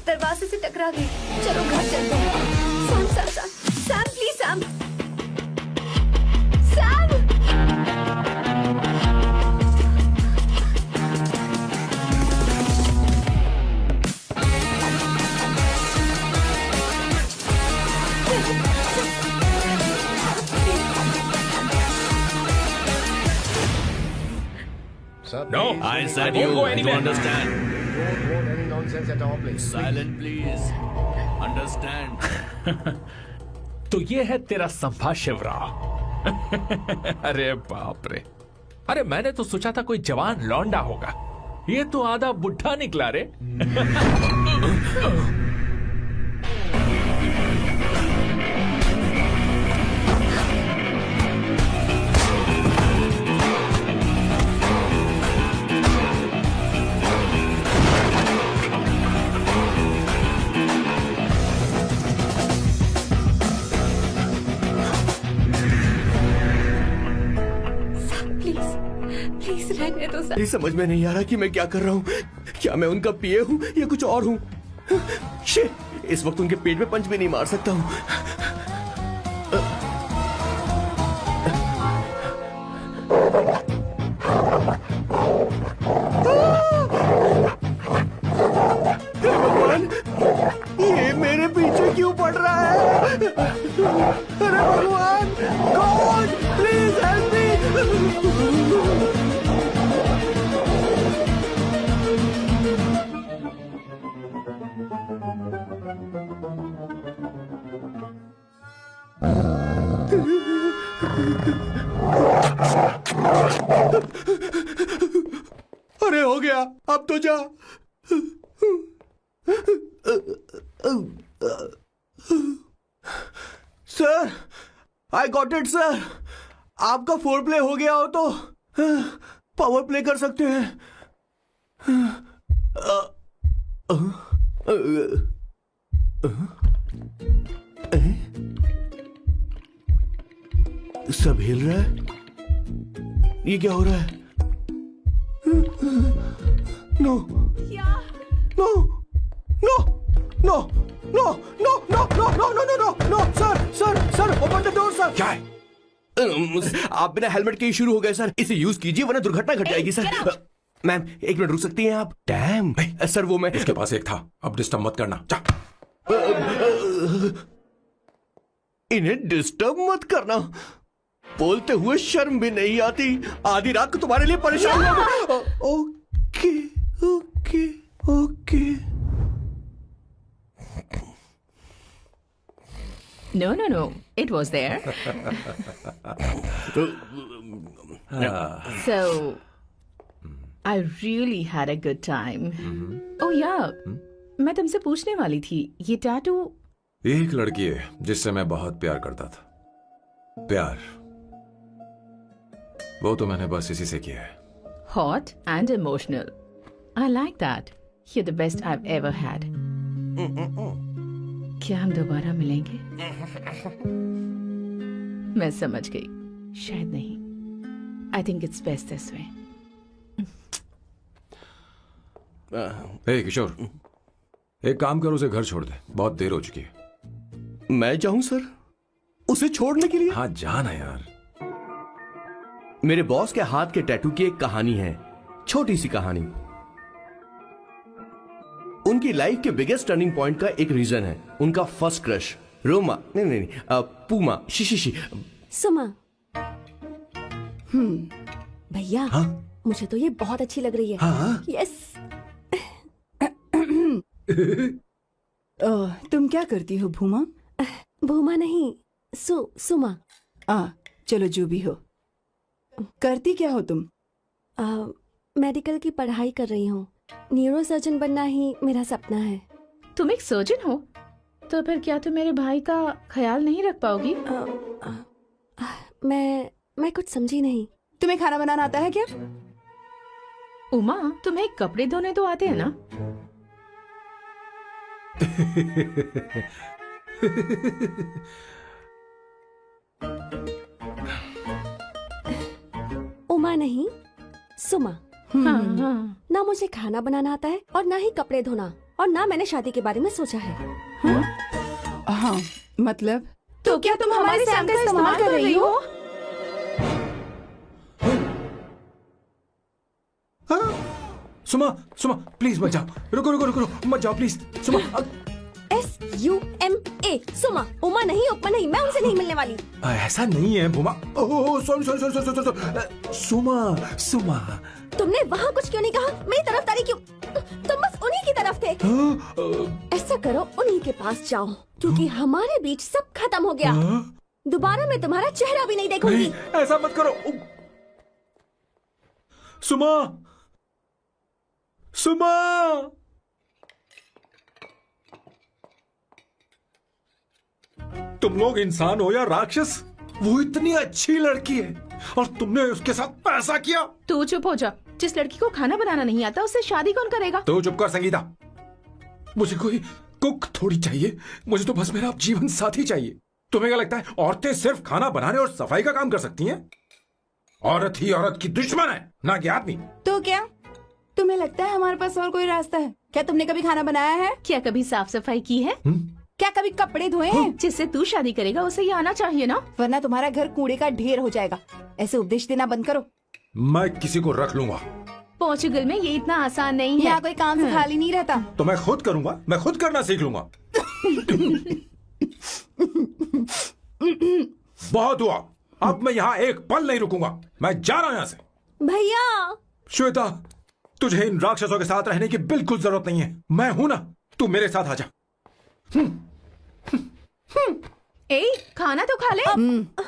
दरवाजे से टकरा गई। चलो घर चलते हैं। Sam Sam Sam Sam please Sam Sam. No, I said you understand. Don't want any nonsense at all, please. Silent, please. Understand. तो ये है तेरा संभा शिवराव। अरे बाप रे, अरे मैंने तो सोचा था कोई जवान लौंडा होगा, ये तो आधा बुढ़ा निकला रे। ये समझ में नहीं आ रहा कि मैं क्या कर रहा हूँ। क्या मैं उनका पीए हूँ या कुछ और हूँ? शिट, इस वक्त उनके पेट में पंच भी नहीं मार सकता हूँ। भगवान, ये मेरे पीछे क्यों पड़ रहा है? अरे भगवान, गॉड प्लीज हेल्प मी। अरे हो गया, अब तो जा। Sir, I got it sir. आपका फोर प्ले हो गया हो तो पावर प्ले कर सकते हैं। सब हिल रहा है, ये क्या हो रहा है? No no no no no no no no no no no no no sir sir sir open the door sir. क्या है? आप बिना हेलमेट के ही शुरू हो गए सर, इसे यूज कीजिए वरना दुर्घटना घट जाएगी सर। मैम एक मिनट रुक सकती हैं आप? डैम सर, वो मैं उसके पास एक था, अब डिस्टर्ब मत करना। जा। इन्हें डिस्टर्ब मत करना, बोलते हुए शर्म भी नहीं आती। आधी रात को तुम्हारे लिए परेशान हो। Okay okay okay. No. It was there. So, I really had a good time. Oh yeah, मैं तुमसे पूछने वाली थी, ये टैटू। एक लड़की है जिससे मैं बहुत प्यार करता था। प्यार, वो तो मैंने बस इसी से किया है। Hot and emotional. I like that. You're the best I've ever had. क्या हम दोबारा मिलेंगे? मैं समझ गई, शायद नहीं। I think it's best this way. हे किशोर, एक काम कर, उसे घर छोड़ दे, बहुत देर हो चुकी है। मैं जाऊं सर उसे छोड़ने के लिए? हाँ जाना यार। मेरे बॉस के हाथ के टैटू की एक कहानी है, छोटी सी कहानी। उनकी लाइफ के बिगेस्ट टर्निंग पॉइंट का एक रीजन है उनका फर्स्ट क्रश रोमा, नहीं पूमा, शिशिशी। सुमा। भैया, हाँ? मुझे तो ये बहुत अच्छी लग रही है। हाँ? यस। तुम क्या करती हो भूमा? भूमा नहीं, सुमा। चलो जो भी हो। करती क्या हो तुम? मेडिकल की पढ़ाई कर रही हूँ। न्यूरो सर्जन बनना ही मेरा सपना है। तुम एक सर्जन हो, तो फिर क्या तुम मेरे भाई का ख्याल नहीं रख पाओगी? मैं कुछ समझी नहीं। तुम्हें खाना बनाना आता है क्या? उमा, तुम्हें कपड़े धोने तो आते हैं ना? उमा नहीं, सुमा। हाँ हाँ। ना मुझे खाना बनाना आता है और ना ही कपड़े धोना, और ना मैंने शादी के बारे में सोचा है। हाँ मतलब तो क्या तुम हमारे सैम का इस्तेमाल कर रही हो? सुमा, सुमा प्लीज मत जाओ, रुको रुको रुको रुको, मत जाओ प्लीज सुमा। SUMA, सुमा। उमा नहीं, उपमा नहीं, मैं उनसे नहीं मिलने वाली। ऐसा नहीं है Bhuma. Oh sorry sorry sorry sorry sorry, Suma Suma. तुमने वहाँ कुछ क्यों नहीं कहा? मेरी तरफदारी क्यों? तुम बस उन्हीं की तरफ थे। ऐसा करो, उन्हीं के पास जाओ, क्योंकि हमारे बीच सब खत्म हो गया। दोबारा मैं तुम्हारा चेहरा भी नहीं देखूंगी। ऐसा मत करो सुमा, सुमा। तुम लोग इंसान हो या राक्षस? वो इतनी अच्छी लड़की है और तुमने उसके साथ ऐसा किया। तू चुप हो जा। जिस लड़की को खाना बनाना नहीं आता उससे शादी कौन करेगा? तो चुप कर संगीता। मुझे कोई कुक थोड़ी चाहिए, मुझे तो बस मेरा जीवन साथी चाहिए। तुम्हें क्या लगता है औरतें सिर्फ खाना बनाने और सफाई का काम कर सकती हैं? औरत ही औरत की दुश्मन है, ना कि आदमी। तो क्या तुम्हें लगता है हमारे पास और कोई रास्ता है? क्या तुमने कभी खाना बनाया है? क्या कभी साफ सफाई की है? क्या कभी कपड़े धोए हैं? जिससे तू शादी करेगा उसे ये आना चाहिए ना, वरना तुम्हारा घर कूड़े का ढेर हो जाएगा। ऐसे उपदेश देना बंद करो। मैं किसी को रख लूंगा। पोर्चुगल में ये इतना आसान नहीं है। यहाँ कोई काम से खाली नहीं रहता। तो मैं खुद करूंगा, मैं खुद करना सीख लूंगा। बहुत हुआ, अब मैं यहाँ एक पल नहीं रुकूंगा। मैं जा रहा हूँ यहाँ से। भैया श्वेता, तुझे इन राक्षसों के साथ रहने की बिल्कुल जरूरत नहीं है। मैं हूं ना, तू मेरे साथ आ जा। ए, खाना तो खा ले।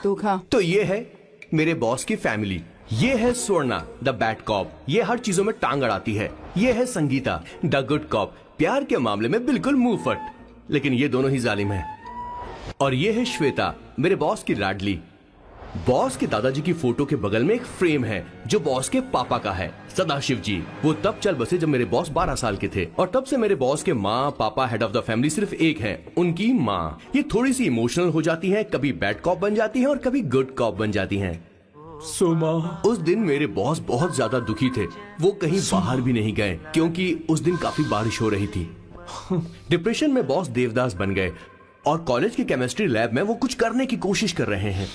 तू खा। तो ये है मेरे बॉस की फैमिली। ये है स्वर्णा द बैड कॉप, ये हर चीजों में टांग अड़ाती है। ये है संगीता द गुड कॉप, प्यार के मामले में बिल्कुल मुंह फट, लेकिन ये दोनों ही जालिम हैं। और ये है श्वेता, मेरे बॉस की लाडली। बॉस के दादाजी की फोटो के बगल में एक फ्रेम है जो बॉस के पापा का है, सदाशिव जी। वो तब चल बसे जब मेरे बॉस 12 साल के थे, और तब से मेरे बॉस के माँ पापा हेड ऑफ द फैमिली सिर्फ एक है, उनकी माँ। ये थोड़ी सी इमोशनल हो जाती है, कभी बैड कॉप बन जाती है और कभी गुड कॉप बन जाती हैं। सुमा, उस दिन मेरे बॉस बहुत ज्यादा दुखी थे। वो कहीं बाहर भी नहीं गए क्योंकि उस दिन काफी बारिश हो रही थी। डिप्रेशन में बॉस देवदास बन गए और कॉलेज की केमिस्ट्री लैब में वो कुछ करने की कोशिश कर रहे हैं।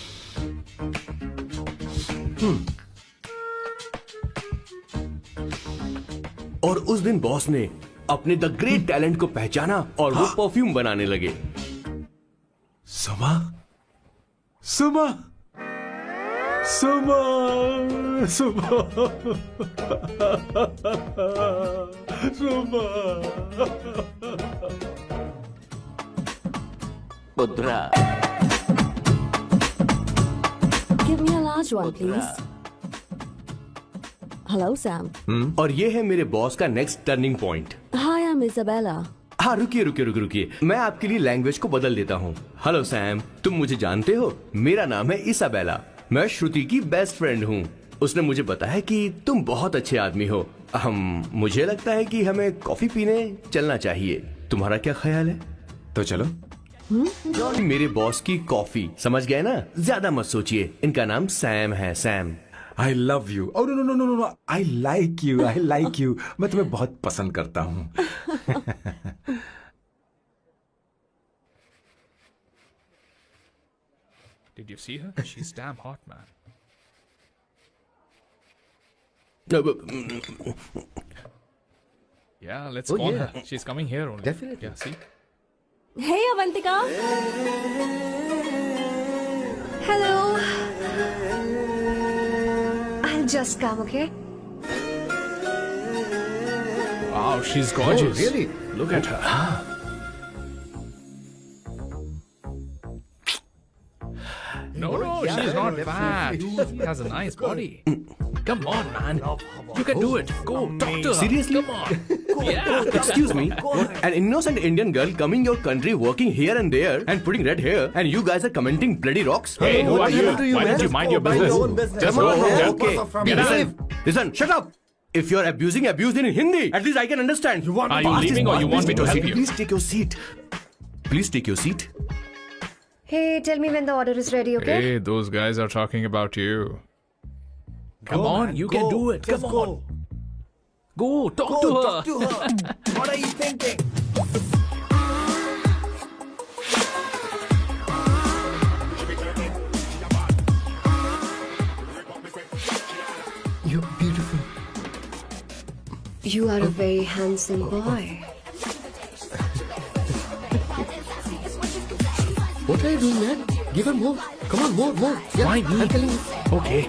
और उस दिन बॉस ने अपने द ग्रेट टैलेंट को पहचाना और वो परफ्यूम बनाने लगे। सुमा, सुमा, सुमा, सुमा, सुमा। Give me a large one, please. Hello, Sam. और ये है मेरे बॉस का next turning point. Hi, I'm Isabella. हाँ, रुकिए रुकिए रुकिए रुकिए, मैं आपके लिए लैंग्वेज को बदल देता हूँ। हेलो सैम, तुम मुझे जानते हो? मेरा नाम है इसाबेला। मैं श्रुति की बेस्ट फ्रेंड हूँ। उसने मुझे बताया कि तुम बहुत अच्छे आदमी हो। मुझे लगता है कि हमें कॉफी पीने चलना चाहिए। तुम्हारा क्या ख्याल है? तो चलो। मेरे बॉस की कॉफी, समझ गए ना? ज्यादा मत सोचिए, इनका नाम सैम है, Sam. I love you. Oh no no no no no. I like you. I like you. मैं तुम्हें बहुत पसंद करता हूँ। Did you see her? She's damn hot, man. Yeah, let's call her. She's coming here only. Definitely. Yeah, see? Hey, Avantika. Hello. I'll just come, okay? Wow, she's gorgeous. Oh, really? Look at her. No, she's not fat. She has a nice body. Come on, man. You can do it. Go, talk to her. Seriously? Come on. Yeah. Excuse me, an innocent Indian girl coming your country, working here and there, and putting red hair, and you guys are commenting bloody rocks? Hey, who are you? Why don't you mind your business? Just go from here. Okay. Listen, shut up. If you're abuse in Hindi, at least I can understand. Are you leaving or you want me to help you? Please take your seat. Please take your seat. Hey, tell me when the order is ready, okay? Hey, those guys are talking about you. Come on, you can do it. Come on. Go, talk to her. Talk to her. What are you thinking? You're beautiful. You are a very handsome boy. What are you doing, man? Give her more. Come on, more. Yeah, Why me? I'm telling you. Okay.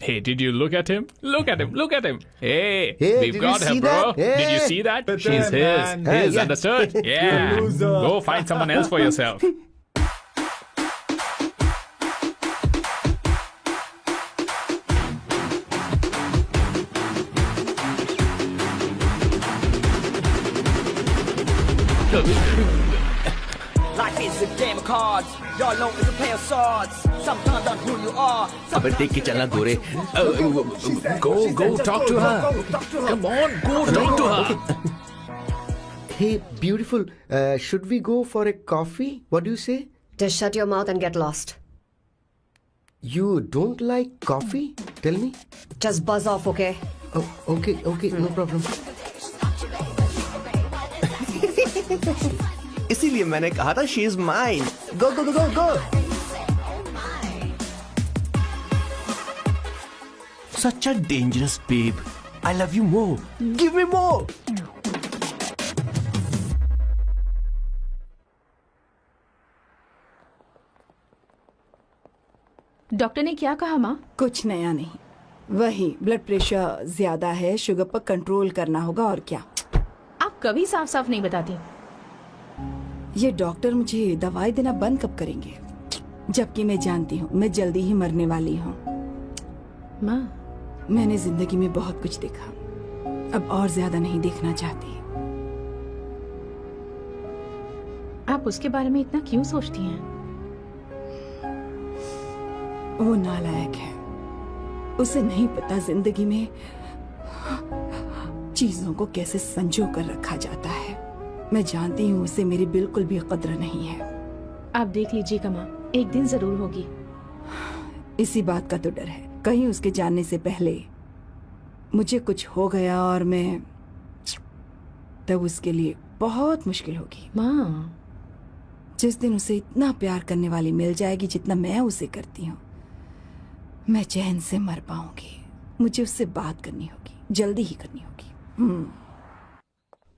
Hey, did you look at him? Look at him. Hey, Hey, we've did got you her, see bro. that? Hey. Did you see that? But She's then, man. his, Yeah. understood? Yeah. Go find someone else for yourself. Life is a game of cards. Your loan is a pair of swords. Sometimes on who you are. अबे देख के चलना गोरे. Go, talk to her. Come on, go talk to her. Hey, beautiful. Should we go for a coffee? What do you say? Just shut your mouth and get lost. You don't like coffee? Tell me. Just buzz off, okay? Oh, okay, no problem. इसीलिए मैंने कहा था she is mine. Go go go go go. Such a dangerous babe. I love you more. Give me more. Doctor ने क्या कहा माँ? कुछ नया नहीं, वही ब्लड प्रेशर ज्यादा है, शुगर पर कंट्रोल करना होगा और क्या। आप कभी साफ साफ नहीं बताती। ये डॉक्टर मुझे दवाई देना बंद कब करेंगे, जबकि मैं जानती हूँ मैं जल्दी ही मरने वाली हूँ। माँ, मैंने जिंदगी में बहुत कुछ देखा, अब और ज्यादा नहीं देखना चाहती। आप उसके बारे में इतना क्यों सोचती हैं? वो नालायक है, उसे नहीं पता जिंदगी में चीजों को कैसे संजो कर रखा जाता है। मैं जानती हूँ उसे मेरी बिल्कुल भी कद्र नहीं है। आप देख लीजिएगा माँ, एक दिन जरूर होगी। इसी बात का तो डर है, कहीं उसके जानने से पहले मुझे कुछ हो गया और मैं तब उसके लिए बहुत मुश्किल होगी। माँ, जिस दिन उसे इतना प्यार करने वाली मिल जाएगी जितना मैं उसे करती हूँ, मैं चैन से मर पाऊंगी। मुझे उससे बात करनी होगी, जल्दी ही करनी होगी।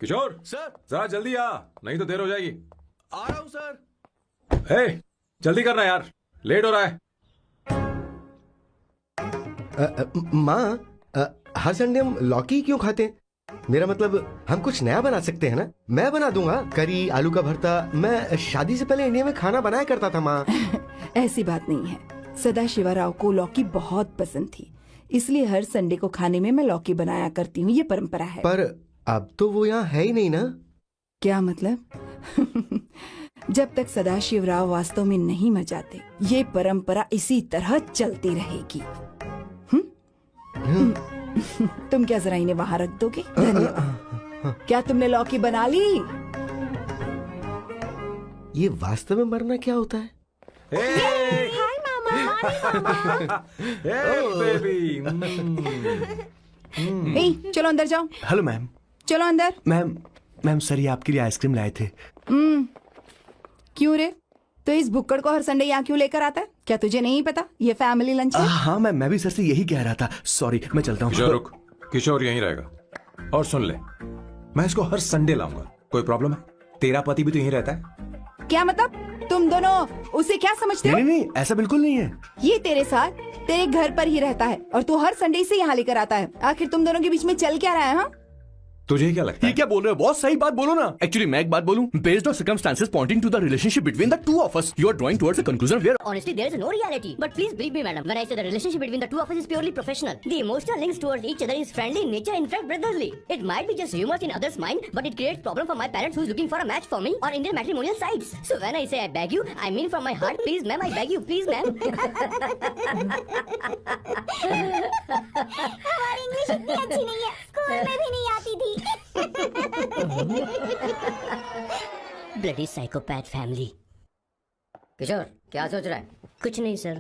किशोर सर, जरा जल्दी आ, नहीं तो देर हो जाएगी। आ रहा हूँ सर। हे, जल्दी करना यार, लेट हो रहा है। माँ, हर संडे हम लौकी क्यों खाते हैं? मेरा मतलब हम कुछ नया बना सकते हैं ना। मैं बना दूंगा करी, आलू का भरता। मैं शादी से पहले इंडिया में खाना बनाया करता था माँ। ऐसी बात नहीं है, सदाशिवराव को लौकी बहुत पसंद थी, इसलिए हर संडे को खाने में मैं लौकी बनाया करती हूँ। ये परंपरा है। पर अब तो वो यहाँ है ही नहीं ना। क्या मतलब? जब तक सदाशिवराव वास्तव में नहीं मर जाते, ये परंपरा इसी तरह चलती रहेगी। तुम क्या जरा इन्हें वहां रख दोगे? धन्यवाद। क्या तुमने लौकी बना ली? ये वास्तव में मरना क्या होता है? हाय मामा। बेबी। ए, चलो अंदर जाओ। Hello ma'am. चलो अंदर। मैम सर ये आपके लिए आइसक्रीम लाए थे। क्यों रे? तो इस भुक्कड़ को हर संडे यहाँ क्यों लेकर आता है? क्या तुझे नहीं पता ये फैमिली लंच है? हाँ मैम, मैं भी सर से यही कह रहा था। सॉरी, मैं चलता हूँ। किशोर रुक, किशोर यहीं रहेगा। और सुन ले, मैं इसको हर संडे लाऊंगा। कोई प्रॉब्लम है? तेरा पति भी तो यहीं रहता है। क्या मतलब? तुम दोनों उसे क्या समझते हो? नहीं, ऐसा बिल्कुल नहीं है। ये तेरे साथ तेरे घर पर ही रहता है और तू हर संडे से यहाँ लेकर आता है। आखिर तुम दोनों के बीच में चल क्या रहा है? हाँ, तुझे क्या लगता ये है? क्या बोल रहे हो बॉस? सही बात बोलो ना। एक्चुअली मैं एक बात बोलूं, based on circumstances pointing to the relationship between the two of us, you are drawing towards a conclusion where Honestly, there is no reality. But please believe me, madam, when I say the relationship between the two of us is purely professional. The emotional links towards each other is friendly in nature, in fact brotherly. It might be just rumors in others' mind, but it creates problem for my parents who's looking for a match for me on Indian matrimonial sites. So when I say I beg you, I mean from my heart. Please, ma'am, I beg you. Please, ma'am. हमारी English इतनी अच्छी नहीं है, school में भी नहीं आती थी। Bloody psychopath family. किशोर, क्या सोच रहा है? कुछ नहीं सर।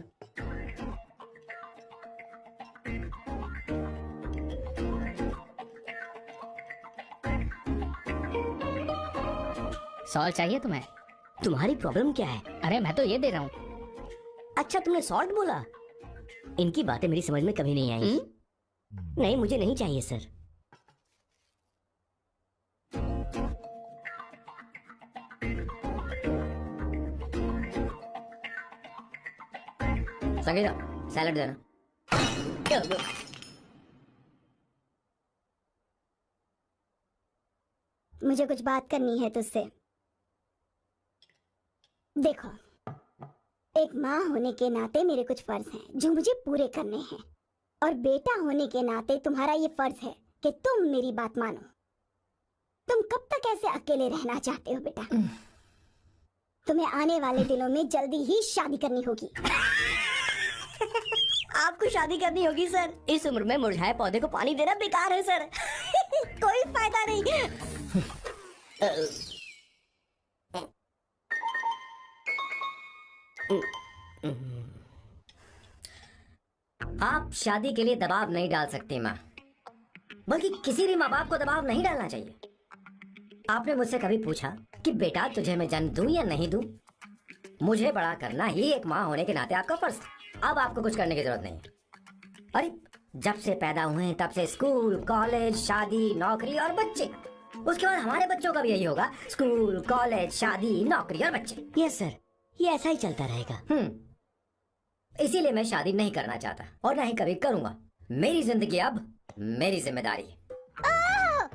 सॉल्ट चाहिए तुम्हें? तुम्हारी प्रॉब्लम क्या है? अरे मैं तो ये दे रहा हूँ। अच्छा तुमने सॉल्ट बोला? इनकी बातें मेरी समझ में कभी नहीं आई। नहीं मुझे नहीं चाहिए सर। संगीता सैलड देना। मुझे कुछ बात करनी है तुझसे। देखो, एक माँ होने के नाते मेरे कुछ फर्ज हैं जो मुझे पूरे करने हैं, और बेटा होने के नाते तुम्हारा ये फर्ज है कि तुम मेरी बात मानो। तुम कब तक ऐसे अकेले रहना चाहते हो बेटा? तुम्हें आने वाले दिनों में जल्दी ही शादी करनी होगी। आपको शादी करनी होगी सर? इस उम्र में मुरझाए पौधे को पानी देना बेकार है सर। कोई फायदा नहीं। आप शादी के लिए दबाव नहीं डाल सकती माँ, बल्कि किसी भी माँ बाप को दबाव नहीं डालना चाहिए। आपने मुझसे कभी पूछा कि बेटा तुझे मैं जन्म दूं या नहीं दूं? मुझे बड़ा करना ही एक माँ होने के नाते आपका फर्ज था। अब आपको कुछ करने की जरूरत नहीं है। अरे जब से पैदा हुए हैं तब से स्कूल, कॉलेज, शादी, नौकरी और बच्चे। उसके बाद हमारे बच्चों का भी यही होगा, स्कूल, कॉलेज, शादी, नौकरी और बच्चे। यस सर, ये ऐसा ही चलता रहेगा। इसीलिए मैं शादी नहीं करना चाहता और ना ही कभी करूंगा। मेरी जिंदगी अब मेरी जिम्मेदारी है।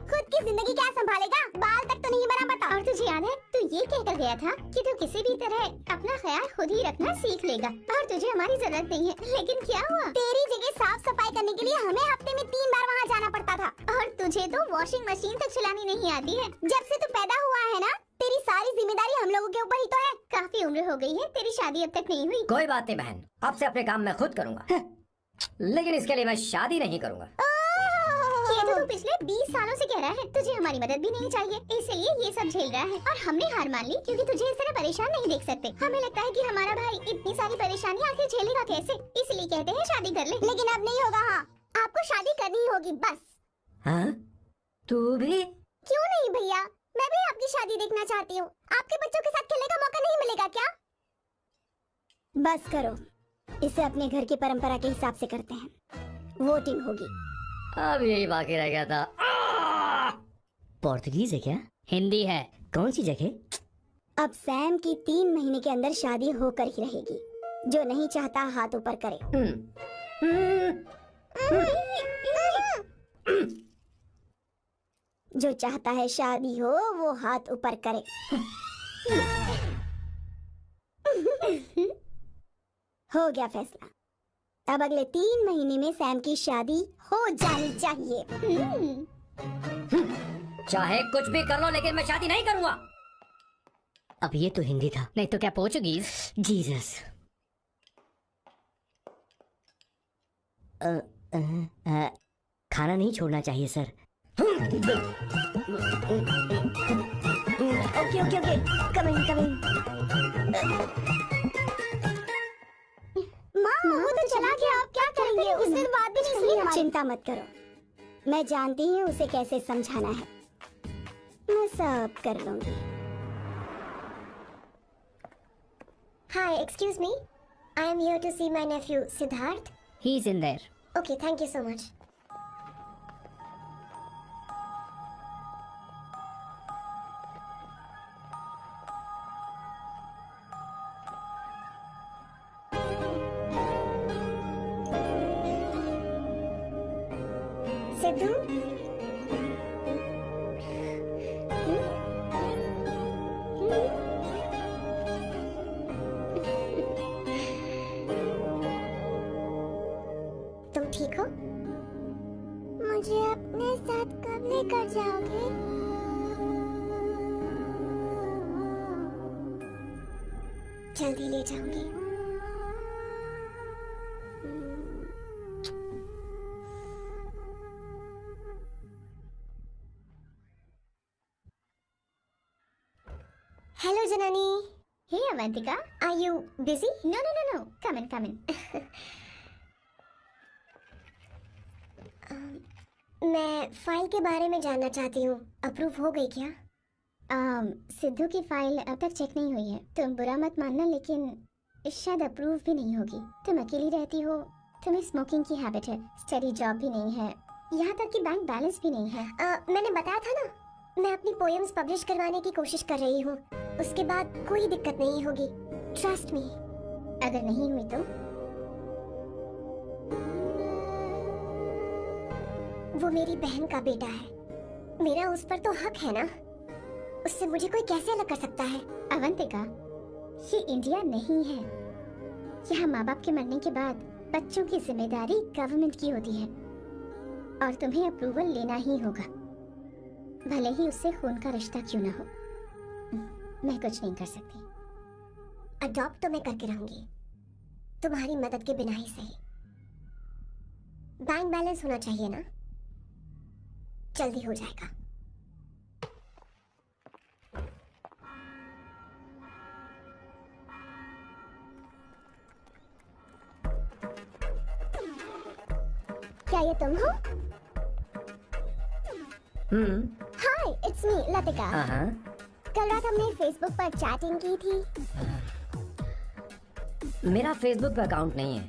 खुद की जिंदगी क्या संभालेगा? बाल तक तो नहीं बना बता। और तुझे याद है तू ये कहकर गया था कि तू किसी भी तरह अपना ख्याल खुद ही रखना सीख लेगा और तुझे हमारी जरूरत नहीं है। लेकिन क्या हुआ? तेरी जगह साफ सफाई करने के लिए हमें हफ्ते में 3 बार वहाँ जाना पड़ता था, और तुझे तो वॉशिंग मशीन तक चलानी नहीं आती है। जब से तू पैदा हुआ है ना, तेरी सारी जिम्मेदारी हम लोगों के ऊपर ही तो है। काफी उम्र हो गई है, तेरी शादी अब तक नहीं हुई। कोई बात नहीं बहन, अब से अपने काम मैं खुद करूंगा। लेकिन इसके लिए मैं शादी नहीं करूंगा। ये तो तू पिछले 20 सालों से कह रहा है। तुझे हमारी मदद भी नहीं चाहिए, इसलिए ये सब झेल रहा है। और हमने हार मान ली क्योंकि तुझे इस तरह परेशान नहीं देख सकते। हमें लगता है कि हमारा भाई इतनी सारी परेशानी आखिर झेलेगा कैसे, इसलिए कहते हैं शादी कर ले। लेकिन अब नहीं होगा। हाँ, आपको शादी करनी ही होगी बस। हाँ? तू भी? क्यों नहीं भैया, मैं भी आपकी शादी देखना चाहती हूँ। आपके बच्चों के साथ खेलने का मौका नहीं मिलेगा क्या? बस करो, इसे अपने घर की परंपरा के हिसाब से करते हैं। वोटिंग होगी। अब यही बाकी रह गया था। पोर्तुगीज है क्या? हिंदी है। कौन सी जगह? अब सैम की 3 महीने के अंदर शादी होकर ही रहेगी। जो नहीं चाहता हाथ ऊपर करे। जो चाहता है शादी हो वो हाथ ऊपर करे। हो गया फैसला। अब अगले 3 महीने में सैम की शादी हो जानी चाहिए। चाहे कुछ भी कर लो, लेकिन मैं शादी नहीं करूंगा। अब ये तो हिंदी था, नहीं तो क्या पोर्चुगीज? जीसस। खाना नहीं छोड़ना चाहिए sir. Okay okay okay, coming coming. माँ वो तो चला गया, आप क्या करेंगे? उसने बात भी नहीं सुनी। चिंता मत करो, मैं जानती हूँ उसे कैसे समझाना है। मैं सब कर लूंगी। Hi, excuse me. I am here to see my nephew Siddharth. He's in there. Okay, thank you so much. Sidhu, तुम ठीक हो? मुझे अपने साथ कब लेकर जाओगे? जल्दी ले जाऊंगी। Hello, Janani. Hey, Avantika. Are you busy? No, no, no, no. Come in, come in. मैं फाइल के बारे में जानना चाहती हूँ। अप्रूव हो गई क्या? सिद्धू की फाइल अब तक चेक नहीं हुई है। तुम बुरा मत मानना, लेकिन शायद अप्रूव भी नहीं होगी। तुम अकेली रहती हो, तुम्हें स्मोकिंग की हैबिट है, स्टडी जॉब भी नहीं है, यहाँ तक कि बैंक बैलेंस भी नहीं है। मैंने बताया था ना, मैं अपनी पोएम्स पब्लिश करवाने की कोशिश कर रही हूँ। उसके बाद कोई दिक्कत नहीं होगी, ट्रस्ट मी। अगर नहीं हुई तो वो मेरी बहन का बेटा है, मेरा उस पर तो हक है ना। उससे मुझे कोई कैसे अलग कर सकता है? अवंतिका, ये इंडिया नहीं है। यहाँ माँ बाप के मरने के बाद बच्चों की जिम्मेदारी गवर्नमेंट की होती है और तुम्हें अप्रूवल लेना ही होगा, भले ही उससे खून का रिश्ता क्यों ना हो। मैं कुछ नहीं कर सकती। अडॉप्ट तो मैं करके रहूंगी, तुम्हारी मदद के बिना ही सही। बैंक बैलेंस होना चाहिए ना, जल्दी हो जाएगा। क्या ये तुम हो? हाय, इट्स मी लतिका। कल रात हमने फेसबुक पर चैटिंग की थी। मेरा फेसबुक पे अकाउंट नहीं है,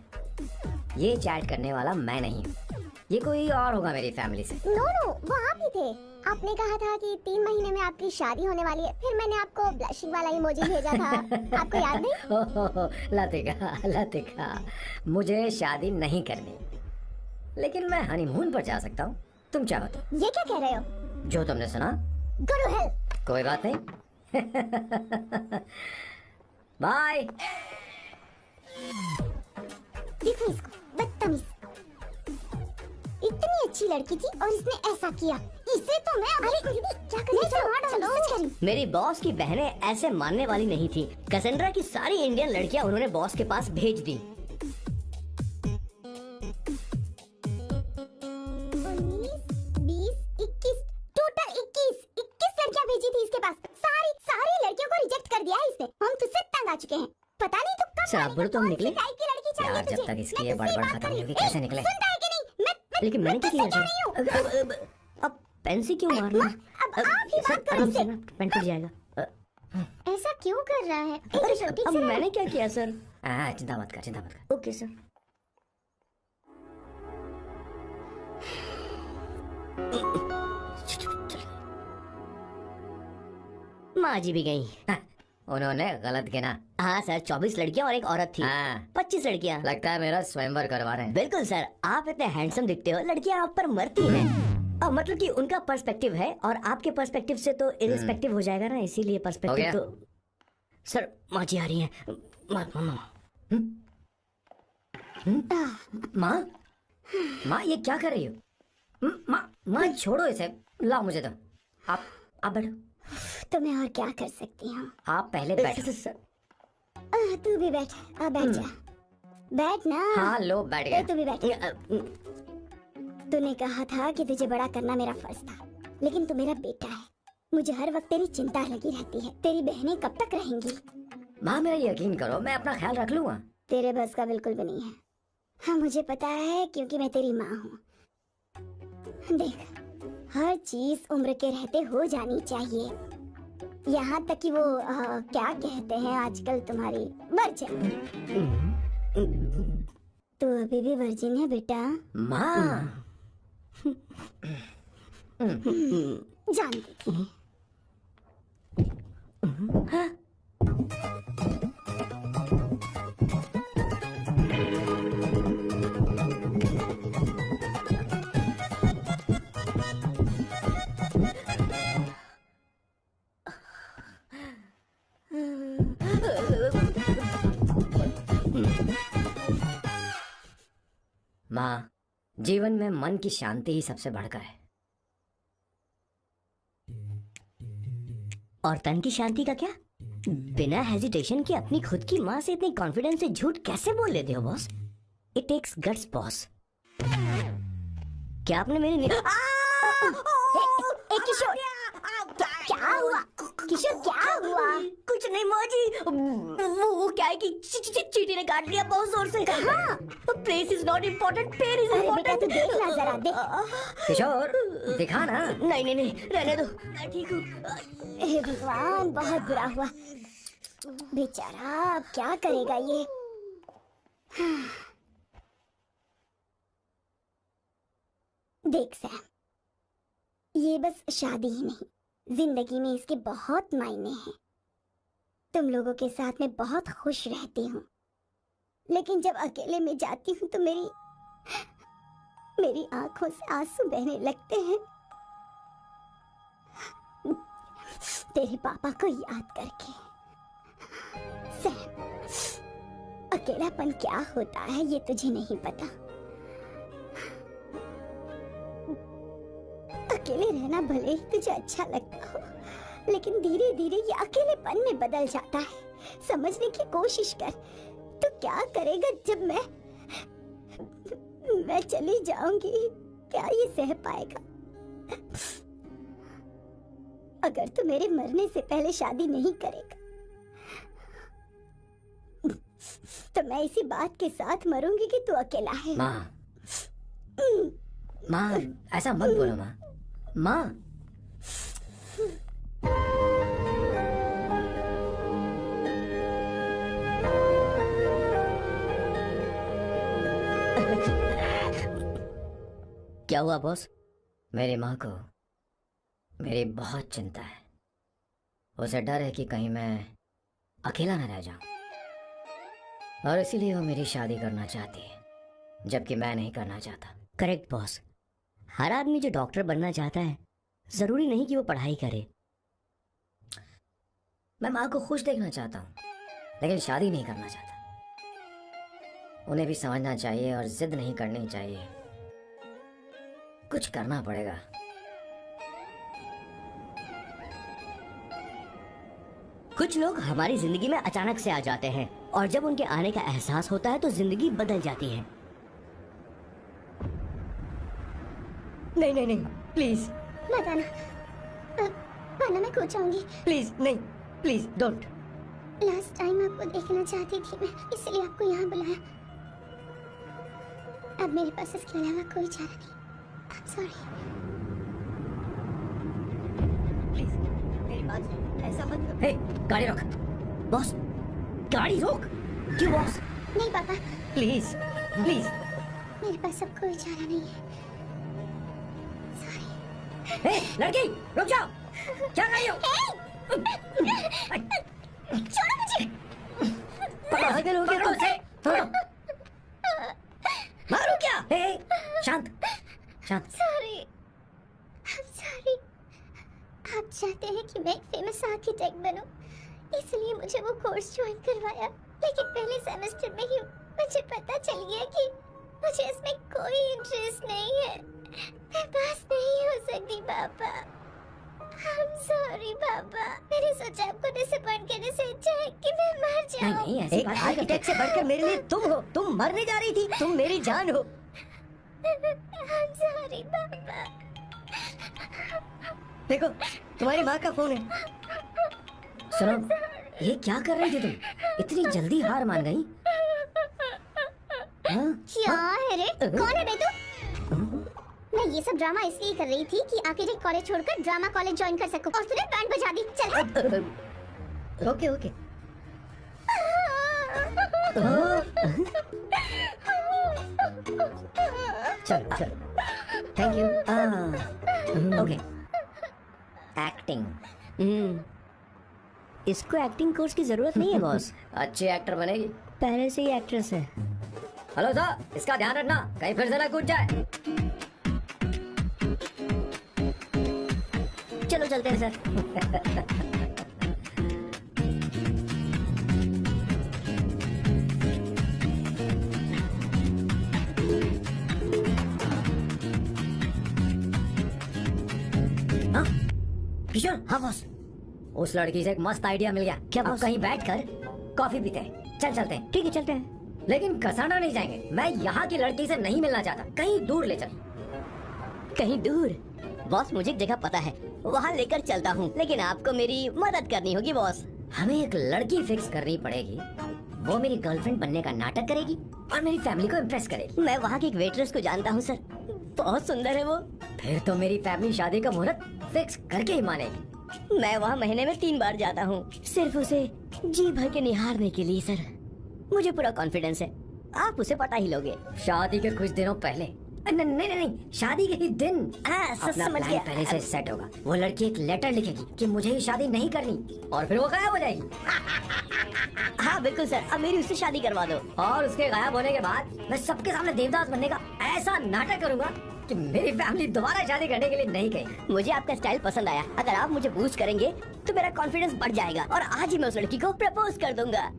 ये चैट करने वाला मैं नहीं हूँ, ये कोई और होगा मेरी फैमिली से। नो, वो आप ही थे। आपने कहा था कि 3 महीने में आपकी शादी होने वाली है, फिर मैंने आपको ब्लशिंग वाला इमोजी भेजा था। आपको याद नहीं? लतिका, मुझे शादी नहीं करनी, लेकिन मैं हनीमून पर जा सकता हूँ, तुम चाहो तो। ये क्या कह रहे हो? जो तुमने सुना। Go to hell! कोई बात नहीं। बाय। देखो इसको, बदतमीज। इतनी अच्छी लड़की थी और इसने ऐसा किया। इसे तो मैं क्या करूं? मेरी बॉस की बहनें ऐसे मानने वाली नहीं थी। कैसेंड्रा की सारी इंडियन लड़कियां उन्होंने बॉस के पास भेज दी। 19, 20, 21, टोटल 21 लड़कियां भेजी थी इसके पास। सारी लड़कियों को रिजेक्ट कर दिया है इसने। हम तुझसे तंग आ चुके हैं। पता नहीं तो कब शराब तुम निकले यार, जब तक इसकी ये बड़बड़ खत्म नहीं होगी कैसे निकले? सुनता है कि नहीं? लेकिन मैंने क्या किया? अब पेंसी क्यों मारना? पेन फट जाएगा। ऐसा क्यों कर रहा है? अब मैंने क्या किया सर? चिंता मत कर। Okay sir. माँ जी भी गई। उन्होंने गलत गिना। हाँ सर, 24 लड़कियां और एक औरत थी। 25 लड़कियां। लगता है मेरा स्वयंवर करवा रहे हैं। बिल्कुल सर, आप इतने हैंडसम दिखते हो, लड़कियां आप पर मरती हैं। अब मतलब कि उनका पर्सपेक्टिव है और आपके पर्सपेक्टिव से तो इरिस्पेक्टिव हो जाएगा ना, इसीलिए पर्सपेक्टिव तो। सर माँ जी आ रही हैं। माँ ये क्या कर रही हो? माँ छोड़ो इसे, लाओ मुझे दो। आप बैठो। तो मैं और क्या कर सकती हूँ? आप पहले बैठो। तू भी बैठ। बैठ जा। बैठ ना। हाँ लो बैठ गया। तू भी बैठ। तूने कहा था कि तुझे बड़ा करना मेरा फर्ज था, लेकिन तू मेरा बेटा है। मुझे हर वक्त तेरी चिंता लगी रहती है। तेरी बहनें कब तक रहेंगी? माँ मेरा यकीन करो, मैं अपना ख्याल रख लूंगा। तेरे बस का बिल्कुल भी नहीं है। हाँ मुझे पता है, क्योंकि मैं तेरी माँ हूँ। देख, हर चीज उम्र के रहते हो जानी चाहिए, यहाँ तक कि वो क्या कहते हैं आजकल तुम्हारी वर्जिन। तू अभी भी वर्जिन है बेटा? माँ जानती थी। माँ, जीवन में मन की शांति ही सबसे बढ़कर है। और तन की शांति का क्या? बिना हेजिटेशन के अपनी खुद की माँ से इतनी कॉन्फिडेंस से झूठ कैसे बोल लेते हो boss? It takes guts boss. क्या आपने मेरी क्या हुआ किशोर, क्या हुआ? कुछ नहीं माँ जी, वो क्या है कि चींटी ने काट लिया बहुत जोर से। कहाँ? Place is not important, pair is अरे बेटा तू देख ना जरा, देख। किशोर दिखा ना। नहीं नहीं रहने दो, मैं ठीक हूँ। हे भगवान, बहुत बुरा हुआ बेचारा, अब क्या करेगा ये। देख सैम, ये बस शादी ही नहीं, जिंदगी में इसके बहुत मायने हैं। तुम लोगों के साथ मैं बहुत खुश रहती हूँ, लेकिन जब अकेले में जाती हूँ तो मेरी आंखों से आंसू बहने लगते हैं, तेरे पापा को याद करके। सैम, अकेलापन क्या होता है ये तुझे नहीं पता। अकेले रहना भले ही तुझे अच्छा लगता हो, लेकिन धीरे धीरे ये अकेलेपन में बदल जाता है। समझने की कोशिश कर। तो क्या करेगा जब मैं चली जाऊंगी? क्या ये सह पाएगा? अगर तू मेरे मरने से पहले शादी नहीं करेगा तो मैं इसी बात के साथ मरूंगी कि तू अकेला है। माँ ऐसा मत बोलो माँ। माँ क्या हुआ बॉस? मेरी माँ को मेरी बहुत चिंता है। उसे डर है कि कहीं मैं अकेला न रह जाऊं, और इसीलिए वो मेरी शादी करना चाहती है, जबकि मैं नहीं करना चाहता। Correct boss. हर आदमी जो डॉक्टर बनना चाहता है जरूरी नहीं कि वो पढ़ाई करे। मैं माँ को खुश देखना चाहता हूँ, लेकिन शादी नहीं करना चाहता। उन्हें भी समझना चाहिए और जिद नहीं करनी चाहिए। कुछ करना पड़ेगा। कुछ लोग हमारी जिंदगी में अचानक से आ जाते हैं, और जब उनके आने का एहसास होता है तो जिंदगी बदल जाती है। नहीं नहीं नहीं प्लीज मत आना, वरना मैं खो जाऊंगी। प्लीज नहीं, प्लीज डोंट। लास्ट टाइम आपको देखना चाहती थी मैं, इसलिए आपको यहाँ बुलाया। अब मेरे पास इसके अलावा कोई चारा नहीं। I'm sorry। प्लीज मेरी बात सुन, ऐसा मत करो। हे, गाड़ी रोक। बॉस गाड़ी रोक। क्यों बॉस? नहीं पापा, प्लीज प्लीज। मेरे पास अब कोई चारा नहीं है। हे लड़की रुक जाओ, क्या कर रही हो? छोड़ो मुझे। पागल हो गया तुमसे? मारो क्या? हे शांत शांत। Sorry, sorry. आप चाहते हैं कि मैं एक फेमस आर्किटेक्ट बनूं, इसलिए मुझे वो कोर्स ज्वाइन करवाया, लेकिन पहले सेमेस्टर में ही मुझे पता चल गया कि मुझे इसमें कोई इंटरेस्ट नहीं है। मैं पास नहीं हो सकती पापा। I'm sorry पापा। मैंने सोचा आपको डिसअपॉइंट करने से अच्छा है कि मैं मर जाऊं। नहीं ऐसी बात। आर्किटेक्ट से बढ़कर मेरे लिए तुम हो। तुम मरने जा रही थी, तुम मेरी जान हो। I'm sorry पापा। देखो तुम्हारी माँ का फोन है। सुनो, ये क्या कर रही थी तुम? इतनी जल्दी हार मान गई? क्या है रे? कौन है बे तू? मैं ये सब ड्रामा इसलिए कर रही थी कि आर्किटेक्ट कॉलेज छोड़कर ड्रामा कॉलेज ज्वाइन कर सकूं, और तूने बैंड बजा दी। चल। Okay okay. चलो चलो, थैंक यू। Okay, acting. इसको एक्टिंग कोर्स की जरूरत नहीं है बॉस। अच्छी एक्टर बनेगी, पहले से ही एक्ट्रेस है। हेलो सर, इसका ध्यान रखना कहीं फिर से ना कूद जाए। चलो चलते हैं सर। हाँ किशोर। हाँ बॉस, उस लड़की से एक मस्त आइडिया मिल गया। क्या बॉस? कहीं बैठकर कॉफी पीते हैं। चल चलते हैं। ठीक है चलते हैं, लेकिन कसाना नहीं जाएंगे। मैं यहाँ की लड़की से नहीं मिलना चाहता, कहीं दूर ले चल। कहीं दूर? बॉस मुझे एक जगह पता है, वहाँ लेकर चलता हूँ, लेकिन आपको मेरी मदद करनी होगी बॉस। हमें एक लड़की फिक्स करनी पड़ेगी, वो मेरी गर्लफ्रेंड बनने का नाटक करेगी और मेरी फैमिली को इम्प्रेस करेगी। मैं वहाँ की एक वेट्रेस को जानता हूँ सर, बहुत सुंदर है वो। फिर तो मेरी फैमिली शादी का मुहूर्त फिक्स करके ही मानेगी। मैं वहाँ महीने में 3 बार जाता हूँ, सिर्फ उसे जी भर के निहारने के लिए सर। मुझे पूरा कॉन्फिडेंस है आप उसे पटा ही लोगे। शादी के कुछ दिनों पहले, नहीं, शादी के ही दिन अपना प्लान पहले से सेट होगा। वो लड़की एक लेटर लिखेगी कि मुझे ही शादी नहीं करनी, और फिर वो गायब हो जाएगी। हाँ बिल्कुल सर, अब मेरी उससे शादी करवा दो, और उसके गायब होने के बाद मैं सबके सामने देवदास बनने का ऐसा नाटक करूंगा कि मेरी फैमिली दोबारा शादी करने के लिए नहीं कही। मुझे आपका स्टाइल पसंद आया, अगर आप मुझे बूस्ट करेंगे तो मेरा कॉन्फिडेंस बढ़ जाएगा और आज ही मैं उस लड़की को प्रपोज कर दूंगा।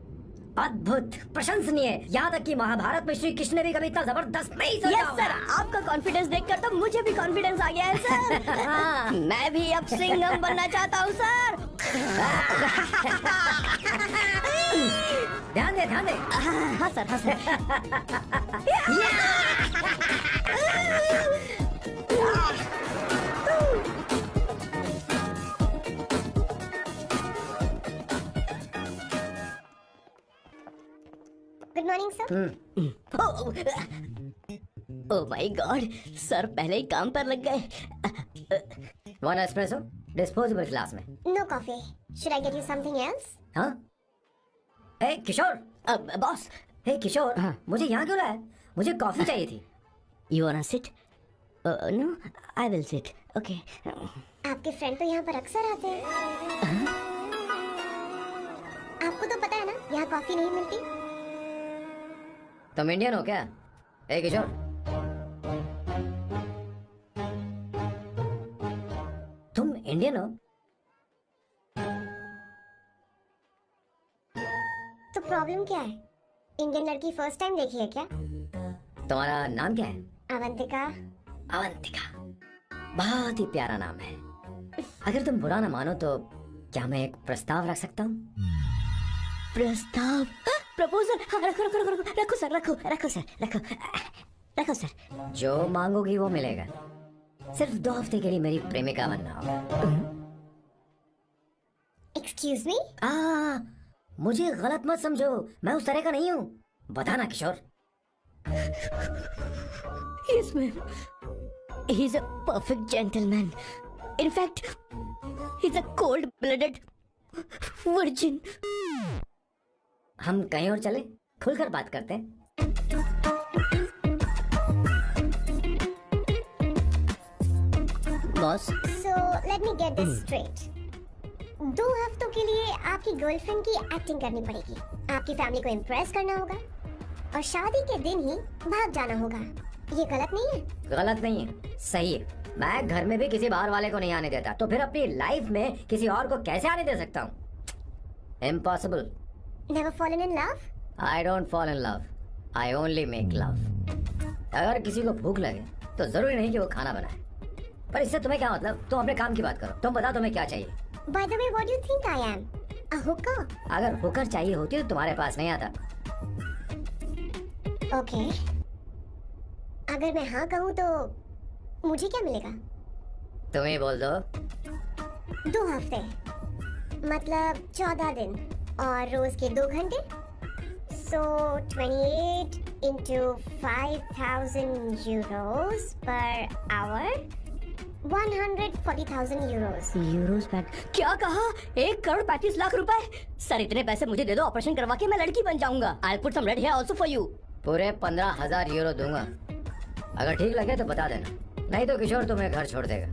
अद्भुत, प्रशंसनीय, यहाँ तक कि महाभारत में श्री कृष्ण ने भी कभी इतना जबरदस्त नहीं सोचा। यस सर, आपका कॉन्फिडेंस देखकर तो मुझे भी कॉन्फिडेंस आ गया है सर। हाँ, मैं भी अब सिंघम बनना चाहता हूँ सर। ध्यान दे। हाँ सर, हाँ sir. Good morning sir. Oh my god, sir पहले ही काम पर लग गए। 1 एस्प्रेसो डिस्पोजेबल ग्लास में। No coffee. Should I get you something else? हाँ? हे किशोर, बॉस। हे किशोर, मुझे यहाँ क्यों लाया? मुझे कॉफी चाहिए थी। You want to sit? No, I will sit. Okay. आपके फ्रेंड तो यहाँ पर अक्सर आते हैं। आपको तो पता है ना, यहाँ कॉफी नहीं मिलती। तुम इंडियन हो क्या? ए किशोर, तुम इंडियन हो? तो प्रॉब्लम क्या है? इंडियन लड़की फर्स्ट टाइम देखी है क्या? तुम्हारा नाम क्या है? अवंतिका। अवंतिका, बहुत ही प्यारा नाम है। अगर तुम बुरा ना मानो तो क्या मैं एक प्रस्ताव रख सकता हूँ? प्रस्ताव? प्रपोजल? हाँ, रखो सर। जो मांगोगी वो मिलेगा। सिर्फ 2 हफ्ते के लिए मेरी प्रेमिका बनना होगा। Excuse me? मुझे गलत मत समझो, मैं उस तरह का नहीं हूँ। बताना किशोर। Yes, ma'am. He's a perfect gentleman. In fact, he's a cold-blooded virgin. हम कहीं और चले, खुलकर बात करते हैं। Boss, So let me get this straight. 2 हफ्तों के लिए आपकी गर्लफ्रेंड की एक्टिंग करनी पड़ेगी, आपकी फैमिली को इम्प्रेस करना होगा और शादी के दिन ही भाग जाना होगा। ये गलत नहीं है? गलत नहीं है, सही है। मैं घर में भी किसी बाहर वाले को नहीं आने देता, तो फिर अपनी लाइफ में किसी और को कैसे आने दे सकता हूँ? Impossible. Never fallen in love? I don't fall in love. I only make love. अगर किसी को भूख लगे तो जरूरी नहीं कि वो खाना बनाए, पर इससे तुम्हें क्या मतलब? तुम अपने काम की बात करो। तुम बताओ तुम्हें क्या चाहिए? By the way, what do you think I am? A hooker? अगर हुकर चाहिए होती तो तुम्हारे पास नहीं आता। Okay. अगर मैं हाँ कहूँ तो मुझे क्या मिलेगा? तुम ही बोल दो। 2 हफ्ते मतलब 14 दिन और रोज के 2 घंटे। So 28 into 5,000 euros per hour, 140,000 euros. Euros पर क्या कहा? 1,35,00,000 रुपए? सर इतने पैसे मुझे दे दो, ऑपरेशन करवा के मैं लड़की बन जाऊंगा। I'll put some red hair also for you. पूरे 15,000 यूरो दूंगा। अगर ठीक लगे तो बता देना, नहीं तो किशोर तुम्हें घर छोड़ देगा।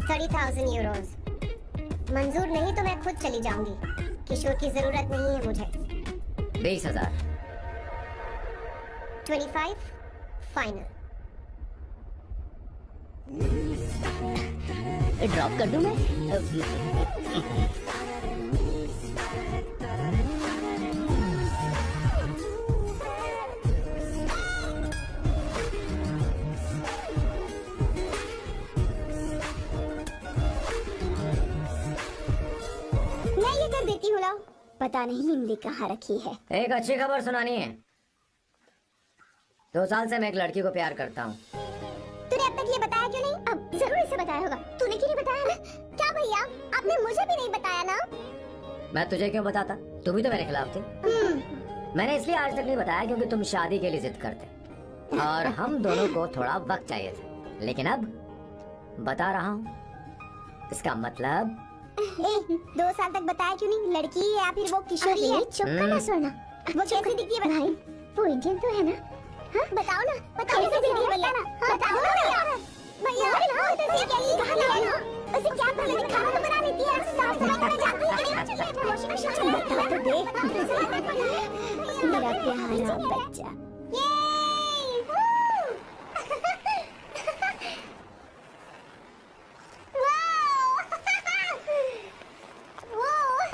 30,000 euros। मंजूर नहीं तो मैं खुद चली जाऊंगी, किशोर की जरूरत नहीं है मुझे। 20,000। 25 फाइनल। ड्रॉप कर दूं मैं? मैं ये कर देती हूँ, लाओ। पता नहीं इमली कहाँ रखी है। एक अच्छी खबर सुनानी है। 2 साल से मैं एक लड़की को प्यार करता हूँ। तूने अब तक ये बताया क्यों नहीं? अब जरूर इसे बताया होगा। तूने क्यों नहीं बताया? क्या भैया, आपने मुझे भी नहीं बताया ना? मैं तुझे क्यों बताता? तू भी तो मेरे खिलाफ थी। मैंने इसलिए आज तक नहीं बताया क्योंकि तुम शादी के लिए जिद करते और हम दोनों को थोड़ा वक्त चाहिए था। लेकिन अब बता रहा हूँ। इसका मतलब 2 साल तक बताया क्यों नहीं? लड़की है या फिर वो किशोरी है? चुप कर ना सोना। वो कैसी दिखती है भाई? वो इंडियन तो है ना? हाँ बताओ ना, बताओ कैसी दिखती है भैया? बताओ ना भैया। उसे क्या पसंद है? खाना तो बना लेती है, साफ सफाई करना जानती है। बता तो दे मेरा प्यारा बच्चा।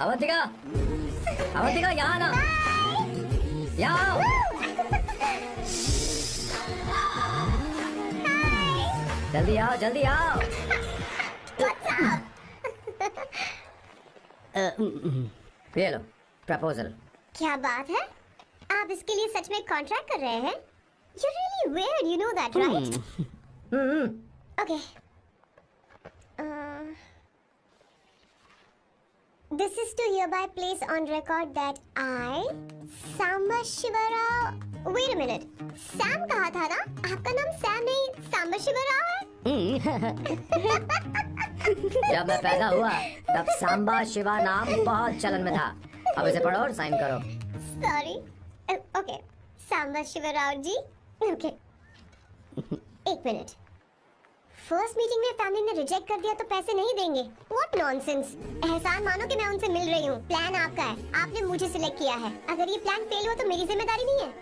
अवंतिका, अवंतिका यहाँ ना, यहाँ। जल्दी आओ, जल्दी आओ। ये लो प्रपोजल। क्या बात है? आप इसके लिए सच में कॉन्ट्रैक्ट कर रहे हैं? You're really weird, you know that, right? Okay. This is to hereby place on record that I, Samba Shivarao. Wait a minute. Sam कहा था ना? आपका नाम सैम नहीं, सांबा शिवराव है? जब मैं पैदा हुआ तब सांबा शिवा नाम बहुत चलन में था। अब इसे पढ़ो और साइन करो। Sorry. Okay. सांबा शिवराव जी. Okay. 1 मिनट। फर्स्ट मीटिंग में फैमिली ने रिजेक्ट कर दिया तो पैसे नहीं देंगे? What nonsense! एहसान मानो कि मैं उनसे मिल रही हूँ। प्लान आपका है, आपने मुझे सिलेक्ट किया है। अगर ये प्लान फेल हुआ तो मेरी जिम्मेदारी नहीं है।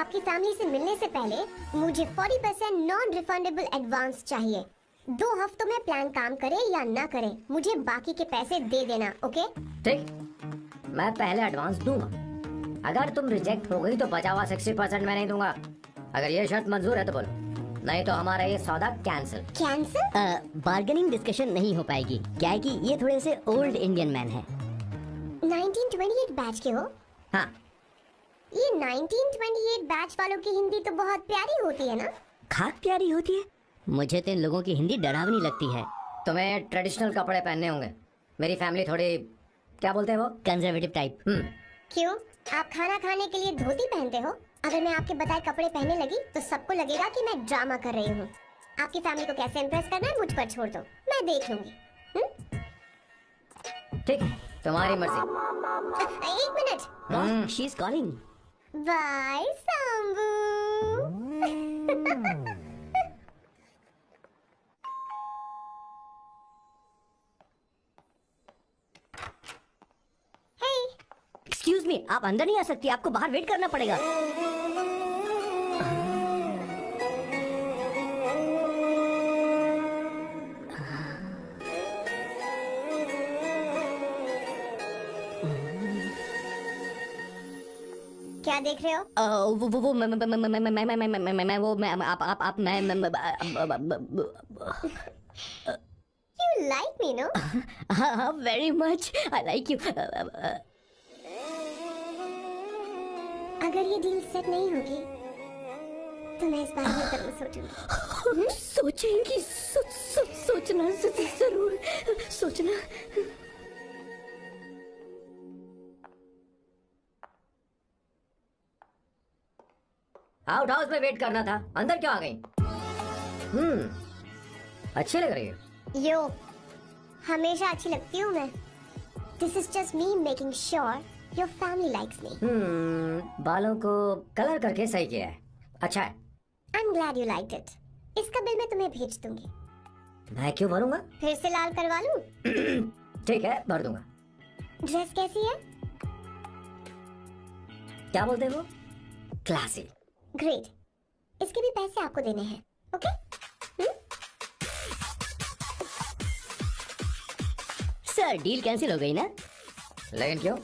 आपकी फैमिली से मिलने से पहले मुझे 40% नॉन रिफंडेबल एडवांस चाहिए। 2 हफ्तों में प्लान काम करे या ना करे, मुझे बाकी के पैसे दे देना, ओके? ठीक, मैं पहले एडवांस दूंगा। अगर तुम रिजेक्ट हो गई तो बचा हुआ 60% मैं नहीं दूंगा। अगर ये शर्त मंजूर है तो बोलो, नहीं तो हमारा ये सौदा कैंसिल। कैंसिल? बार्गेनिंग डिस्कशन नहीं हो पाएगी। क्या है कि ये थोड़े से ओल्ड इंडियन मैन है। 1928 बैच के हो? हाँ। ये 1928 बैच वालों की हिंदी तो बहुत प्यारी होती है ना? खाक प्यारी होती है? मुझे तो इन लोगों की हिंदी डरावनी लगती है। तुम्हें ट्रेडिशनल कपड़े पहनने होंगे। मेरी फैमिली थोड़ी, क्या बोलते हैं वो, कंजर्वेटिव टाइप। क्यों? आप खाना खाने के लिए धोती पहनते हो? अगर मैं आपके बताए कपड़े पहनने लगी तो सबको लगेगा कि मैं ड्रामा कर रही हूँ। आपकी फैमिली को कैसे इम्प्रेस करना है मुझ पर छोड़ दो, मैं देख लूंगी। ठीक, तुम्हारी मर्जी। 1 minute. She is calling. Bye Sambu. Excuse me, आप अंदर नहीं आ सकती, आपको बाहर वेट करना पड़ेगा। क्या देख रहे हो? वो मैं वो मैं आप मैं You like me, no? हाँ, very much. I like you. अगर ये डील सेट नहीं होगी तो मैं इस बारे में जरूर सोचूंगी। सोचेंगी, सोचना जरूर सोचना। आउट हाउस में वेट करना था, अंदर क्यों आ गई? अच्छी लग रही है। यो, हमेशा अच्छी लगती हूँ मैं। This is just me making sure your family likes me. बालों को कलर करके सही किया है, अच्छा है। I'm glad you liked it. इसका बिल मैं तुम्हें भेज दूंगी। मैं क्यों भरूंगा? फिर से लाल करवा लूं? ठीक है, भर दूंगा। ड्रेस कैसी है? क्या बोलते हैं वो? क्लासी। ग्रेट, इसके भी पैसे आपको देने हैं, ओके? सर, डील कैंसिल हो गई ना? लेकिन क्यों?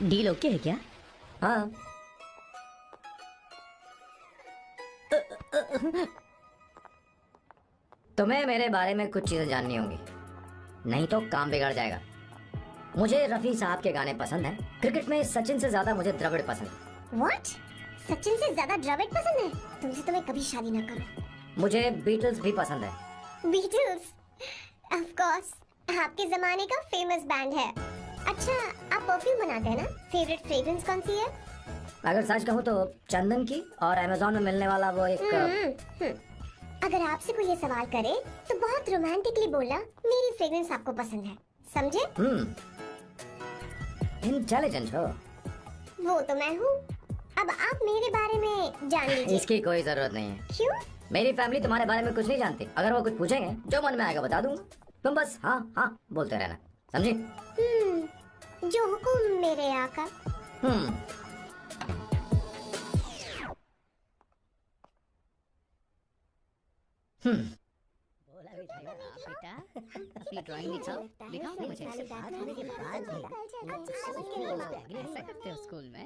डील ओके है क्या? हाँ। तुम्हें मेरे बारे में कुछ चीजें जाननी होंगी, नहीं तो काम बिगड़ जाएगा। मुझे रफी साहब के गाने पसंद हैं। क्रिकेट में सचिन से ज्यादा मुझे द्रविड़ पसंद है। What? सचिन से ज्यादा द्रविड़ पसंद है? तुमसे तो मैं कभी शादी ना करूं। मुझे बीटल्स भी पसंद है। बीटल्स? ऑफ कोर्स, आपके जमाने का फेमस बैंड है। अच्छा, आप परफ्यूम बनाते हैं ना? फेवरेट फ्रेग्रेंस कौन सी है? अगर सच कहूँ तो चंदन की, और अमेज़न में मिलने वाला वो एक अगर आपसे कोई ये सवाल करे तो बहुत रोमांटिकली बोलना मेरी फ्रेग्रेंस आपको पसंद है, समझे? इंटेलिजेंट हो। वो तो मैं हूँ। अब आप मेरे बारे में जान लीजिए। इसकी कोई जरूरत नहीं है। क्यों? मेरी फैमिली तुम्हारे बारे में कुछ नहीं जानती। अगर वो कुछ पूछेंगे जो मन में आएगा बता दूंगा, तुम बस हाँ हाँ बोलते रहना, समझी? जो हुकुम मेरे आका। बोला भी था बेटा, अपनी ड्राइंग दिखाओ मुझे। करते हो स्कूल में?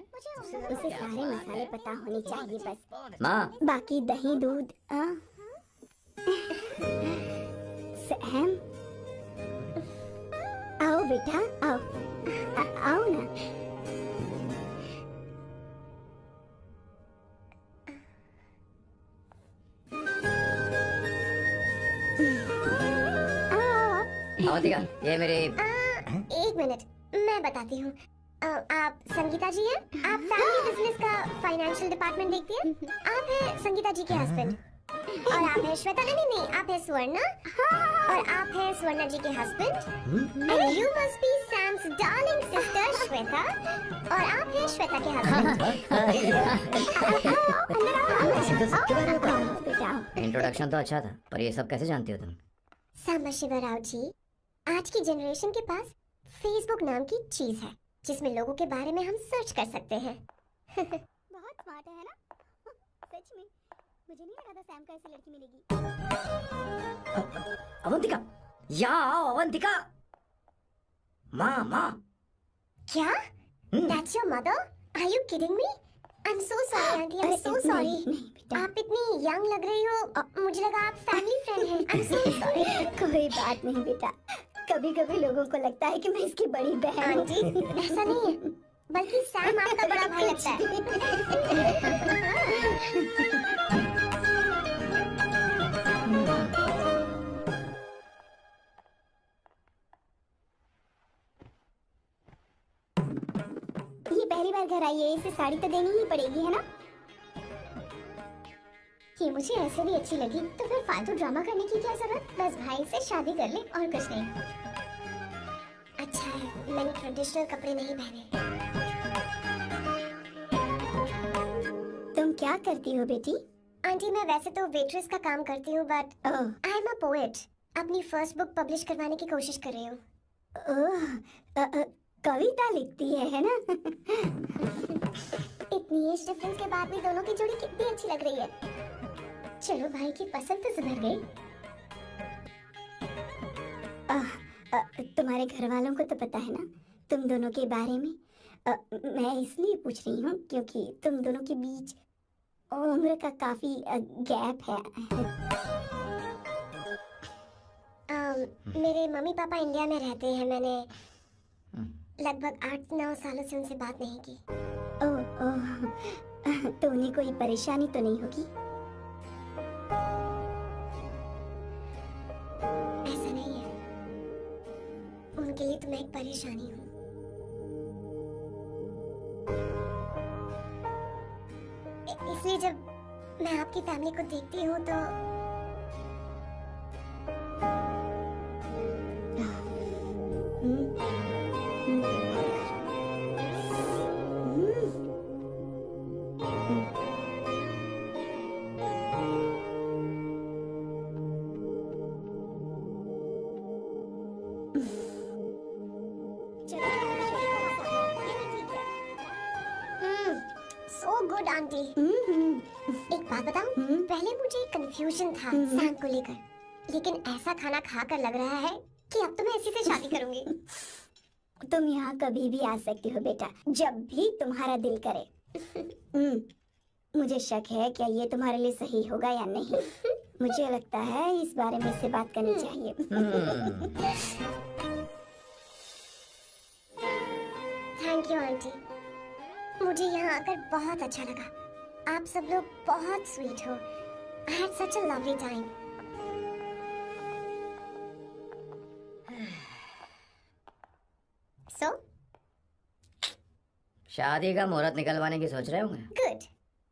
उसे सारे मसाले पता होने चाहिए बस। माँ, बाकी दही दूध। सैम, आओ बेटा, आओ ना। अवंतिका, ये मेरे एक मिनट, मैं बताती हूँ। आप संगीता जी हैं? आप फैमिली बिजनेस का फाइनेंशियल डिपार्टमेंट देखती हैं? आप हैं संगीता जी के हस्बैंड। और आप हैं श्वेता? नहीं, आप हैं स्वर्णा। और आप हैं स्वर्णा जी के husband. And you must be Sam's darling sister Shweta. और आप हैं श्वेता के हस्बैंड। इंट्रोडक्शन तो अच्छा था, पर ये सब कैसे जानती हो तुम? सांबा शिवा राव जी, आज की जनरेशन के पास फेसबुक नाम की चीज है जिसमें लोगों के बारे में हम सर्च कर सकते हैं। बहुत स्मार्ट है ना? सच में मुझे नहीं लगा था सैम को ऐसी लड़की मिलेगी। अवंतिका, अवंतिका, माँ। क्या? That's your mother? Are you kidding me? I'm so sorry auntie, I'm so sorry. आप इतनी यंग लग रही हो, मुझे लगा आप फैमिली फ्रेंड हैं। I'm so sorry. कोई बात नहीं बेटा, कभी कभी लोगों को लगता है कि मैं इसकी बड़ी बहन हूँ। आंटी, ऐसा नहीं है, बल्कि सैम आपका बड़ा भाई लगता है। ये पहली बार घर आई है, इसे साड़ी तो देनी ही पड़ेगी, है ना? ये मुझे ऐसे भी अच्छी लगी, तो फिर फालतू ड्रामा करने की क्या जरूरत? बस भाई से शादी कर ले और कुछ नहीं। अच्छा है मैंने ट्रेडिशनल कपड़े नहीं पहने। तुम क्या करती हो बेटी? आंटी, मैं वैसे तो वेट्रेस का काम करती हूँ, but I am a poet. अपनी फर्स्ट बुक पब्लिश करवाने की कोशिश कर रही हूँ। कविता लिखती है ना? इतनी एज डिफरेंस के बाद भी दोनों की जोड़ी कितनी अच्छी लग रही है। चलो भाई की पसंद तो सुधर गई। तुम्हारे घर वालों को तो पता है ना तुम दोनों के बारे में? मैं इसलिए पूछ रही हूँ क्योंकि तुम दोनों के बीच उम्र का काफी गैप है। मेरे मम्मी पापा इंडिया में रहते हैं। मैंने लगभग 8-9 सालों से उनसे बात नहीं की। तो उन्हें कोई परेशानी तो नहीं होगी? ऐसा नहीं है, उनके लिए तो मैं एक परेशानी हूँ। इसलिए जब मैं आपकी फैमिली को देखती हूँ तो सो गुड आंटी। एक बात बताऊं? पहले मुझे कंफ्यूजन था सैम को लेकर, लेकिन ऐसा खाना खाकर लग रहा है कि अब तो मैं इसी से शादी करूंगी। तुम यहाँ कभी भी आ सकती हो बेटा, जब भी तुम्हारा दिल करे। मुझे शक है क्या ये तुम्हारे लिए सही होगा या नहीं। मुझे लगता है इस बारे में इससे बात करनी चाहिए। थैंक यू आंटी, मुझे यहाँ आकर बहुत अच्छा लगा। आप सब लोग बहुत स्वीट हो। I had such a lovely time. So? शादी का मुहूर्त निकलवाने की सोच रहे होंगे। Good.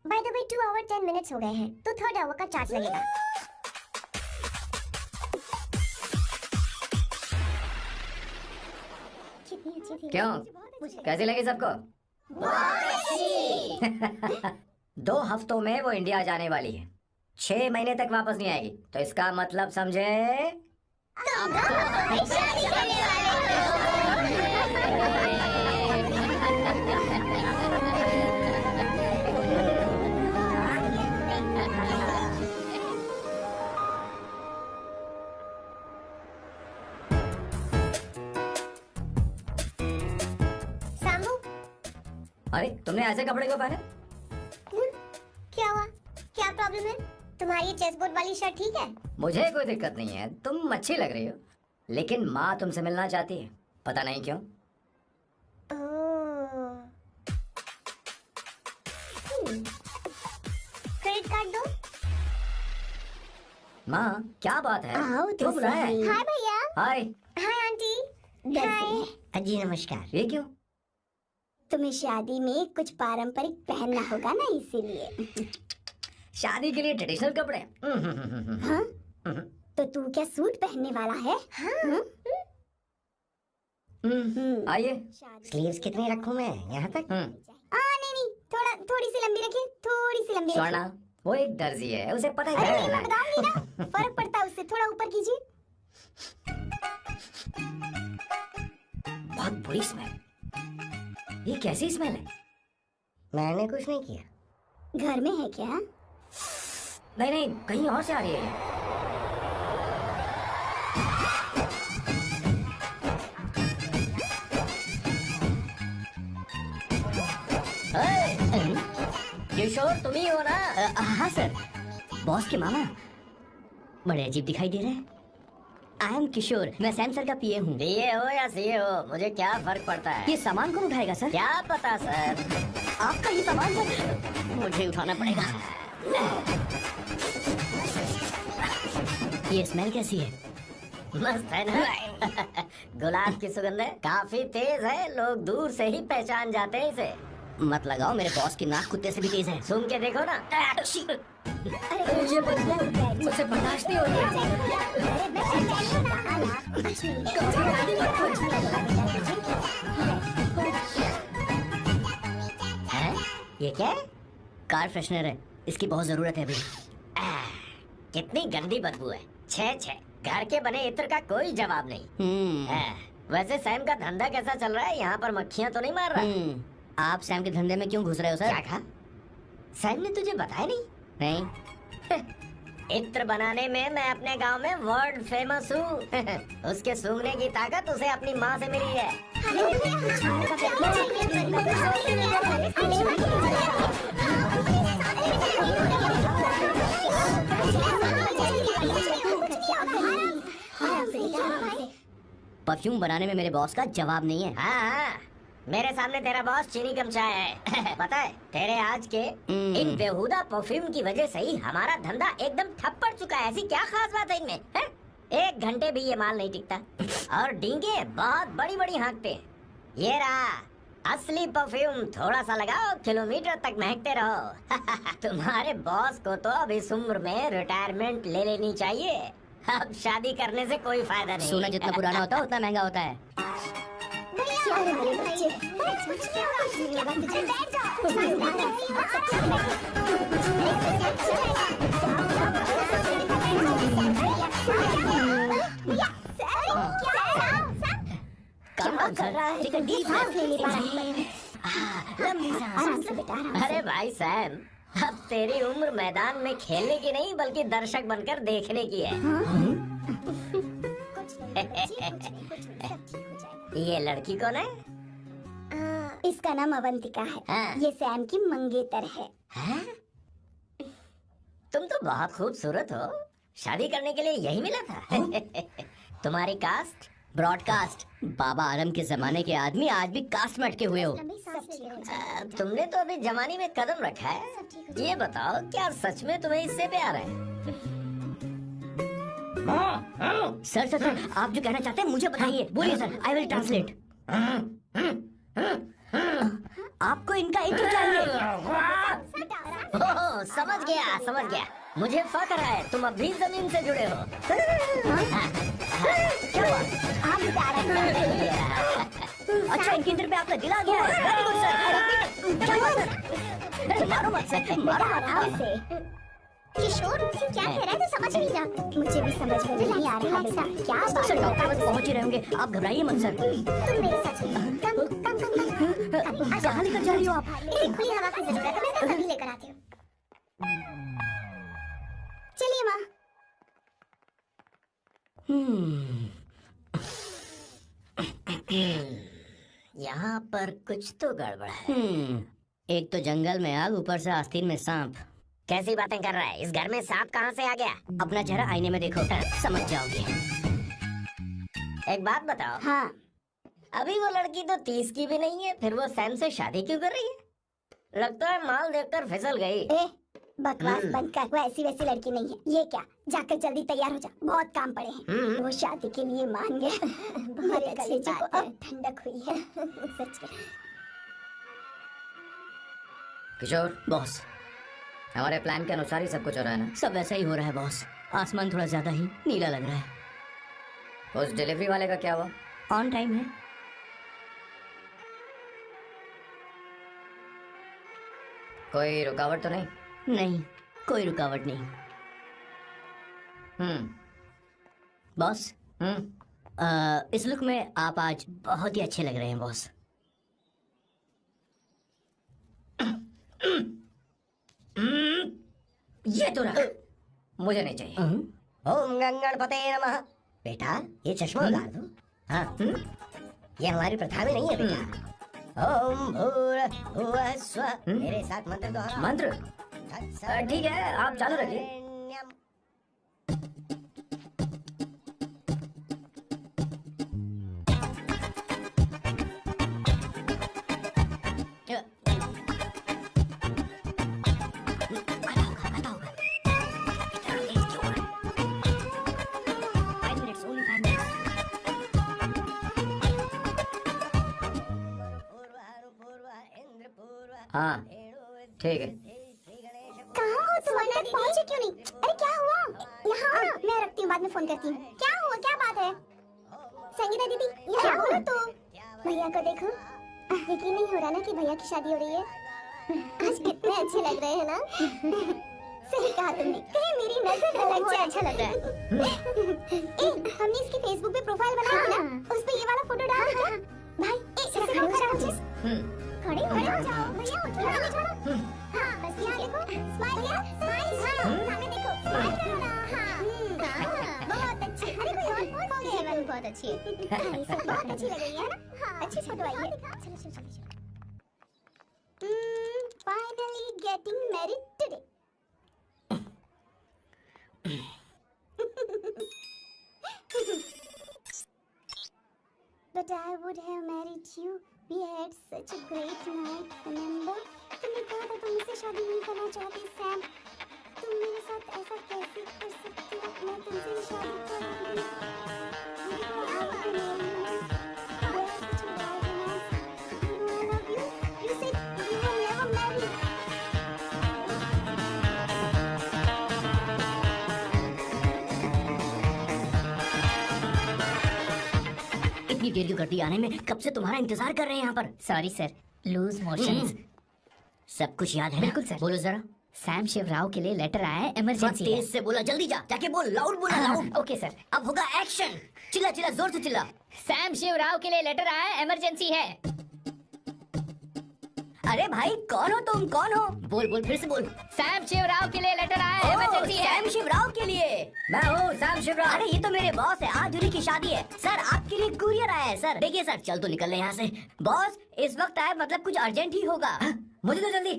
By the way, 2 hour 10 minutes हो गए हैं, तो 3rd hour का चार्ज लगेगा। कितनी अच्छी थी। क्यों? कैसी लगी सबको? बहुत 2 हफ्तों में वो इंडिया जाने वाली है, 6 महीने तक वापस नहीं आएगी, तो इसका मतलब समझे? अरे तुमने ऐसे कपड़े क्यों पहने? क्या हुआ? क्या प्रॉब्लम है? तुम्हारी चेस्ट बोर्ड वाली शर्ट ठीक है? मुझे कोई दिक्कत नहीं है, तुम अच्छी लग रही हो, लेकिन माँ तुमसे मिलना चाहती है, पता नहीं क्यों। क्रेडिट कार्ड दो। माँ क्या बात है? आओ क्यों बुलाया है? हाय भैया। हाय। Hi aunty. हाय। जी नमस्कार। ये क्यों? तुम्हें शादी में कुछ पारंपरिक पहनना होगा ना, इसीलिए। शादी के लिए ट्रेडिशनल कपड़े? हाँ? तो तू क्या सूट पहनने वाला है? हाँ? आइए। स्लीव्स कितनी रखूं मैं? यहाँ तक? नहीं, थोड़ी सी लंबी रखिए, थोड़ी सी लंबी। स्वर्णा, वो एक दर्जी है, उसे पता है। अरे मैं बताऊंगी ना, फर्क पड़ता है उससे, थोड़ा ऊपर कीजिए। बहुत बुरी स्मेल। ये कैसी स्मेल है? मैंने कुछ नहीं किया। घर में है क्या? नहीं, कहीं और से आ रही है। किशोर तुम ही हो ना? हाँ सर, बॉस के मामा। बड़े अजीब दिखाई दे रहे हैं। आई एम किशोर, मैं सैम सर का पीए हूँ। पीए हो या सीए हो, मुझे क्या फर्क पड़ता है? ये सामान कौन उठाएगा सर? क्या पता सर, आपका ये सामान सर मुझे उठाना पड़ेगा। ये स्मेल कैसी है? मस्त है ना? गुलाब की सुगंध है, काफी तेज है, लोग दूर से ही पहचान जाते हैं इसे। मत लगाओ, मेरे बॉस की नाक कुत्ते से भी तेज है। सूंघ के देखो ना। मुझसे बर्दाश्त नहीं हो रही। है? ये क्या है? कार फ्रेशनर है, इसकी बहुत जरूरत है अभी। कितनी गंदी बदबू है। छे घर के बने इत्र का कोई जवाब नहीं। वैसे सैम का धंधा कैसा चल रहा है? यहाँ पर मक्खियाँ तो नहीं मार रहा? आप सैम के धंधे में क्यों घुस रहे हो सर? क्या कहा? सैम ने तुझे बताया नहीं? नहीं। इत्र बनाने में मैं अपने गांव में वर्ल्ड फेमस हूँ। उसके सूंघने की ताकत उसे अपनी माँ से मिली है। परफ्यूम बनाने में मेरे बॉस का जवाब नहीं है। हाँ, मेरे सामने तेरा बॉस चीनी कम चाय है। पता है, तेरे आज के इन बेहुदा परफ्यूम की वजह से ही हमारा धंधा एकदम ठप पड़ चुका है। ऐसी क्या खास बात है इनमें? 1 घंटे भी ये माल नहीं टिकता और डींगे बहुत बड़ी बड़ी हाँकते हैं। ये रहा असली परफ्यूम, थोड़ा सा लगाओ, किलोमीटर तक महकते रहो। तुम्हारे बॉस को तो अब इस उम्र में रिटायरमेंट ले लेनी चाहिए। अब शादी करने से कोई फायदा नहीं। सोना जितना पुराना होता है उतना महंगा होता है। अरे भाई सैम, अब तेरी उम्र मैदान में खेलने की नहीं बल्कि दर्शक बनकर देखने की है। ये लड़की कौन है? इसका नाम अवंतिका है। हाँ। ये सैम की मंगेतर है। हाँ? तुम तो बहुत खूबसूरत हो, शादी करने के लिए यही मिला था। तुम्हारी कास्ट ब्रॉडकास्ट। बाबा आलम के जमाने के आदमी आज भी कास्ट में अटके हुए हो। तुमने तो अभी जमाने में कदम रखा है। ये बताओ क्या सच में तुम्हें इससे प्यार है? सर सर सर, आप जो कहना चाहते हैं मुझे बताइए, बोलिए सर, आई विल ट्रांसलेट। आपको इनका इंट्रो चाहिए? ओह, समझ गया। मुझे फक्र है तुम अभी जमीन से जुड़े हो। क्या हुआ? आप बता रहे हैं। अच्छा, इनके इंटर पे आपका दिल आ गया है। Very good sir. क्या हुआ सर? मारो मत सर, मारो मत। किशोर क्या कह रहा है तो समझ नहीं रहा। मुझे भी समझ में नहीं आ रहा बेटा। क्या बात सर, डॉक्टर बस पहुंच ही रहे होंगे, आप घबराइए मत सर। तुम मेरे साथ कहाँ लेकर जा रही हो आप? इसे खुली हवा की जरूरत है, मैं अभी लेकर आती हूँ। चलिए माँ। यहाँ पर कुछ तो गड़बड़ है। एक तो जंगल में आग, ऊपर से आस्तीन में सांप। कैसी बातें कर रहा है? इस घर में सांप कहाँ से आ गया? अपना चेहरा आईने में देखो, समझ जाओगे। एक बात बताओ। हाँ। अभी वो लड़की तो 30 की भी नहीं है, फिर वो सैम से शादी क्यों कर रही है? लगता है माल देखकर फिसल गई। बकवास बंद कर, वो ऐसी वैसी लड़की नहीं है। ये क्या, जाकर जल्दी तैयार हो जा, बहुत काम पड़े हैं। वो शादी के लिए मान गए। बहुत अच्छी बात है, ठंडक हुई है। सच में। किशोर बॉस, हमारे प्लान के अनुसार ही सब कुछ हो रहा है ना? सब वैसा ही हो रहा है बॉस। आसमान थोड़ा ज्यादा ही नीला लग रहा है। उस डिलीवरी वाले का क्या हुआ? ऑन टाइम है। कोई रुकावट तो नहीं? नहीं, कोई रुकावट नहीं। बॉस, इस लुक में आप आज बहुत ही अच्छे लग रहे हैं बॉस। ये तो रहा, मुझे नहीं चाहिए। ओम गंगणपते नमः। बेटा ये चश्मा उतार दो। हाँ, ये हमारी प्रथा में नहीं है बेटा। ओम भूर्भुवः स्वः। मेरे साथ मंत्र दोहराओ। मंत्र? ठीक है, आप चालू रखिए। हाँ ठीक है। कहाँ हो तुम? पहुँचे क्यों नहीं? अरे क्या हुआ? यहाँ मैं रखती हूँ, बाद में फोन करती हूँ। क्या हुआ, क्या बात है? संगीता दीदी यहाँ हो ना तुम? भैया को देखो, यकीन नहीं हो रहा ना कि भैया की शादी हो रही है। आज कितने अच्छे लग रहे हैं ना। सही कहा तुमने, कहीं मेरी नजर अलग से अच्छा लग रहा है। हमने इसकी फेसबुक पे प्रोफाइल बनाई है ना, उस पे ये वाला फोटो डाल दो भाई। खड़े हो जाओ भैया, उठो ना छोड़ो। हाँ बस यहाँ देखो, स्माइल स्माइल। हाँ सामने देखो, स्माइल करो ना। हाँ बहुत अच्छी। अरे कोई और फोटो है? बहुत अच्छी है, सब बहुत अच्छी लग रही है ना। हाँ अच्छी फोटो आई है। चलो चलो चलो। Finally getting married today. But I would have married you. We had such a great night. Remember? तुमने कहा था तुम मुझसे शादी नहीं करना चाहती सैम। तुम मेरे साथ ऐसा कैसे कर सकती हो? मैं तुमसे ही शादी करूंगी। I love you. You said you will never marry. इतनी देर क्यों कर दी आने में? कब से तुम्हारा इंतजार कर रहे हैं यहाँ पर। Sorry sir, loose motions. सब कुछ याद है? बिल्कुल सर। बोलो जरा। सैम शिवराव के लिए लेटर आया है, इमरजेंसी। तेज से बोला, जल्दी जा, जाके बोल, लाउड बोला, लाउड। Okay sir. अब होगा एक्शन। चिल्ला चिल्ला, जोर से चिल्ला। सैम शिवराव के लिए लेटर आया है, इमरजेंसी है। अरे भाई कौन हो तुम, कौन हो? बोल बोल, फिर से बोल। सैम शिवराव के लिए लेटर आया है, इमरजेंसी है। सैम शिवराव के लिए? मैं हूँ सैम शिवराव। अरे ये तो मेरे बॉस है, आज उन्हीं की शादी है। सर आपके लिए कुरियर आया है सर। देखिए सर, चल तो निकल रहे यहाँ से। बॉस इस वक्त आए, मतलब कुछ अर्जेंट ही होगा। मुझे तो जल्दी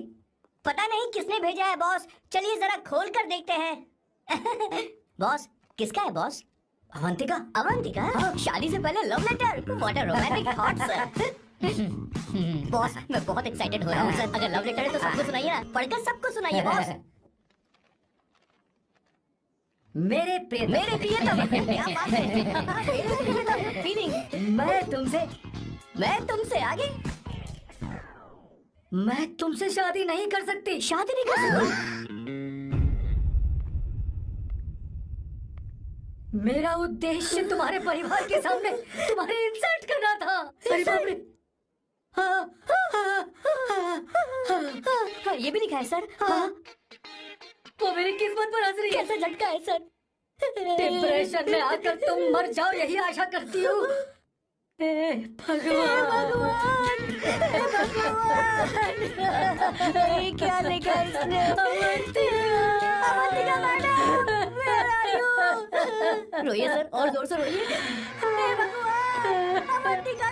पता नहीं किसने भेजा है बॉस। चलिए जरा खोल कर देखते हैं। बॉस किसका है बॉस? अवंतिका, अवंतिका, शादी से पहले love letter, what a romantic thought sir. Boss, मैं बहुत एक्साइटेड हो रहा हूँ सर। अगर लव लेटर है तो सबको सुनाइए ना, पढ़कर सबको सुनाइए बॉस। मेरे प्रियतम, क्या बात है? फीलिंग, मैं तुमसे आगे, मैं तुमसे शादी नहीं कर सकती। शादी नहीं कर सकती? मेरा उद्देश्य तुम्हारे परिवार के सामने तुम्हारे इंसल्ट करना था। अरे बाप रे। ये भी लिखा है सर। वो मेरी किस्मत पर हंस रही है। कैसा झटका है सर? डिप्रेशन में आकर तुम मर जाओ यही आशा करती हूँ। भगवान, क्या लिखा इसने? अवंतिका मैडम, रोइए सर, और जोर से रोइए। अवंतिका,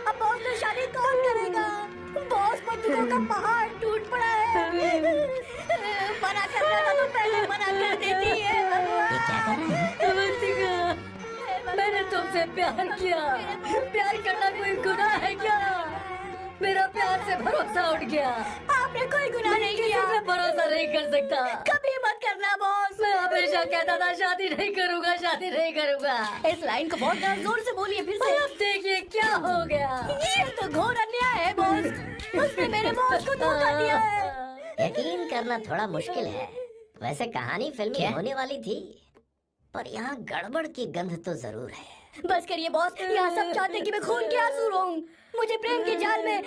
अब बॉस से शादी कौन करेगा? बॉस पर दुखों का पहाड़ टूट पड़ा है। मना करना था तो पहले मना कर देती है। अवंतिका, मैंने तुमसे प्यार किया। प्यार करना कोई गुनाह है क्या? मेरा प्यार से भरोसा उठ गया। आपने कोई गुनाह नहीं किया। मैं भरोसा नहीं कर सकता। कभी मत करना बॉस। मैं हमेशा कहता था शादी नहीं करूंगा, शादी नहीं करूंगा। इस लाइन को बहुत जोर से बोलिए फिर से। अब देखिए क्या हो गया। ये तो घोर अन्याय है बॉस। उसने मेरे बॉस को धोखा दिया है। यकीन करना थोड़ा मुश्किल है। वैसे कहानी फिल्म में होने वाली थी, पर यहाँ गड़बड़ की गंध तो जरूर है। बस करिए बॉस, यहाँ सब चाहते कि मैं खून के आंसू रोऊं। मुझे प्रेम के जाल में,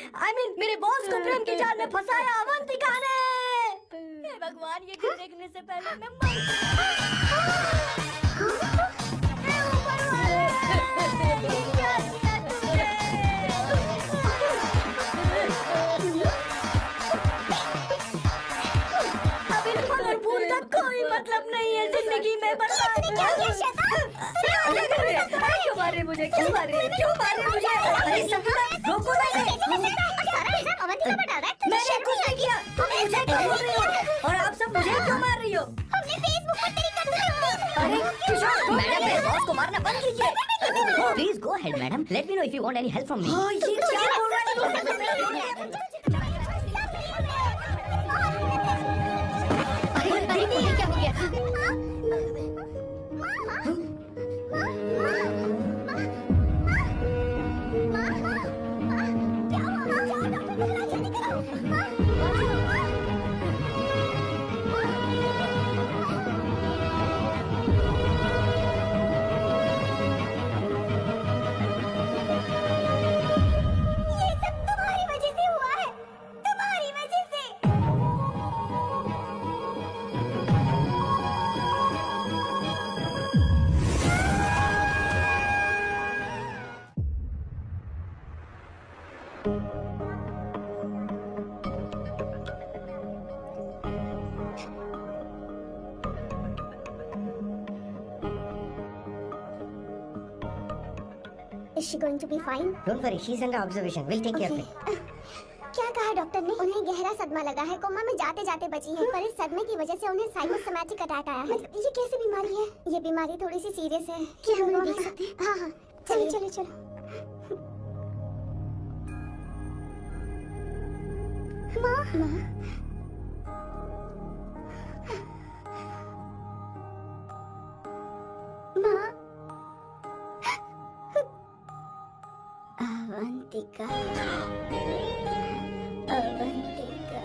मेरे बॉस को प्रेम के जाल में फंसाया अवंतिका ने। हे भगवान, ये दिन देखने से पहले मैं अब इस फल और फूल का कोई मतलब नहीं है जिंदगी में। क्यों मार रहे मुझे? क्यों मार रहे? क्यों मार रहे मुझे? अरे सपना, रोको मैंने कुछ नहीं किया। मुझे क्यों बोल रही हो? और आप सब मुझे क्यों मार रही हो? हमने फेसबुक पर तेरी कंप्लेंट। अरे किशोर, मैडम मेरे बॉस को मारना बंद कीजिए। Please go ahead madam, let me know if you want any help from me. ये क्या बोल रहा है? अरे ये क्या हो गया? Is she going to be fine? Don't worry, she's under observation. We'll take care of it. क्या कहा डॉक्टर ने? उन्हें गहरा सदमा लगा है, कोमा में जाते जाते बची है, पर इस सदमे की वजह से उन्हें साइकोसोमैटिक अटैक आया है। मतलब ये कैसी बीमारी है? ये बीमारी थोड़ी सी सीरियस है। क्या हम देख सकते हैं? हाँ हाँ, चलिए चलिए चलो। माँ माँ अवंतिका, अवंतिका,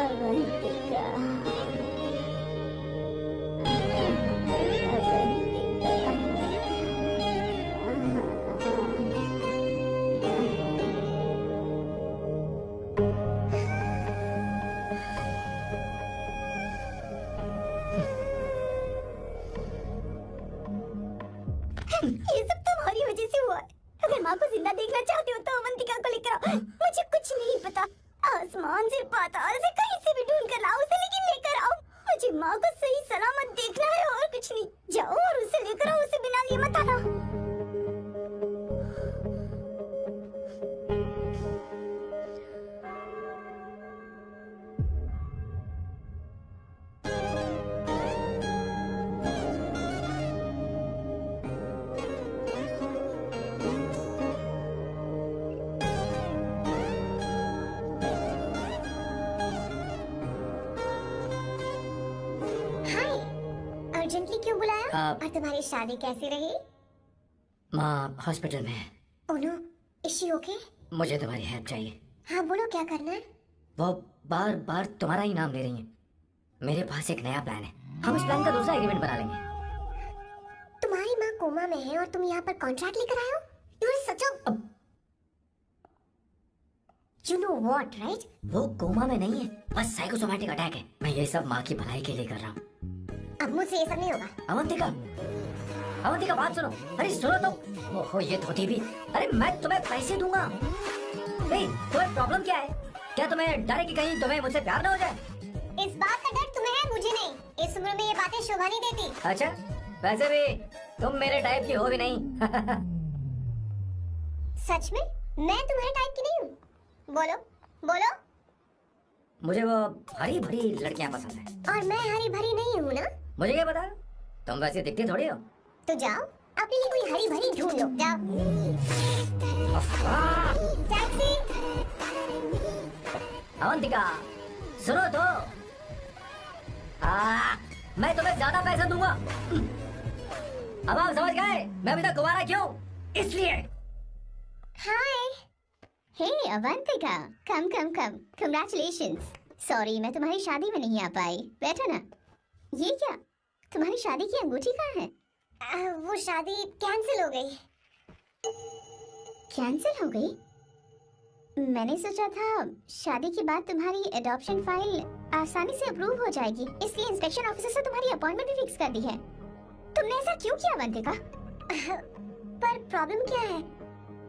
अवंतिका, ये सब तुम्हारी वजह से हुआ है। अगर माँ को जिंदा देखना चाहते हो तो अवंतिका को लेकर आओ। मुझे कुछ नहीं पता, आसमान से पाताल से कहीं से भी ढूंढ कर लाओ उसे, लेकिन लेकर आओ। मुझे माँ को सही सलामत देखना है और कुछ नहीं। जाओ और उसे लेकर आओ, उसे बिना लिए मत आना। और तुम्हारी शादी कैसी रही? माँ हॉस्पिटल में है। Oh no, is she okay? मुझे तुम्हारी हेल्प चाहिए। हाँ बोलो, क्या करना है? वो बार बार तुम्हारा ही नाम ले रही है। मेरे पास एक नया प्लान है, हम इस प्लान का दूसरा एग्रीमेंट बना लेंगे। तुम्हारी माँ कोमा में है और तुम यहाँ पर कॉन्ट्रैक्ट लेकर आए हो? You are such a you know what, right? वो कोमा में नहीं है, बस साइकोसोमैटिक अटैक है। मैं ये सब माँ की भलाई के लिए कर रहा हूँ। अब मुझसे ये सब नहीं होगा। अवंतिका, अवंतिका बात सुनो। अरे सुनो तो। ओहो ये धोती भी। अरे मैं तुम्हें पैसे दूंगा। तुम्हें प्रॉब्लम क्या है? क्या तुम्हें डर है कि कहीं तुम्हें मुझसे प्यार ना हो जाए? इस बात का डर तुम्हें है, मुझे नहीं। इस उम्र में ये बातें शोभा नहीं देती। अच्छा, वैसे भी तुम मेरे टाइप की हो भी नहीं। सच में? मैं तुम्हारे टाइप की नहीं हूँ। बोलो बोलो। मुझे वो हरी भरी लड़कियां पसंद है। और मैं हरी भरी नहीं हूँ ना? मुझे क्या पता, तुम वैसे दिखती थोड़ी हो। तो जाओ अपने लिए कोई हरी भरी ढूंढ लो, जाओ। टैक्सी। अवंतिका सुनो तो। मैं तुम्हें ज्यादा पैसा दूंगा। अब आप समझ गए मैं अभी तक कुंवारा क्यों? इसलिए। हाय। हे अवंतिका, कम कम कम, कंग्रेचुलेशंस। सॉरी मैं तुम्हारी शादी में नहीं आ पाई। बैठो ना। ये क्या, तुम्हारी शादी की अंगूठी कहाँ है? वो शादी कैंसिल हो गई। कैंसिल हो गई? मैंने सोचा था शादी के बाद तुम्हारी एडॉप्शन फाइल आसानी से अप्रूव हो जाएगी, इसलिए इंस्पेक्शन ऑफिसर से तुम्हारी अपॉइंटमेंट भी फिक्स कर दी है। तुमने ऐसा क्यों किया अवंतिका? पर प्रॉब्लम क्या है?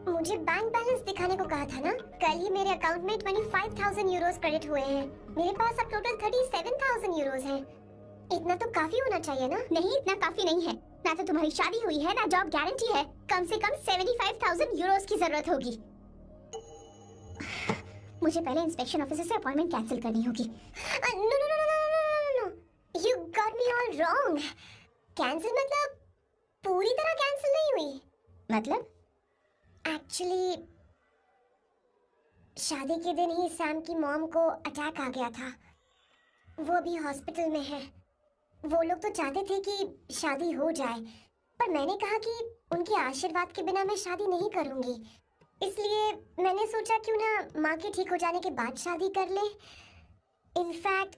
मुझे बैंक बैलेंस दिखाने को कहा था ना। कल ही मेरे अकाउंट में 25,000 यूरोस क्रेडिट हुए हैं। मेरे पास अब टोटल 37,000 यूरोस हैं। इतना तो काफी होना चाहिए ना? नहीं, इतना काफी नहीं है। ना तो तुम्हारी शादी हुई है, ना जॉब गारंटी है। कम से कम 75,000 यूरोस की जरूरत होगी। मुझे पहले इंस्पेक्शन ऑफिसर से अपॉइंटमेंट कैंसिल करनी होगी। No no no no no no, you got me all wrong. Cancel मतलब पूरी तरह कैंसिल नहीं हुई। मतलब एक्चुअली शादी के दिन ही सैम की मॉम को अटैक आ गया था। वो अभी हॉस्पिटल में है। वो लोग तो चाहते थे कि शादी हो जाए, पर मैंने कहा कि उनके आशीर्वाद के बिना मैं शादी नहीं करूंगी। इसलिए मैंने सोचा क्यों ना माँ के ठीक हो जाने के बाद शादी कर ले। इनफैक्ट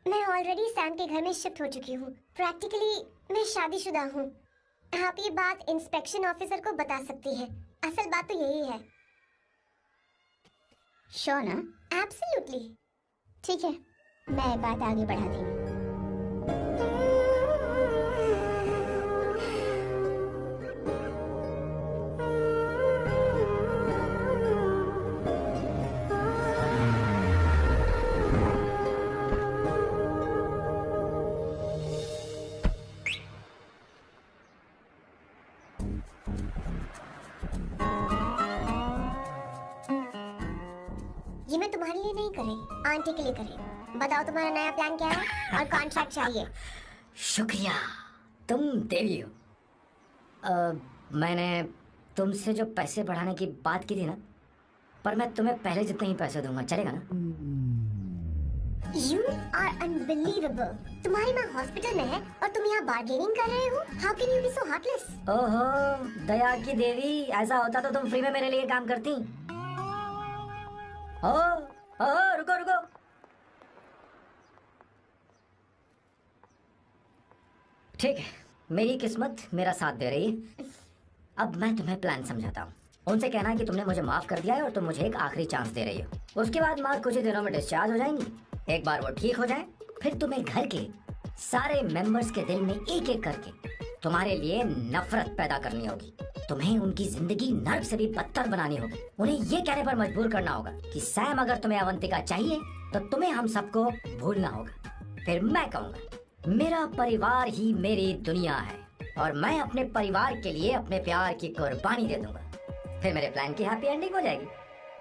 मैं ऑलरेडी सैम के घर में शिफ्ट हो चुकी हूँ। प्रैक्टिकली मैं शादीशुदा हूँ। आप ये बात इंस्पेक्शन ऑफिसर को बता सकती हैं। असल बात तो यही है। श्योर ना? एब्सोल्युटली। ठीक है, मैं बात आगे बढ़ाती हूँ। ये मैं तुम्हारे लिए नहीं करी, आंटी के लिए करी। बताओ तुम्हारा नया प्लान क्या है और कॉन्ट्रैक्ट चाहिए। शुक्रिया, तुम देवी हो। मैंने तुमसे जो पैसे बढ़ाने की बात की थी ना, पर मैं तुम्हें पहले जितने ही पैसे दूंगा, चलेगा ना? You are unbelievable. तुम्हारी माँ हॉस्पिटल में है और तुम यहाँ बार्गेनिंग कर रहे हो? How can you be so heartless? ओहो दया की देवी, ऐसा होता तो तुम फ्री में मेरे लिए काम करती। रुको रुको। ठीक है, मेरी किस्मत मेरा साथ दे रही है। अब मैं तुम्हें प्लान समझाता हूँ। उनसे कहना कि तुमने मुझे माफ कर दिया है और तुम मुझे एक आखिरी चांस दे रही हो। उसके बाद माँ कुछ ही दिनों में डिस्चार्ज हो जाएंगी। एक बार वो ठीक हो जाए, फिर तुम्हें घर के सारे मेंबर्स के दिल में एक एक करके तुम्हारे लिए नफरत पैदा करनी होगी। तुम्हें उनकी जिंदगी नर्क से भी बदतर बनानी होगी। उन्हें ये कहने पर मजबूर करना होगा कि सैम अगर तुम्हें अवंतिका चाहिए तो तुम्हें हम सबको भूलना होगा। फिर मैं कहूँगा मेरा परिवार ही मेरी दुनिया है और मैं अपने परिवार के लिए अपने प्यार की कुर्बानी दे दूंगा। फिर मेरे प्लान की हैप्पी एंडिंग हो जाएगी।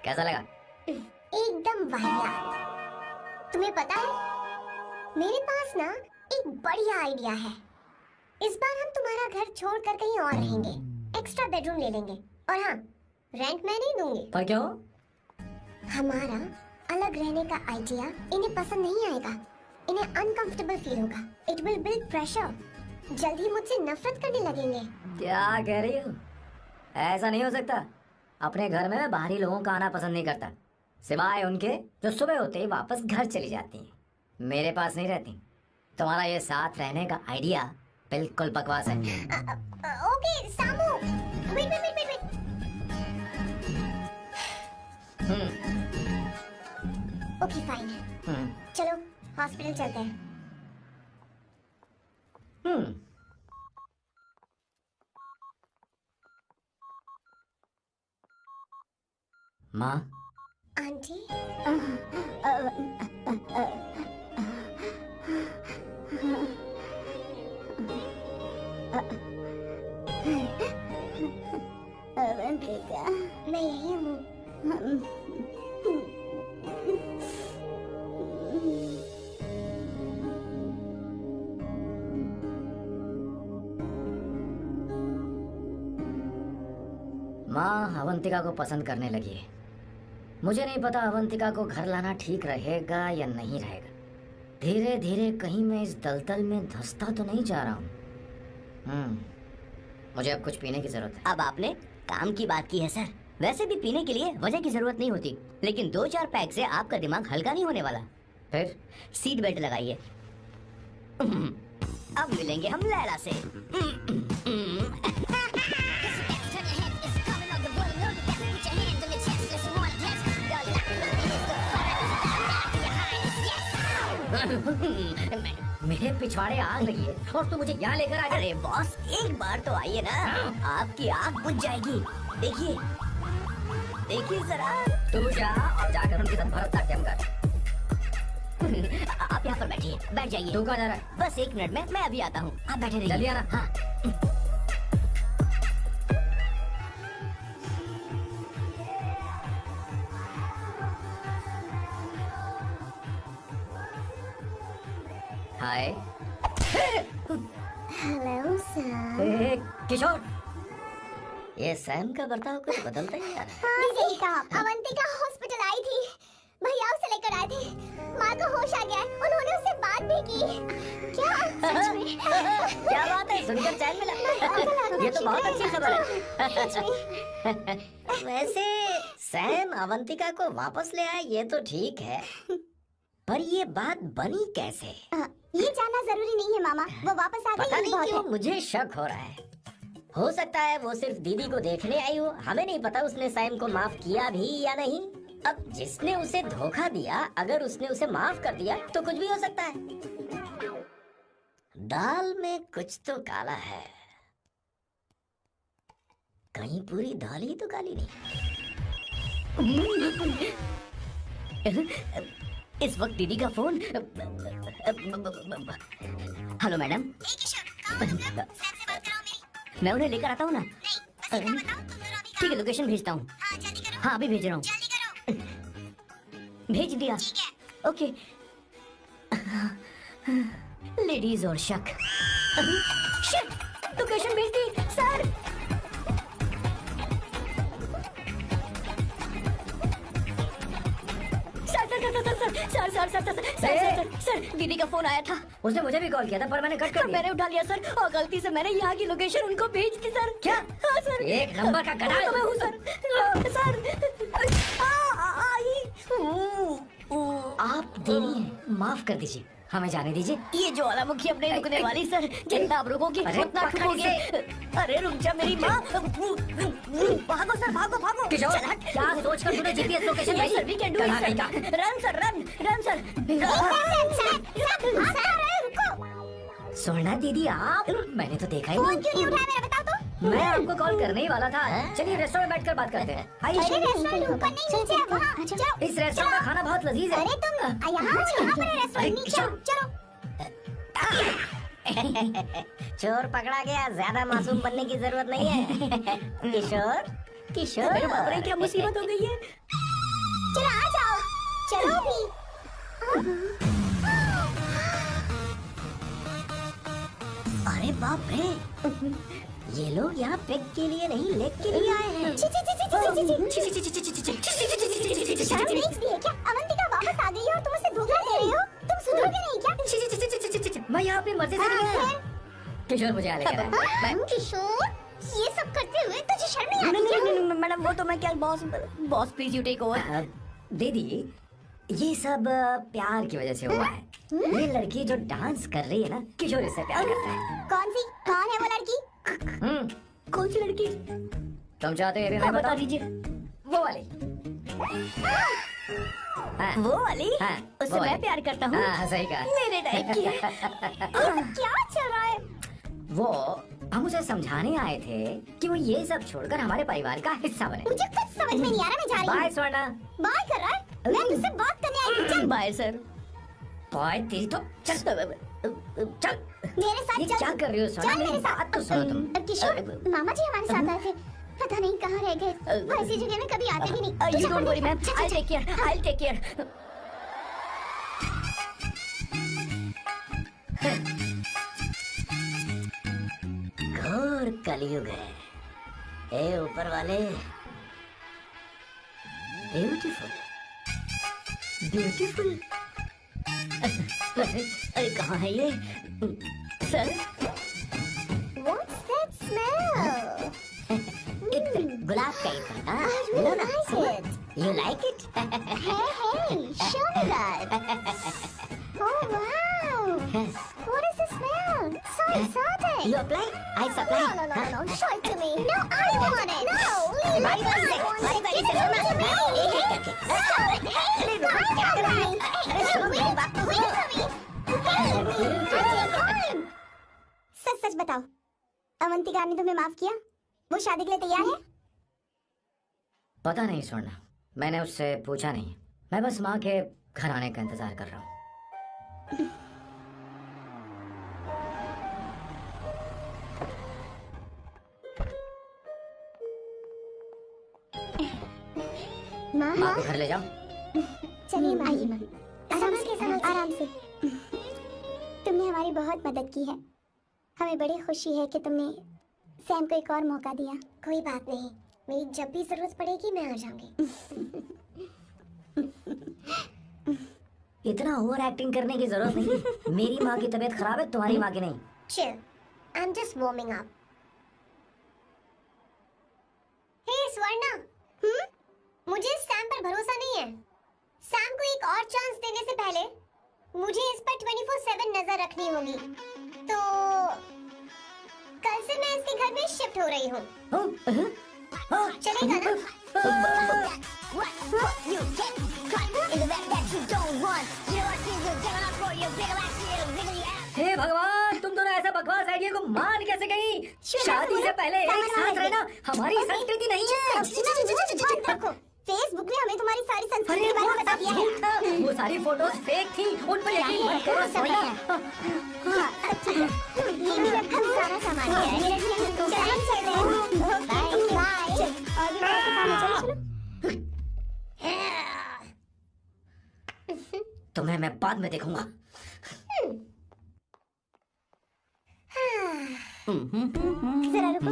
कैसा लगा? एकदम वाहियात। तुम्हें पता है मेरे पास ना एक बढ़िया आइडिया है। इस बार हम तुम्हारा घर छोड़कर कहीं और रहेंगे, एक्स्ट्रा बेडरूम ले लेंगे। और हाँ, रेंट मैं नहीं दूंगी। पर क्यों? हमारा अलग रहने का आइडिया इन्हें पसंद नहीं आएगा। इन्हें अनकंफर्टेबल फील होगा। It will build pressure. जल्दी मुझसे नफरत करने लगेंगे। क्या कह रही हो? ऐसा नहीं हो सकता। अपने घर में मैं बाहरी लोगों का आना पसंद नहीं करता, सिवाय उनके जो सुबह होते ही वापस घर चली जाती हैं, मेरे पास नहीं रहती। तुम्हारा ये साथ रहने का आइडिया बिल्कुल बकवास है। Okay Samu, wait wait wait wait. Okay fine, चलो हॉस्पिटल चलते हैं। माँ, आंटी, अवंतिका, मैं यही हूँ। माँ अवंतिका को पसंद करने लगी है। मुझे नहीं पता अवंतिका को घर लाना ठीक रहेगा या नहीं रहेगा। धीरे धीरे कहीं मैं इस दलदल में धंसता तो नहीं जा रहा हूँ। मुझे अब कुछ पीने की जरूरत है। अब आपने काम की बात की है सर। वैसे भी पीने के लिए वजह की जरूरत नहीं होती, लेकिन 2-4 पैक से आपका दिमाग हल्का नहीं होने वाला। फिर सीट बेल्ट लगाइए। अब मिलेंगे हम लैला से। मेरे पिछवाड़े आग लगी है और तू मुझे यहाँ लेकर आ जा। अरे बॉस, एक बार तो आइए ना, आपकी आग बुझ जाएगी। देखिए देखिए जरा। तू जा और जाकर उनके साथ भरतनाट्यम कर। आप यहाँ पर बैठिए, बैठ जाइए। तू कहाँ जा रहा है? बस 1 मिनट में मैं अभी आता हूँ, आप बैठे रहिए। जल्दी आना। हाँ। हाय। Hello sir. ए, किशोर, ये सैम का बर्ताव कुछ बदलता ही आ रहा है। अवंतिका हॉस्पिटल आई थी, भैया उसे लेकर आए थे। माँ को होश आ गया है, उन्होंने उससे बात भी की। क्या सच में? क्या बात है, सुनकर चैन मिला। ये तो बहुत अच्छी खबर है। वैसे सैम अवंतिका को वापस ले आए ये तो ठीक है, पर ये बात बनी कैसे? ये जानना जरूरी नहीं है मामा, वो वापस आ गई। पता नहीं क्यों मुझे शक हो रहा है। हो सकता है वो सिर्फ दीदी को देखने आई हो, हमें नहीं पता उसने सैम को माफ किया भी या नहीं। अब जिसने उसे धोखा दिया, अगर उसने उसे माफ कर दिया तो कुछ भी हो सकता है। दाल में कुछ तो काला है, कहीं पूरी दाल ही तो काली नहीं। इस वक्त दीदी का फोन। हेलो मैडम, मैं उन्हें लेकर आता हूँ ना। ठीक है, लोकेशन भेजता हूँ। हाँ अभी भेज रहा हूँ। भेज दिया। ओके। लेडीज और शक। लोकेशन भेज दी सर। सर, दीदी का फोन आया था। उसने मुझे भी कॉल किया था पर मैंने कट कर दिया। मैंने उठा लिया सर, और गलती से मैंने यहाँ की लोकेशन उनको भेज दी सर। क्या? हाँ सर। एक नंबर का गधा है। मैं हूँ सर। आप देवी हैं, माफ कर दीजिए, हमें जाने दीजिए। ये ज्वालामुखी अपने रुकने वाली सर, जितना आप रुकोगे उतना ठुकोगे। अरे रुक जा मेरी माँ। भागो सर, भागो भागो। किशोर, क्या सोचकर तूने जीपीएस लोकेशन भेजी? Sir we can do it sir. Run sir, run sir. Sona दीदी आप, मैंने तो देखा ही फोन क्यों नहीं उठाया मेरा, बताओ तो। मैं आपको कॉल करने ही वाला था। चलिए रेस्टोरेंट में बैठकर बात करते हैं। अरे रेस्टोरेंट ऊपर नहीं, नीचे है, वहाँ जाओ। इस रेस्टोरेंट का खाना बहुत लजीज है। अरे तुम यहाँ पर है रेस्टोरेंट, नीचे आओ, चलो। चोर पकड़ा गया, ज्यादा मासूम बनने की जरूरत नहीं है। किशोर, किशोर, मेरे बाप रे क्या मुसीबत हो गई है। चलो आ जाओ, चलो भी। अरे बाप रे, ये लोग यहाँ पेग के लिए नहीं लेग के लिए आए हैं। क्या अवंतिका वापस आ गई है और तुम उसे धोखा दे रही हो? तुम सुधरोगे नहीं क्या? मैं यहाँ पे मजे से नहीं आया। किशोर मुझे यहाँ लेकर आया। किशोर ये सब करते हुए तुझे शर्म नहीं आती क्या? नहीं मैडम वो तो मैं क्या boss please you take over. दीदी ये सब प्यार की वजह से हुआ है। ये लड़की जो डांस कर रही है ना, किशोर इससे प्यार करता है। कौन है वो लड़की? कौन सी लड़की? तुम चाहते हैं मैं बता दीजिए। वो वाली। वो वाली? हाँ, उससे मैं प्यार करता हूँ। हाँ सही कहा। मेरे टाइप की है। क्या चल रहा है? वो हम उसे समझाने आए थे कि वो ये सब छोड़कर हमारे परिवार का हिस्सा बने। मुझे कुछ समझ में नहीं आ रहा, मैं जा रही हूँ। बाय स्वर्णा। बाय कर रहा है? मैं तुझसे बात करने आई हूँ। चल बाय सर। बाय तेरी तो चल चल मेरे साथ ये चल। क्या कर रही हो स्वर्णा? चल मेरे मेरी साथ। बात तो सुनो तुम। किशोर मामा जी हमारे साथ आए थे, पता नहीं कहाँ रह गए। वो ऐसी जगह में कभी आते भी नहीं। You don't worry ma'am, I take care, I take care. घोर कलयुग है। ए ऊपर वाले, ब्यूटीफुल ब्यूटीफुल। अरे कहाँ है ये? Sir What's that smell? इत्र, गुलाब का इत्र। हाँ, I really लो ना। like it. You like it? Hey, show me that. Oh wow! What is the smell? So exotic. You apply? I supply. No. Show it to me. No, I want it. No, leave it. I want it. Give it to me. एक एक करके। Stop it. Hey, I want it. Hey, सच बताओ, अवंतिका ने तुम्हें माफ किया? वो शादी के लिए तैयार है? पता नहीं स्वर्णा, मैंने उससे पूछा नहीं। मैं बस माँ के घर आने का इंतजार कर रहा हूँ। माँ को घर ले जाओ। चलिए माँ, आराम से। तुमने हमारी बहुत मदद की है। हमें बड़ी खुशी है कि तुमने सैम को एक और मौका दिया। कोई बात नहीं, मेरी जब भी जरूरत पड़ेगी मैं आ जाऊंगी। इतना ओवर एक्टिंग करने की जरूरत नहीं। मेरी माँ की तबीयत खराब है, तुम्हारी माँ की नहीं। Chill, I'm just warming up. Hey Swarna, मुझे सैम पर भरोसा नहीं है। सैम को एक और चांस देने से पहले मुझे इस पर 24/7 नजर रखनी होगी। तो कल से मैं इसके घर में शिफ्ट हो रही हूँ। चलेगा ना? हे भगवान, तुम दोनों ऐसा बकवास आइडिया को मान कैसे गई? शादी से पहले एक साथ रहना हमारी संस्कृति नहीं है। फेसबुक ने हमें तुम्हारी सारी संस्कृति के बारे में बता दिया है। वो सारी फोटोज फेक थी, उन पर यकीन मत करो सोना। ये मेरा सारा सामान है। तुम्हें मैं बाद में देखूंगा। जरा रुको।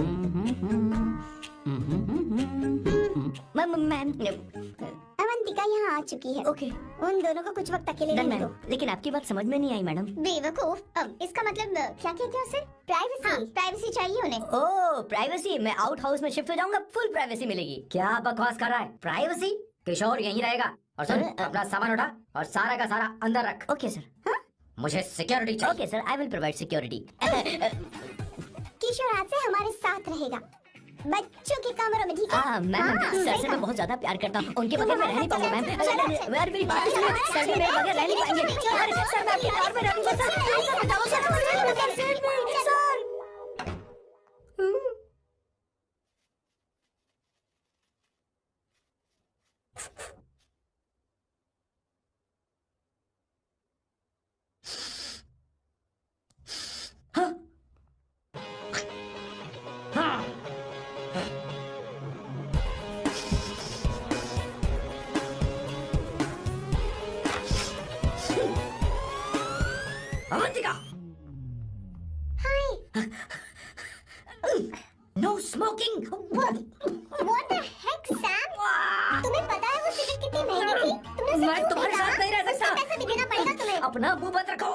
मैम अवंतिका यहाँ आ चुकी है। ओके, उन दोनों को कुछ वक्त अकेले रहने दो। लेकिन आपकी बात समझ में नहीं आई मैडम। बेवकूफ, अब इसका मतलब क्या कहते हो उसे? प्राइवेसी। प्राइवेसी चाहिए उन्हें। ओह प्राइवेसी, मैं आउट हाउस में शिफ्ट हो जाऊंगा, फुल प्राइवेसी मिलेगी। क्या बकवास कर रहा है? प्राइवेसी? किशोर यहीं रहेगा। और सुन, अपना सामान उठा और सारा का सारा अंदर रख। Okay sir. मुझे सिक्योरिटी चाहिए। Okay sir, I will provide security. Kishore आज से हमारे साथ रहेगा, बच्चों के कमरों में, ठीक है? मैम सर से मैं बहुत ज्यादा प्यार करता हूँ, उनके बगैर मैं रह नहीं पाऊंगा मैम। यार मेरी बात सुनिए, सर भी मेरे बगैर रह नहीं पाएंगे। अरे सर मैं आपके प्यार में रहूंगा sir. Avantika, no smoking. What the heck, Sam? तुम्हें पता है वो सिगरेट कितनी महंगी थी? तुमने मैं तुम्हारे साथ नहीं रह सकता। पैसा भी देना पड़ेगा तुम्हें। अपना मुंह बंद रखो।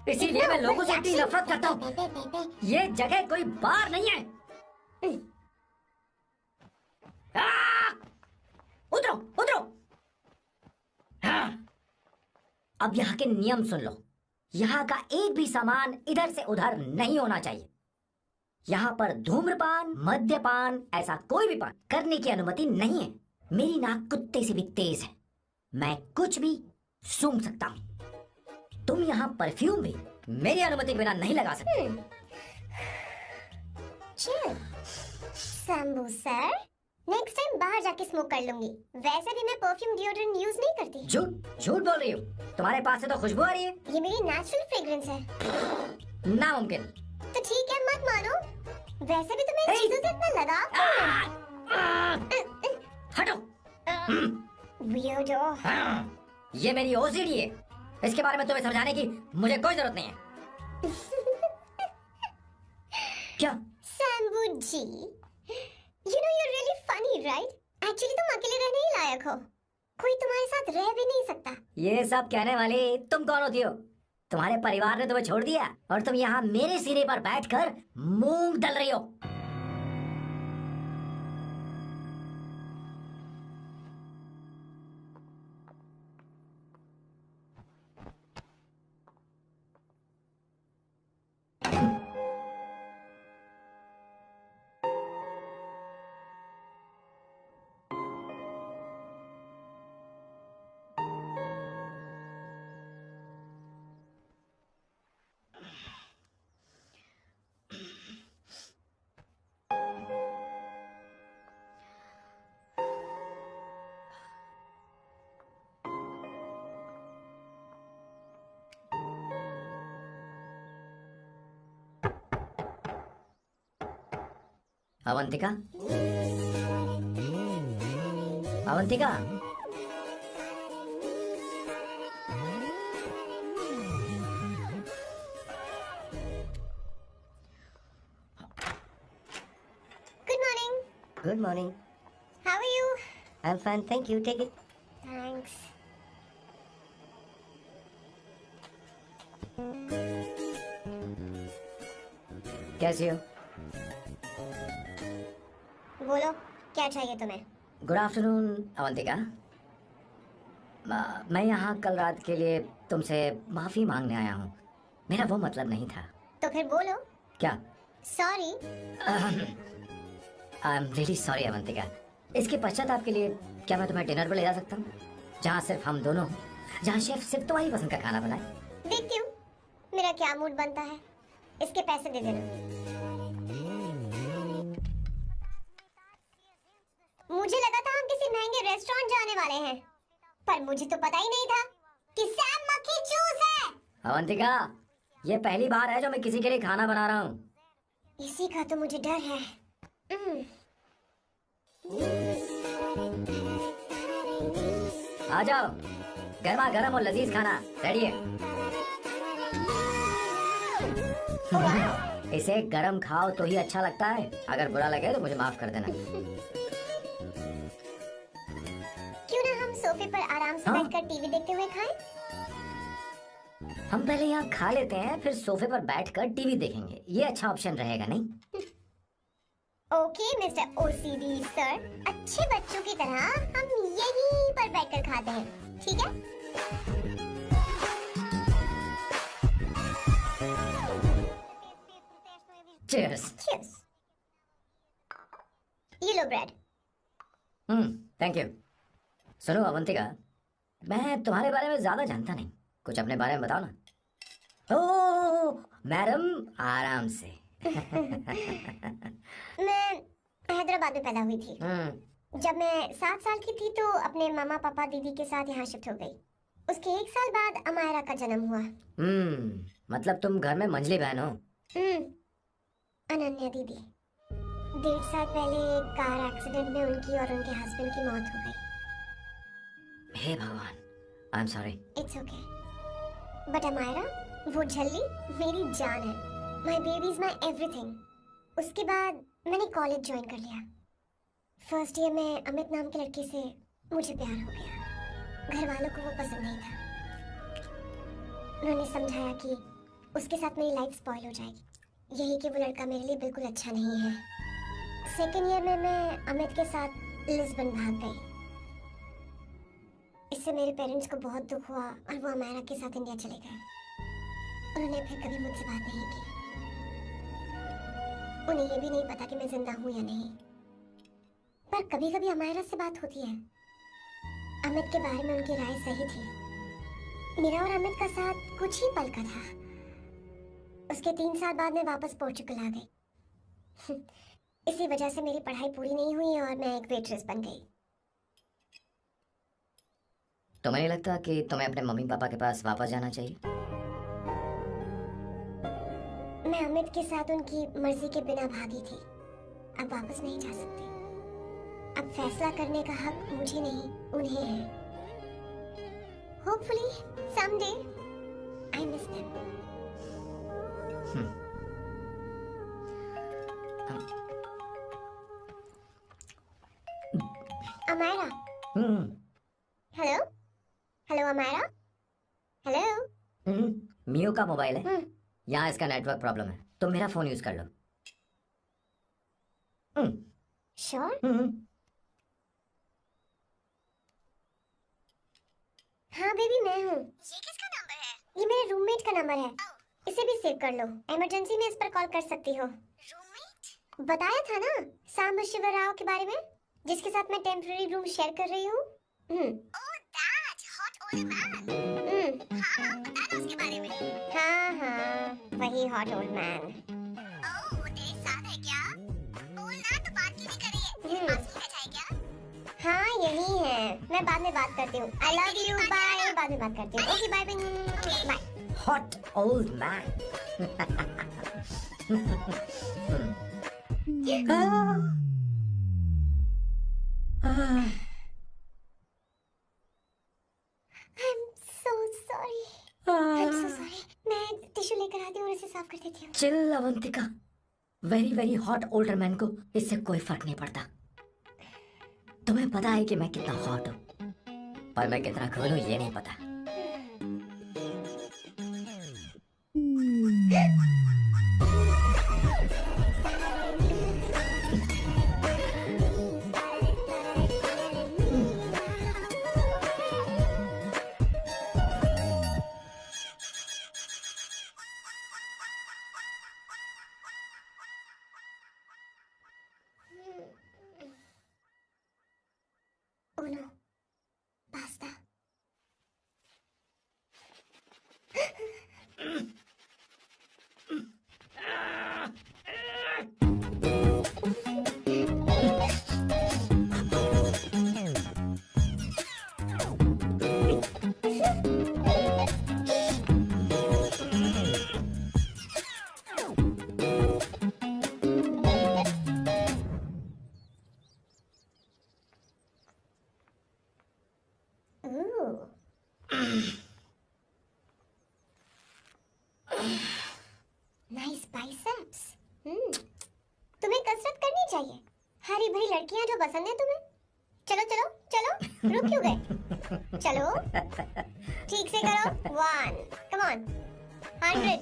इसीलिए मैं लोगों से इतनी नफरत करता हूँ। ये जगह कोई बार नहीं है। उतरो उतरो। अब यहाँ के नियम सुन लो। यहाँ का एक भी सामान इधर से उधर नहीं होना चाहिए। यहाँ पर धूम्रपान, मद्यपान, ऐसा कोई भी पान करने की अनुमति नहीं है। मेरी नाक कुत्ते से भी तेज है, मैं कुछ भी सूंघ सकता हूँ। तुम यहाँ परफ्यूम भी मेरी अनुमति बिना नहीं लगा सकते। शंभू सर, नेक्स्ट टाइम बाहर जाके स्मोक कर लूंगी। वैसे भी मैं परफ्यूम डिओड्रेंट यूज नहीं करती। झूठ बोल रही हो। तुम्हारे पास से तो खुशबू आ रही है। ये मेरी नेचुरल फ्रेग्रेंस है। नामुमकिन। तो ठीक है, मत मानो। वैसे भी तुम्हें चीजों से इतना लगाव क्यों है? हटो। वियर्डो। ये मेरी ओसीडी है। इसके बारे में तुम्हें समझाने की मुझे कोई जरूरत नहीं है। क्या? शंभू जी, you know you're really funny, right? Actually तुम अकेले रहने ही लायक हो। कोई तुम्हारे साथ रह भी नहीं सकता। ये सब कहने वाली तुम कौन होती हो? तुम्हारे परिवार ने तुम्हें छोड़ दिया और तुम यहाँ मेरे सिरे पर बैठकर मूंग दल रही हो। Avantika, Avantika, Good morning. How are you? I'm fine, thank you. Take it. Thanks. कैसी हो? बोलो, क्या चाहिए तुम्हें? Good afternoon Avantika. मैं यहाँ कल रात के लिए तुमसे माफी मांगने आया हूँ। मेरा वो मतलब नहीं था। तो फिर बोलो। क्या? Sorry. I am really sorry Avantika. इसके पश्चाताप के लिए क्या मैं तुम्हें डिनर पर ले जा सकता हूँ, जहाँ सिर्फ हम दोनों, जहाँ शेफ सिर्फ तुम्हारी पसंद का खाना बनाए? देखती हूँ मेरा क्या मूड बनता है। इसके पैसे दे देना। मुझे लगा था हम किसी महंगे रेस्टोरेंट जाने वाले हैं, पर मुझे तो पता ही नहीं था कि सैम मक्खी चूस है। अवंतिका, ये पहली बार है जो मैं किसी के लिए खाना बना रहा हूँ। इसी का तो मुझे डर है। आ जाओ, गर्मा गर्म और लजीज खाना रेडी है। इसे गरम खाओ तो ही अच्छा लगता है। अगर बुरा लगे तो मुझे माफ कर देना। क्यों ना हम सोफे पर आराम से बैठकर टीवी देखते हुए खाएं? हम पहले यहाँ खा लेते हैं, फिर सोफे पर बैठकर टीवी देखेंगे। ये अच्छा ऑप्शन रहेगा, नहीं? ओके मिस्टर ओसीडी सर, अच्छे बच्चों की तरह हम यहीं पर बैठकर खाते हैं, ठीक है? Cheers. Cheers. ये लो ब्रेड। Thank you. सुनो अवंतिका, मैं तुम्हारे बारे में ज्यादा जानता नहीं, कुछ अपने बारे में बताओ ना। ओह मैडम, आराम से। मैं हैदराबाद में पैदा हुई थी। जब मैं 7 साल की थी तो अपने मामा पापा दीदी के साथ यहाँ शिफ्ट हो गई। उसके 1 साल बाद अमायरा का जन्म हुआ। मतलब तुम घर में मंझली बहन हो? अनन्या दीदी। 1.5 साल पहले एक कार एक्सीडेंट में उनकी और उनके हस्बैंड की मौत हो गई। हे भगवान, I am sorry. It's okay. But Amyra, वो झल्ली मेरी जान है। My baby is my everything. उसके बाद मैंने कॉलेज ज्वाइन कर लिया। फर्स्ट ईयर में अमित नाम के लड़के से मुझे प्यार हो गया। घर वालों को वो पसंद नहीं था। उन्होंने समझाया कि उसके साथ मेरी लाइफ स्पॉइल हो जाएगी, यही कि वो लड़का मेरे लिए बिल्कुल अच्छा नहीं है। सेकेंड ईयर में मैं अमित के साथ लिस्बन भाग गई। इससे मेरे पेरेंट्स को बहुत दुख हुआ और वो अमायरा के साथ इंडिया चले गए। उन्होंने फिर कभी मुझसे बात नहीं की। उन्हें ये भी नहीं पता कि मैं जिंदा हूँ या नहीं, पर कभी कभी अमायरा से बात होती है। अमित के बारे में उनकी राय सही थी। मेरा और अमित का साथ कुछ ही पल का था। उसके 3 साल बाद मैं वापस पोर्चुगल आ गई। इसी वजह से मेरी पढ़ाई पूरी नहीं हुई और मैं एक वेट्रेस बन गई। तुम्हें नहीं लगता कि तुम्हें अपने मम्मी पापा के पास वापस जाना चाहिए? मैं अमित के साथ उनकी मर्जी के बिना भागी थी, अब वापस नहीं जा सकती। अब फैसला करने का हक मुझे नहीं, उन्हें है। Hopefully someday I miss them. Amayra, hello hello Amayra, hello. Miyo का मोबाइल है, यहाँ इसका नेटवर्क प्रॉब्लम है, तुम मेरा फोन यूज कर लो। श्योर? हाँ बेबी मैं हूँ। ये किसका नंबर है? ये मेरे रूममेट का नंबर है, इसे भी सेव कर लो। इमरजेंसी में इस पर कॉल कर सकती हो। रूममेट? बताया था ना सांब शिवराव के बारे में, जिसके साथ मैं टेम्पररी रूम शेयर कर रही हूँ। हाँ, बता दो उसके बारे में। हाँ, वही हॉट ओल्ड मैन। ओह, तेरे साथ है क्या? बोलना तो बात क्यों नहीं करी है? पास ही बैठा है क्या? हाँ, यही है। मैं बाद में बात करती हूँ। I love you, bye। बाद में बात करती हूँ। Okay, bye bye. Hot old man. I'm so sorry. I'm so sorry. मैं टिश्यू लेकर आती हूँ और इसे साफ कर देती हूँ। Chill Avantika, very very hot older man को इससे कोई फर्क नहीं पड़ता। तुम्हें पता है कि मैं कितना हॉट हूँ, पर मैं कितना कूल हूँ ये नहीं पता। Uno, basta. Nice biceps. तुम्हें कसरत करनी चाहिए। हरी भरी लड़कियां जो पसंद है तुम्हें। चलो चलो चलो, रुक क्यों गए? चलो, ठीक से करो। 1, come on, 100.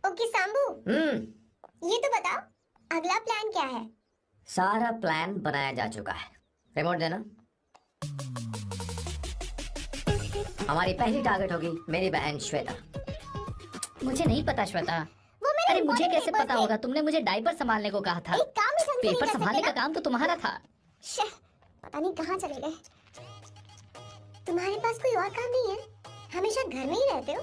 ओके सांबू, ये तो बताओ अगला प्लान क्या है? सारा प्लान बनाया जा चुका है। रिमोट देना। हमारी पहली टारगेट होगी मेरी बहन श्वेता। मुझे नहीं पता श्वेता। अरे मुझे कैसे पता होगा? तुमने मुझे डायपर संभालने को कहा था। पेपर संभालने का काम तो तुम्हारा था। पता नहीं कहाँ चले गए। तुम्हारे पास कोई और काम नहीं है? हमेशा घर में ही रहते हो?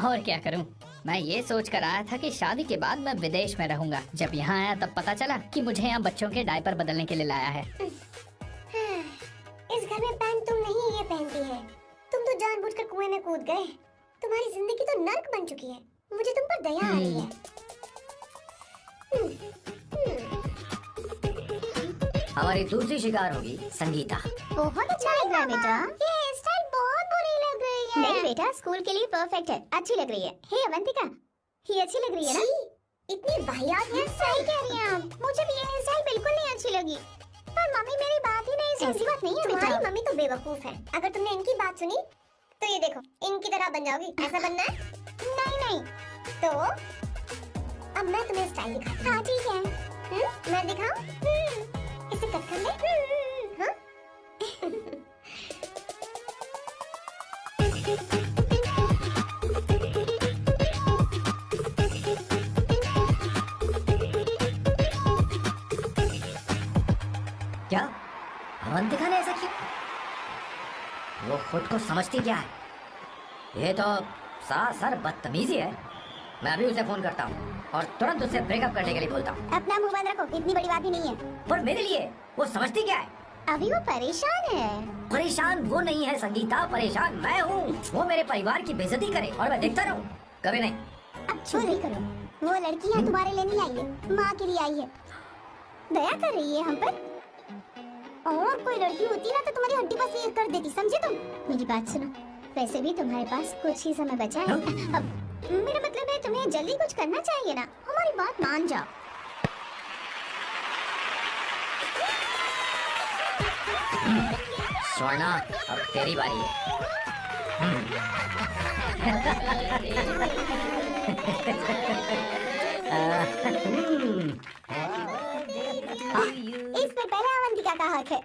और क्या करूं? मैं ये सोच कर आया था कि शादी के बाद मैं विदेश में रहूंगा। जब यहाँ आया तब पता चला कि मुझे यहाँ बच्चों के डायपर बदलने के लिए लाया है। इस घर में पैंट तुम नहीं ये पहनती है। तुम तो जानबूझकर कुएं में कूद गए। तुम्हारी जिंदगी तो नर्क बन चुकी है। मुझे तुम पर दया आ रही है। हमारी दूसरी शिकार होगी संगीता। बहुत अच्छा लग रहा है बेटा। ये हेयर स्टाइल बहुत बुरी लग रही है। नहीं बेटा, स्कूल के लिए परफेक्ट है, अच्छी लग रही है। हे अवंतिका, ये अच्छी लग रही है ना? इतनी वाहियात हेयर स्टाइल कह रही हैं आप। मुझे भी ये हेयर स्टाइल बिल्कुल नहीं अच्छी लगी। पर मम्मी मेरी बात ही नहीं सुनती। ऐसी बात नहीं है, तुम्हारी मम्मी तो बेवकूफ है। अगर तुमने इनकी बात सुनी तो ये देखो इनकी तरह बन जाओगी। ऐसा बनना है? नहीं तो अब मैं तुम्हें स्टाइल दिखाती हूँ। हाँ ठीक है, मैं दिखाऊं? इसे कट कर ले। हाँ क्या अवंतिका ने ऐसा क्यों? वो खुद को समझती क्या है? ये तो सर बदतमीजी है। मैं अभी उसे फोन करता हूँ और तुरंत उससे ब्रेकअप करने के लिए बोलता हूँ। अपना मुंह बंद रखो, इतनी बड़ी बात भी नहीं है। पर मेरे लिए वो समझती क्या है? अभी वो परेशान है। परेशान वो नहीं है संगीता, परेशान मैं हूँ। वो मेरे परिवार की बेइज्जती करे और मैं देखता रहूँ? कभी नहीं। अब चोरी करो, वो लड़की यहाँ तुम्हारे लिए नहीं आई है, माँ के लिए आई है। दया कर रही है हम पर। और कोई लड़की होती ना तो तुम्हारी हड्डी पर से कर देती, समझे तुम? मेरी बात सुनो, वैसे भी तुम्हारे पास कुछ ही समय बचा है। अब मेरा मतलब है तुम्हें जल्दी कुछ करना चाहिए ना, हमारी बात मान जाओ। स्वर्णा, अब तेरी बारी इस पे पहले अवंतिका का हक है।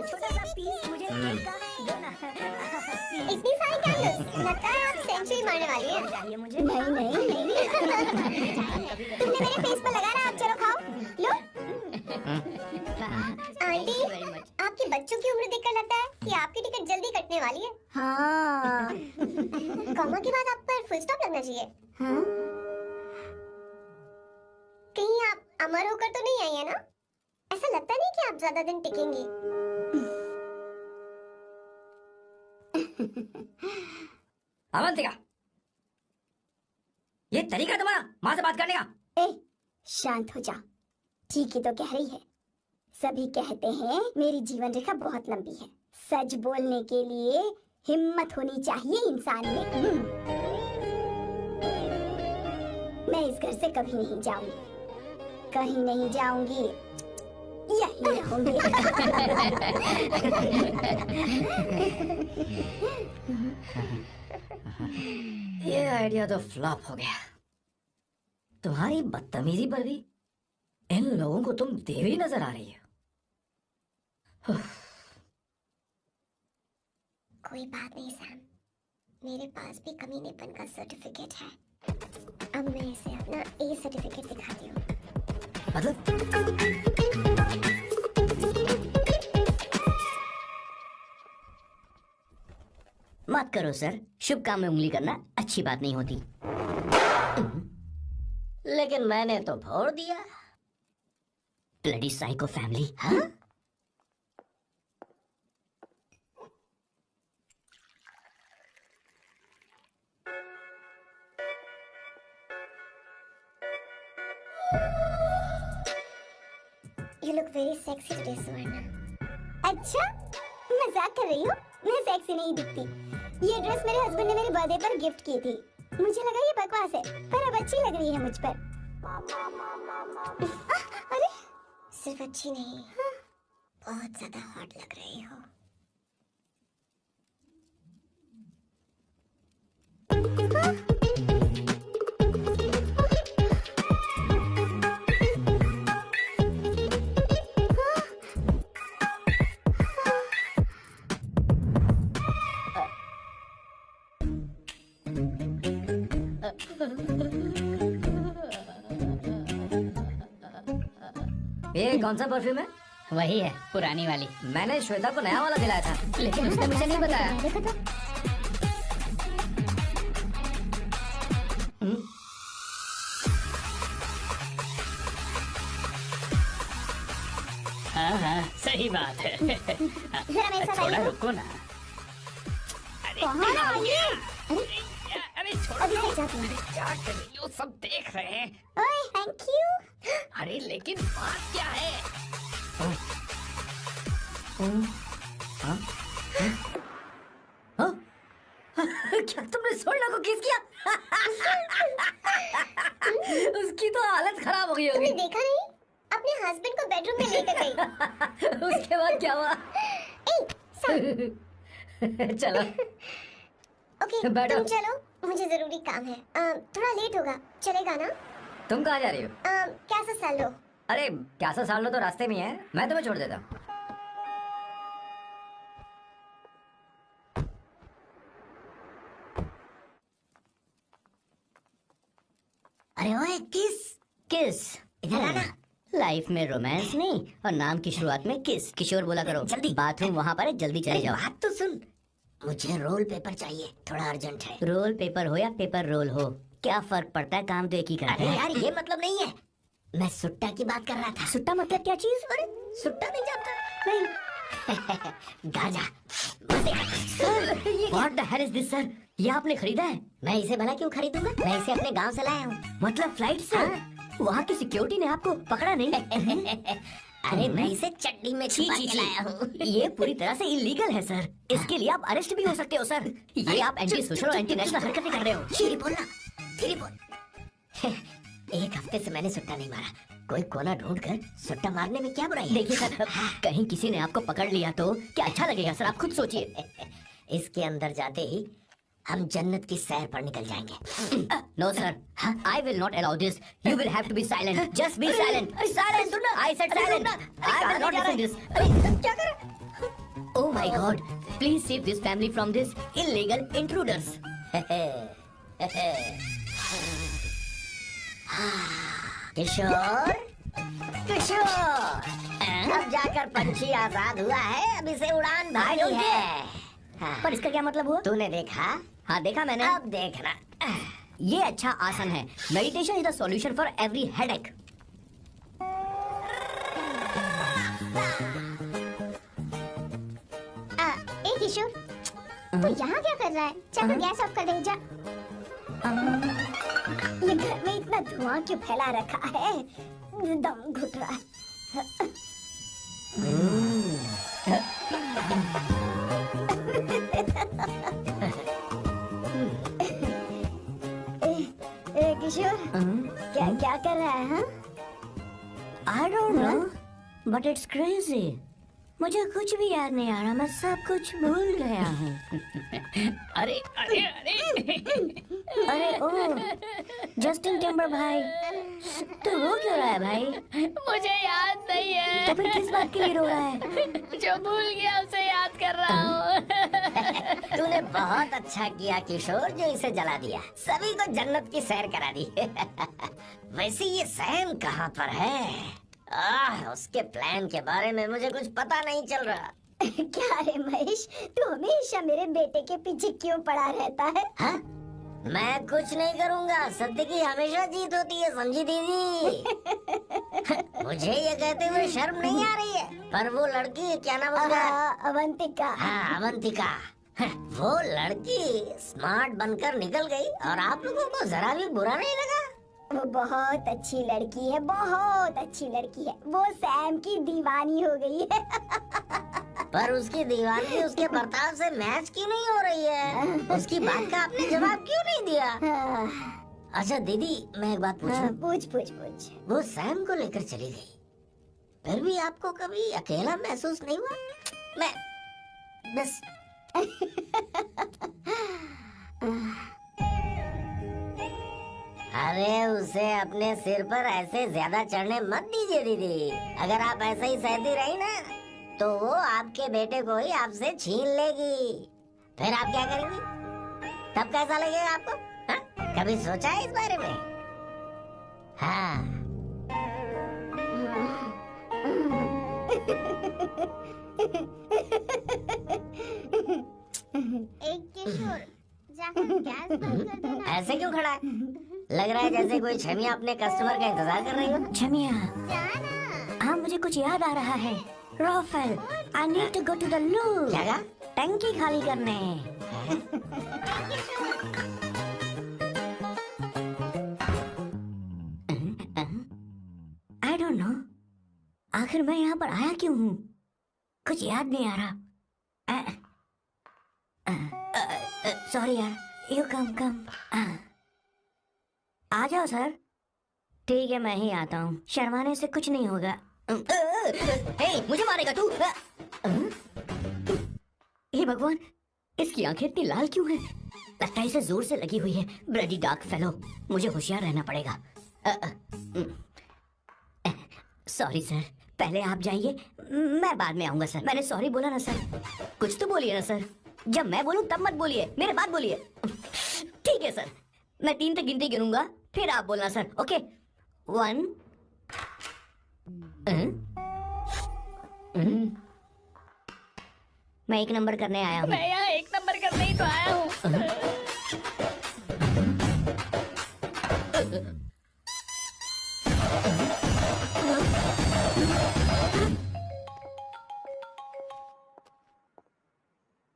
छोटा सा पीस मुझे इतनी सारी कैंडल्स, लगता है आप सेंचुरी मारने वाली हैं। मुझे नहीं तुमने मेरे फेस पर लगा ना, आप चलो खाओ लो। आंटी, आपके बच्चों की उम्र देखकर लगता है कि आपकी टिकट जल्दी कटने वाली है। हाँ कॉमा के बाद आप पर फुल स्टॉप लगना चाहिए। हाँ कहीं आप अमर होकर तो नहीं आई है ना? ऐसा लगता नहीं कि आप ज्यादा दिन टिकेंगी। अवंतिका, ये तरीका तुम्हारा माँ से बात करने का? ए, शांत हो जा। ठीक ही तो कह रही है। सभी कहते हैं मेरी जीवन रेखा बहुत लंबी है। सच बोलने के लिए हिम्मत होनी चाहिए इंसान में। मैं इस घर से कभी नहीं जाऊंगी, कहीं नहीं जाऊंगी, यही रहूंगी। ये आइडिया तो फ्लॉप हो गया। तुम्हारी बदतमीजी पर भी इन लोगों को तुम देवी नजर आ रही हो। कोई बात नहीं सैम, मेरे पास भी कमीनेपन का सर्टिफिकेट है। अब मैं इसे अपना ए सर्टिफिकेट दिखाती हूँ। मत करो सर, शुभ काम में उंगली करना अच्छी बात नहीं होती। लेकिन मैंने तो भोर दिया। Bloody psycho family. हाँ You look very sexy today, Suvarna. अच्छा, मजाक कर रही हो? मैं सेक्सी नहीं दिखती। ये ड्रेस मेरे हस्बैंड ने मेरे बर्थडे पर गिफ्ट की थी। मुझे लगा ये बकवास है, पर अब अच्छी लग रही है मुझ पर। अरे, सिर्फ अच्छी नहीं, बहुत ज्यादा हॉट लग रही हो। ये कौन सा परफ्यूम है? वही है, पुरानी वाली। मैंने श्वेता को नया वाला दिलाया था, लेकिन उसने मुझे नहीं बताया। हाँ सही बात है। थोड़ा रुको ना। अरे छोड़ो, क्या कर रही हो? सब देख रहे हैं। ओए, थैंक यू। अरे लेकिन बात क्या है? उसके बाद क्या हुआ? चलो ओके बैठो। तुम चलो, मुझे जरूरी काम है। थोड़ा लेट होगा, चलेगा ना? तुम कहाँ जा रही हो? कैसा साल लो? अरे कैसा साल लो तो रास्ते में है, मैं तुम्हें छोड़ देता हूँ। अरे ओए किस इधर आना। लाइफ में रोमांस नहीं और नाम की शुरुआत में किस। किशोर बोला करो। जल्दी बाथरूम वहाँ पर है, जल्दी चले जाओ। बात तो सुन, मुझे रोल पेपर चाहिए, थोड़ा अर्जेंट है। रोल पेपर हो या पेपर रोल हो, क्या फर्क पड़ता है, काम तो एक ही करते अरे हैं। यार ये मतलब नहीं है, मैं सुट्टा की बात कर रहा था। सुट्टा मतलब क्या चीज? अरे सुट्टा नहीं जानता? नहीं Gaza. What the hell is this, sir? ये आपने खरीदा है? मैं इसे भला क्यों खरीदूंगा, मैं इसे अपने गांव से लाया हूँ। मतलब फ्लाइट से? वहाँ की सिक्योरिटी ने आपको पकड़ा नहीं? अरे मैं इसे चड्डी में छुपा के लाया हूँ। ये पूरी तरह से इलीगल है सर, इसके लिए आप अरेस्ट भी हो सकते हो सर। ये आप एंटी सोशल और एंटी नेशनल हरकतें कर रहे हो। धीरे बोलना, धीरे बोल। एक हफ्ते से मैंने सुट्टा नहीं मारा, कोई कोना ढूंढ कर सुट्टा मारने में क्या बुराई है? देखिए सर, कहीं किसी ने आपको पकड़ लिया तो क्या अच्छा लगेगा सर, आप खुद सोचिए। इसके अंदर जाते ही हम जन्नत की सैर पर निकल जाएंगे। No sir, I will not allow this. You will have to be silent, just be silent. Silent, I said silent. I will not listen this. क्या कर रहे? Oh my God! Please save this family from this illegal intruders. किशोर, किशोर, अब जाकर पंछी आजाद हुआ है, अब इसे उड़ान भरनी है। पर इसका क्या मतलब हुआ? तूने देखा? हाँ देखा मैंने। अब देखना। ये अच्छा आसन है। Meditation is the solution for every headache. ए किशोर, तू यहाँ क्या कर रहा है? चल गैस ऑफ कर दे जा। ये घर में इतना धुआं क्यों फैला रखा है? दम घुट रहा है। किशोर, क्या कर रहा है? I don't know, but it's crazy. मुझे कुछ भी याद नहीं आ रहा, मैं सब कुछ भूल गया हूँ। अरे अरे अरे अरे ओ जस्टिन टिम्बर भाई, तो रो क्यों रहा है भाई? मुझे याद नहीं है। तो फिर किस बात के लिए रो रहा है? जो भूल गया उसे याद कर रहा हूँ। तूने बहुत अच्छा किया किशोर, जो इसे जला दिया, सभी को जन्नत की सैर करा दी। वैसे ये सैम कहाँ पर है? उसके प्लान के बारे में मुझे कुछ पता नहीं चल रहा। क्या रे महेश, तू हमेशा मेरे बेटे के पीछे क्यों पड़ा रहता है? हा? मैं कुछ नहीं करूँगा, सत्य की हमेशा जीत होती है, समझी दीदी? मुझे ये कहते हुए शर्म नहीं आ रही है, पर वो लड़की क्या नाम उसका? अवंतिका। हाँ अवंतिका, वो लड़की स्मार्ट बनकर निकल गई और आप लोगों को जरा भी बुरा नहीं लगा? वो बहुत अच्छी लड़की है, बहुत अच्छी लड़की है। वो सैम की दीवानी हो गई है। पर उसकी दीवानी उसके बर्ताव से मैच क्यों नहीं हो रही है? उसकी बात का आपने जवाब क्यों नहीं दिया? अच्छा दीदी, मैं एक बात पूछूं? पूछ। वो सैम को लेकर चली गई, फिर भी आपको कभी अकेला महसूस नहीं हुआ? मैं बस अरे उसे अपने सिर पर ऐसे ज्यादा चढ़ने मत दीजिए दीदी। अगर आप ऐसे ही सहती रही ना, तो वो आपके बेटे को ही आपसे छीन लेगी। फिर आप क्या करेंगी? तब कैसा लगेगा आपको? हा? कभी सोचा है इस बारे में? हाँ। एक किशोर, जाकर गैस बंद कर देना। ऐसे क्यों खड़ा है? लग रहा है जैसे कोई छमिया अपने कस्टमर का इंतजार कर रही हो। छमिया, हाँ मुझे कुछ याद आ रहा है। Rafael, I need to go to the loo। क्या? टंकी खाली करने। I don't know, आखिर मैं यहाँ पर आया क्यों हूँ? कुछ याद नहीं आ रहा। सॉरी यार, यू कम। आ जाओ सर। ठीक है, मैं ही आता हूँ, शर्माने से कुछ नहीं होगा। हे मुझे मारेगा तू? हे भगवान, इसकी आंखें इतनी लाल क्यों हैं? लगता है इसे जोर से लगी हुई है। ब्लडी डार्क फेलो, मुझे होशियार रहना पड़ेगा। सॉरी सर, पहले आप जाइए, मैं बाद में आऊंगा सर। मैंने सॉरी बोला ना सर, कुछ तो बोलिए ना सर। जब मैं बोलूं तब मत बोलिए, मेरे बाद बोलिए। ठीक है सर, मैं 3 तक गिनती गिनूंगा, फिर आप बोलना सर। ओके 1 मैं 1 नंबर करने आया हूँ। मैं यहाँ 1 नंबर करने ही तो आया हूँ।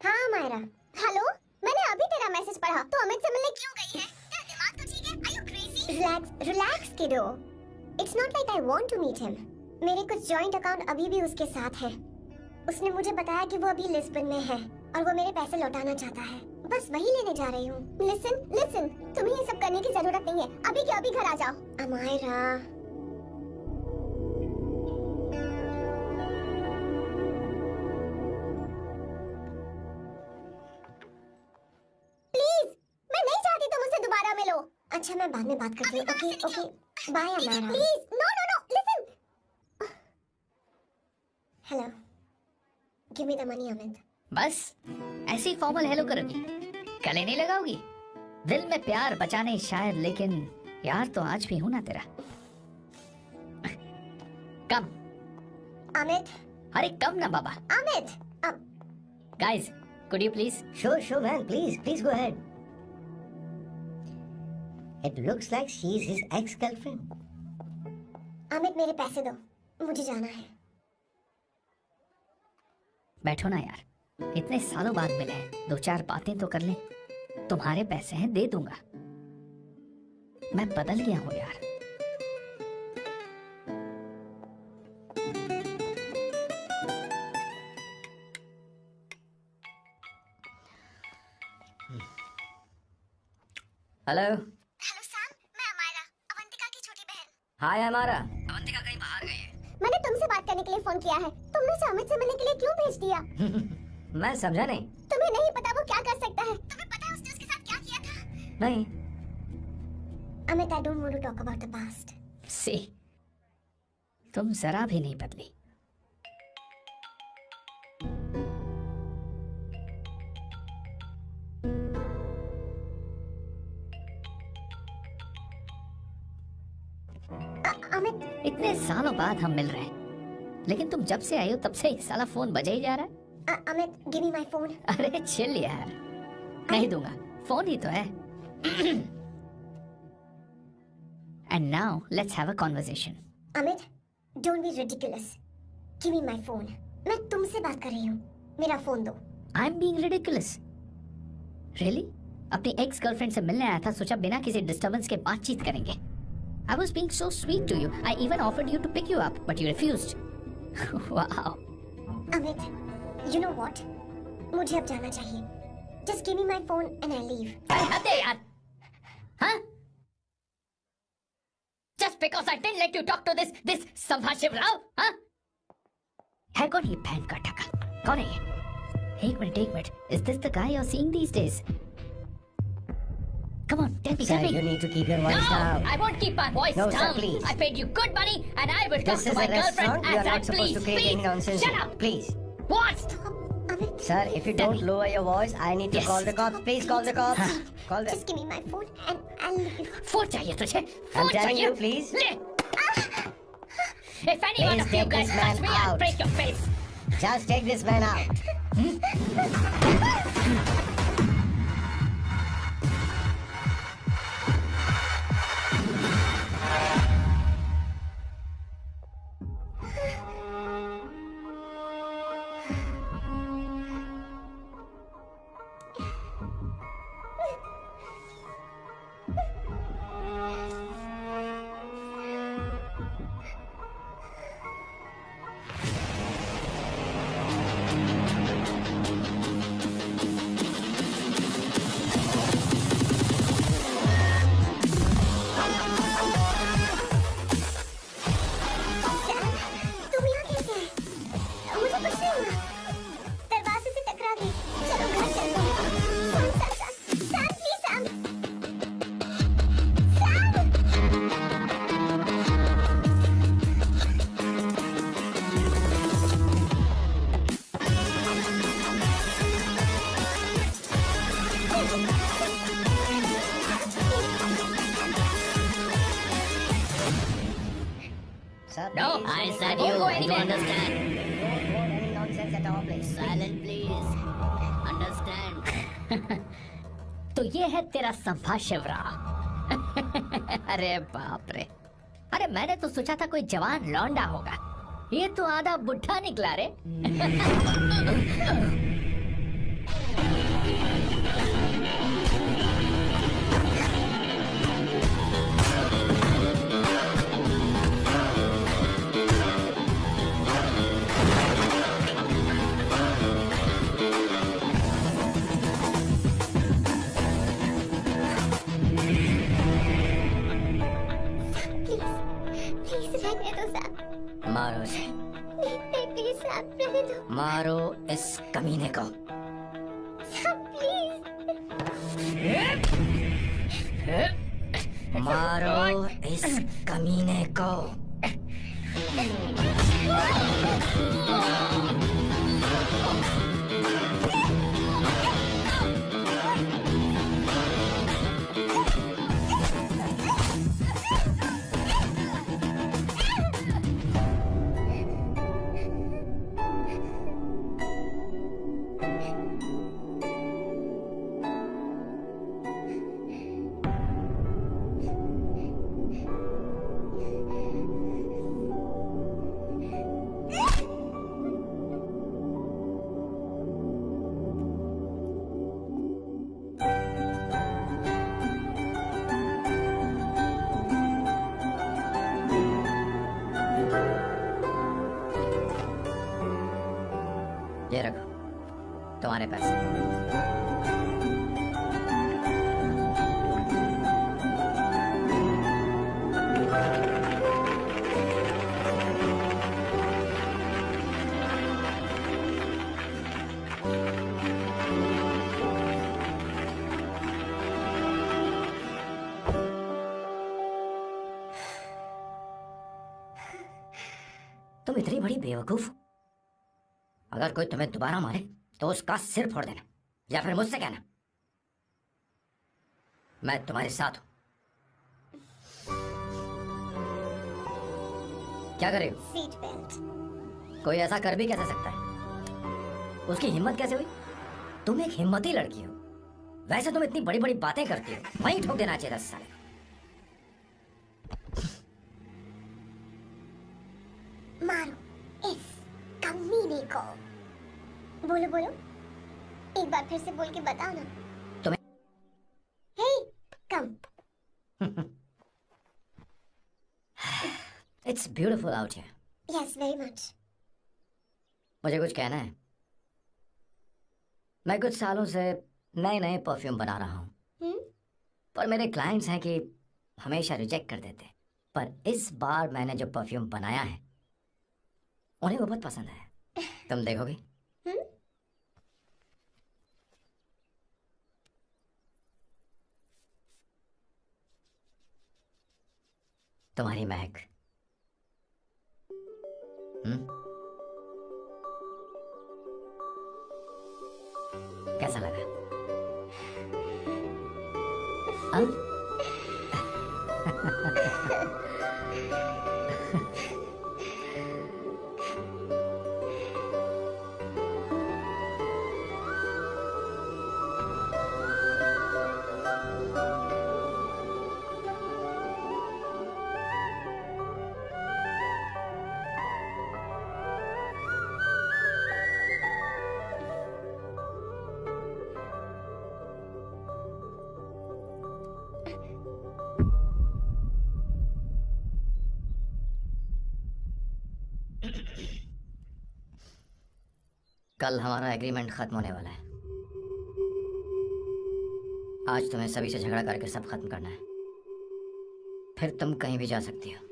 हाँ मायरा, हेलो, मैंने अभी तेरा मैसेज पढ़ा। तो अमित से मिलने क्यों गई है? तेरा दिमाग तो ठीक है? Are you crazy? रिलैक्स किडो। It's not like I want to meet him. मेरे कुछ जॉइंट अकाउंट अभी भी उसके साथ है। उसने मुझे बताया कि वो अभी लिस्बन में है और वो मेरे पैसे लौटाना चाहता है। बस वही लेने जा रही हूँ। लिसन, तुम्हें ये सब करने की जरूरत नहीं है। अभी के अभी घर आ जाओ। अमायरा, प्लीज, मैं नहीं चाहती तुम मुझसे दोबारा मिलो। अच्छा, मैं बाद में बात करती हूँ। Okay, bye Amyra. Please, no, listen. Hello, give me the money Amit. बस ऐसी फॉर्मल हेलो करोगी, गले नहीं लगाओगी? दिल में प्यार बचा नहीं शायद, लेकिन यार तो आज भी हूं ना तेरा। कम अमित। अरे कम ना बाबा। Amit, guys could you please? Sure man, please go ahead. It looks like she's his ex-girlfriend. Amit मेरे पैसे दो, मुझे जाना है। बैठो ना यार, इतने सालों बाद मिले हैं, 2-4 बातें तो कर ले। तुम्हारे पैसे हैं, दे दूंगा। मैं बदल गया हूं यार। हेलो सैम, मैं अमायरा, अवंतिका की छोटी बहन। हाय हमारा। अवंतिका कहीं बाहर गई है। मैंने तुमसे बात करने के लिए फोन किया है। तुमने उसे अमित से मिलने के लिए क्यों भेज दिया? मैं समझा नहीं। तुम्हें नहीं पता वो क्या कर सकता है? तुम्हें पता है उसने उसके साथ क्या किया था? नहीं। Amit, I don't want to talk about the past. सी, तुम जरा भी नहीं बदली। अमित, इतने सालों बाद हम मिल रहे हैं, लेकिन तुम जब से आई हो तब से ही साला फोन बजा ही जा रहा है। Amit, give me my phone. अरे चिल यार, नहीं दूंगा, फोन ही तो है। And now let's have a conversation. Amit, don't be ridiculous. Give me my phone. मैं तुमसे बात कर रही हूँ, मेरा फोन दो। I am being ridiculous? Really? अपनी एक्स गर्लफ्रेंड से मिलने आया था, सोचा बिना किसी डिस्टर्बेंस के बातचीत करेंगे। I was being so sweet to you. I even offered you to pick you up, but you refused. Wow. Amit, you know what? मुझे अब जाना चाहिए. Just give me my phone and I'll leave. हद है यार. Huh? Just because I didn't let you talk to this संभाशिव Rao, huh? है कौन ये बहन का टका? कौन है ये? एक minute. Is this the guy you're seeing these days? Come on, tell me. Sir, you need to keep your voice down. I won't keep my voice No, down. sir, please. I paid you good money and I will talk This to is my a restaurant. girlfriend You are as I not supposed to create any nonsense. Shut up. Please. What? Sir, if you don't lower your voice, I need to call the cops. Please call the cops. Call them. Just give me my phone and I'll leave. Phone चाहिए तुझे? I'm telling you, please. ले. If any one Please of you take guys this touch man me, I'll out. break your face. Just take this man out. You understand? Nonsense at all, please. Silent, please. Understand? तो ये है तेरा संभा शिवरा। अरे बाप रे, अरे मैंने तो सोचा था कोई जवान लौंडा होगा, ये तो आधा बुढ़ा निकला रे। मारो इसे। प्लीज साहब, रहने दो। मारो इस कमीने को। साहब प्लीज। मारो इस कमीने को। ये रखो तुम्हारे पैसे। तुम इतनी बड़ी बेवकूफ हो। अगर कोई तुम्हें दोबारा मारे तो उसका सिर फोड़ देना, या फिर मुझसे कहना मैं तुम्हारे साथ हूं। क्या करे? Seat belt. कोई ऐसा कर भी कैसे सकता है? उसकी हिम्मत कैसे हुई? तुम एक हिम्मती लड़की हो, वैसे तुम इतनी बड़ी बड़ी बातें करती हो, वहीं ठोक देना चाहिए 10 साल। मारो इस कमीने को। बोलो बोलो, एक बार फिर से बोल के बताओ ना। तुम्हें hey come. It's beautiful out here. Yes very much. मुझे कुछ कहना है। मैं कुछ सालों से नए नए परफ्यूम बना रहा हूँ, पर मेरे क्लाइंट्स हैं कि हमेशा रिजेक्ट कर देते, पर इस बार मैंने जो परफ्यूम बनाया है उन्हें वो बहुत पसंद है। तुम देखोगी? तुम्हारी महक। कैसा लगा? कल हमारा एग्रीमेंट खत्म होने वाला है। आज तुम्हें सभी से झगड़ा करके सब खत्म करना है, फिर तुम कहीं भी जा सकती हो।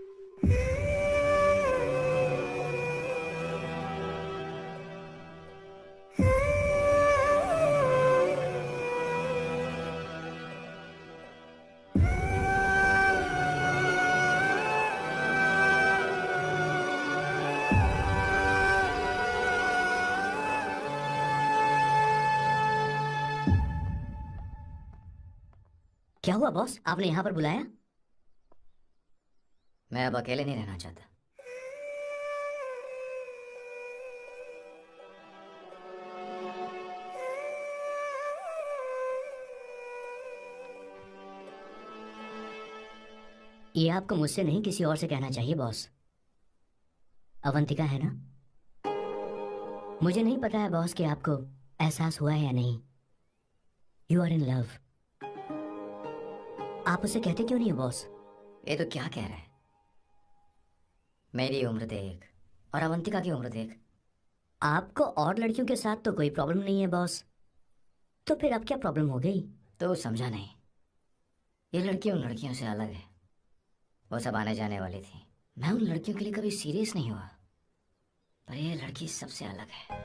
क्या हुआ बॉस, आपने यहाँ पर बुलाया? मैं अब अकेले नहीं रहना चाहता। ये आपको मुझसे नहीं किसी और से कहना चाहिए बॉस। अवंतिका है ना? मुझे नहीं पता है बॉस कि आपको एहसास हुआ है या नहीं। You are in love. आप उसे कहते क्यों नहीं हो बॉस? ये तो क्या कह रहा है? मेरी उम्र देख और अवंतिका की उम्र देख। आपको और लड़कियों के साथ तो कोई प्रॉब्लम नहीं है बॉस, तो फिर अब क्या प्रॉब्लम हो गई? तो समझा नहीं। ये लड़की उन लड़कियों से अलग है। वो सब आने जाने वाली थी। मैं उन लड़कियों के लिए कभी सीरियस नहीं हुआ, पर ये लड़की सबसे अलग है।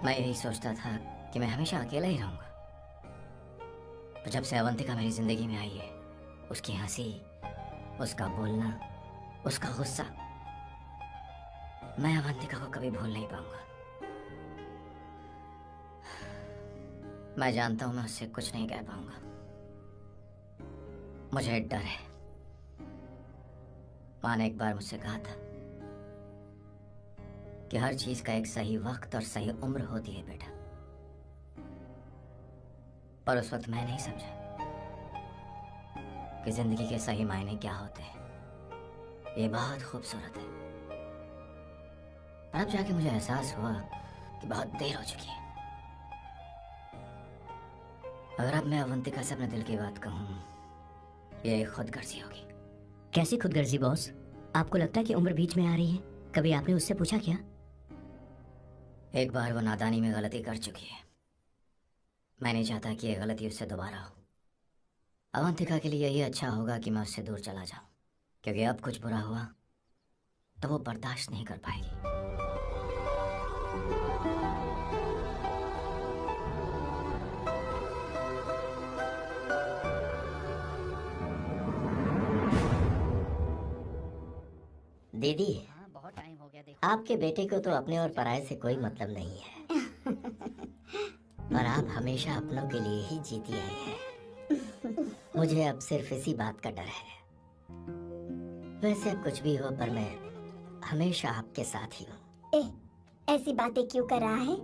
मैं यही सोचता था कि मैं हमेशा अकेला ही रहूंगा, पर जब से अवंतिका मेरी जिंदगी में आई है, उसकी हंसी, उसका बोलना, उसका गुस्सा, मैं अवंतिका को कभी भूल नहीं पाऊंगा। मैं जानता हूं मैं उससे कुछ नहीं कह पाऊंगा। मुझे डर है। माँ ने एक बार मुझसे कहा था कि हर चीज का एक सही वक्त और सही उम्र होती है बेटा, पर उस वक्त मैं नहीं समझा कि जिंदगी के सही मायने क्या होते हैं। ये बहुत खूबसूरत है। अब जाके मुझे एहसास हुआ कि बहुत देर हो चुकी है। अगर अब मैं अवंतिका से अपने दिल की बात कहूं, ये खुदगर्जी होगी। कैसी खुदगर्जी बॉस? आपको लगता है कि उम्र बीच में आ रही है? कभी आपने उससे पूछा क्या? एक बार वो नादानी में गलती कर चुकी है। मैं नहीं चाहता कि ये गलती उससे दोबारा हो। अवंतिका के लिए यही अच्छा होगा कि मैं उससे दूर चला जाऊं, क्योंकि अब कुछ बुरा हुआ तो वो बर्दाश्त नहीं कर पाएगी। दीदी, बहुत टाइम हो गया। देखो, आपके बेटे को तो अपने और पराये से कोई मतलब नहीं है। और आप हमेशा अपनों के लिए ही जीती आई हैं। मुझे अब सिर्फ इसी बात का डर है। वैसे अब कुछ भी हो, पर मैं हमेशा आपके साथ ही हूँ। ऐसी बातें क्यों कर रहा है?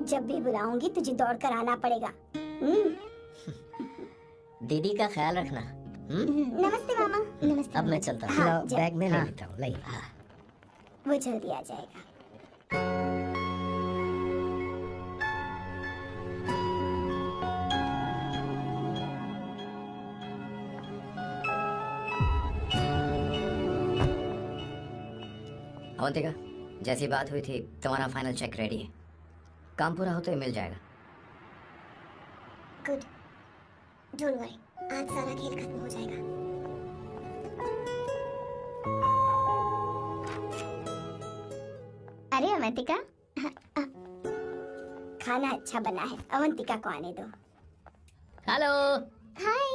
जब भी बुलाऊंगी तुझे दौड़ कर आना पड़ेगा। दीदी का ख्याल रखना। नमस्ते मामा। नमस्ते। अब मैं चलता हूँ। हाँ, बैग में ले हाँ। लेता हूँ। ले। हाँ। वो जल्दी आ जाएगा। अवंतिका, जैसी बात हुई थी तुम्हारा फाइनल चेक रेडी है। काम पूरा हो तो ये मिल जाएगा। गुड, डोंट वरी, आज सारा खेल खत्म हो जाएगा। अरे अवंतिका, खाना अच्छा बना है। अवंतिका को आने दो। हेलो। हाय।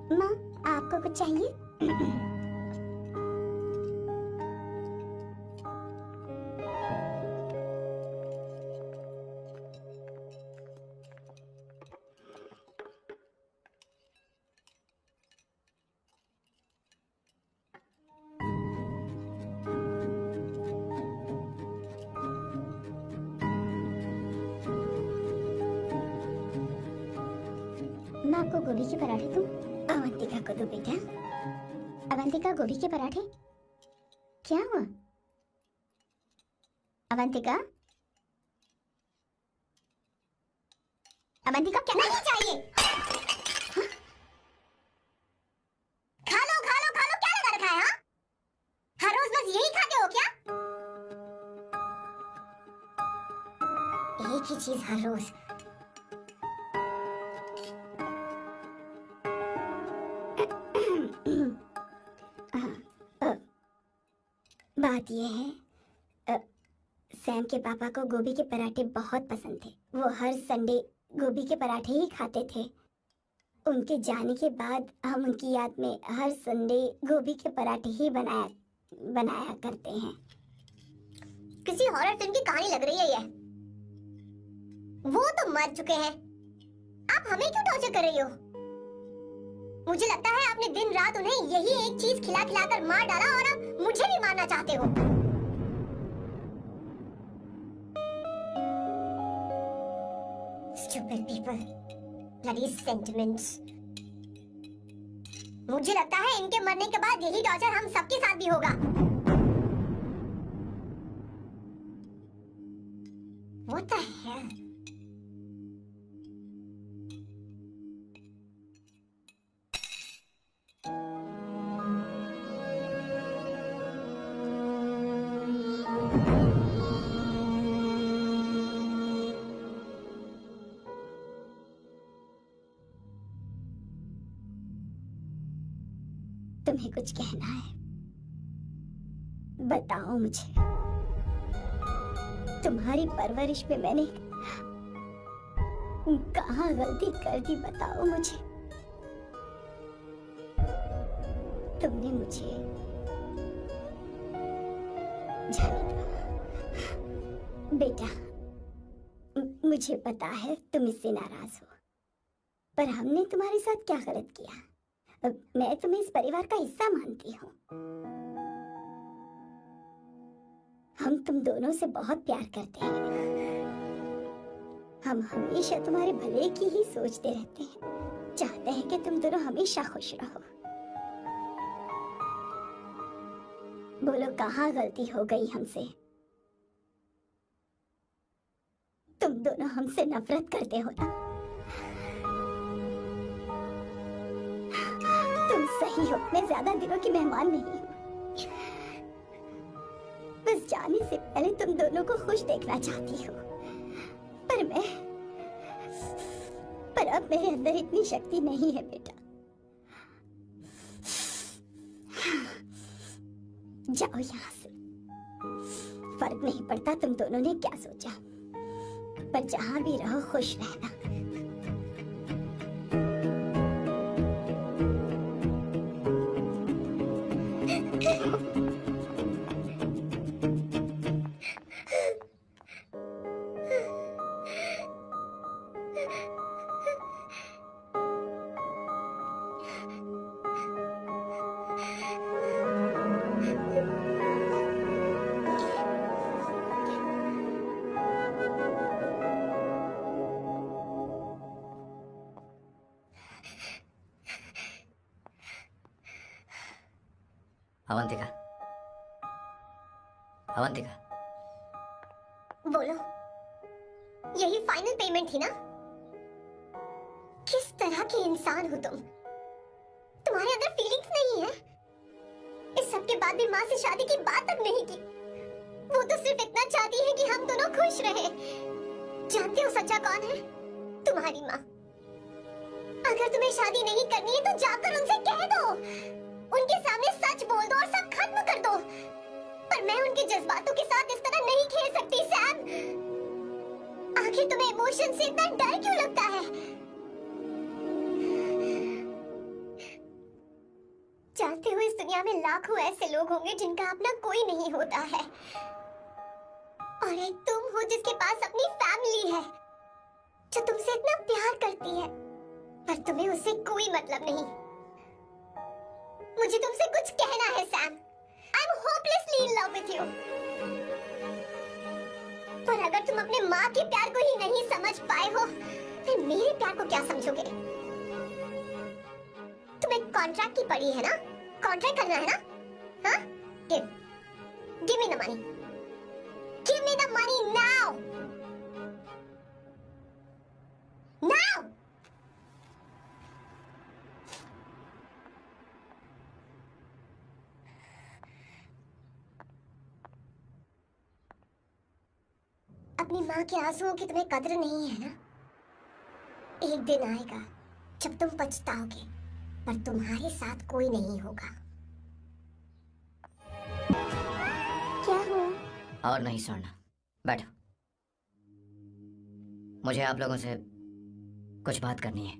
माँ, आपको कुछ चाहिए? मैं आपको गोभी के पराठे दूं? अवंतिका को दो बेटा। अवंतिका, गोभी के पराठे। क्या हुआ? अवंतिका, अवंतिका क्या नहीं चाहिए? हाँ? खा लो खा लो खा लो, क्या लगा रखा है? हाँ? हर रोज बस यही खाते हो क्या? एक ही चीज हर रोज। बात यह है, सैम के पापा को गोभी के पराठे बहुत पसंद थे। वो हर संडे गोभी के पराठे ही खाते थे। उनके जाने के बाद हम उनकी याद में हर संडे गोभी के पराठे ही बनाया करते हैं। किसी हॉरर फिल्म की कहानी लग रही है ये। वो तो मर चुके हैं। आप हमें क्यों टॉर्चर कर रही हो? मुझे लगता है आपने दिन रात उन्हें यही एक चीज खिला खिला कर मार डाला और अब मुझे भी मारना चाहते हो। Stupid people. Bloody sentiments. मुझे लगता है इनके मरने के बाद यही टॉर्चर हम सबके साथ भी होगा। What the hell? तुम्हें कुछ कहना है? बताओ मुझे। तुम्हारी परवरिश में मैंने कहाँ गलती कर दी, बताओ मुझे। तुमने मुझे जाने दो बेटा। मुझे पता है तुम इससे नाराज हो, पर हमने तुम्हारे साथ क्या गलत किया? मैं तुम्हें इस परिवार का हिस्सा मानती हूँ। हम तुम दोनों से बहुत प्यार करते हैं। हम हमेशा तुम्हारे भले की ही सोचते रहते हैं, चाहते हैं कि तुम दोनों हमेशा खुश रहो। बोलो कहाँ गलती हो गई हमसे? तुम दोनों हमसे नफरत करते हो ना? तुम सही हो, मैं ज्यादा दिनों की मेहमान नहीं हूँ। बस जाने से पहले तुम दोनों को खुश देखना चाहती हूँ, पर अब मेरे अंदर इतनी शक्ति नहीं है बेटा। जाओ यहाँ से। फर्क नहीं पड़ता तुम दोनों ने क्या सोचा, पर जहाँ भी रहो खुश रहना। अवंतिका, अवंतिका, बोलो, यही फाइनल पेमेंट थी ना? किस तरह के इंसान हो तुम? तुम्हारे अंदर फीलिंग्स नहीं है? इस सब के बाद भी माँ से शादी की बात तक नहीं की। वो तो सिर्फ इतना चाहती है कि हम दोनों खुश रहे। जानते हो सच्चा कौन है? तुम्हारी माँ। अगर तुम्हें शादी नहीं करनी है तो जाकर उनसे कह दो, उनके सामने सच बोल दो और सब खत्म कर दो। पर मैं उनके जज्बातों के साथ इस तरह नहीं खेल सकती सैम। आखिर तुम्हें इमोशन से इतना डर क्यों लगता है? जानते हो इस दुनिया में लाखों ऐसे लोग होंगे जिनका अपना कोई नहीं होता है, और एक तुम हो जिसके पास अपनी फैमिली है जो तुमसे इतना प्यार करती है, पर तुम्हें उससे कोई मतलब नहीं। मुझे तुमसे कुछ कहना है Sam. I am hopelessly in love with you. पर अगर तुम अपने माँ के प्यार को ही नहीं समझ पाए हो, फिर मेरे प्यार को क्या समझोगे? तुम्हें कॉन्ट्रैक्ट की पड़ी है ना? कॉन्ट्रैक्ट करना है ना? हाँ? Give me the money. Give me the money now. Now. अपनी माँ के आंसुओं की तुम्हें कदर नहीं है ना? एक दिन आएगा जब तुम पछताओगे, पर तुम्हारे साथ कोई नहीं होगा। क्या हो? और नहीं सुनना, बैठो। मुझे आप लोगों से कुछ बात करनी है।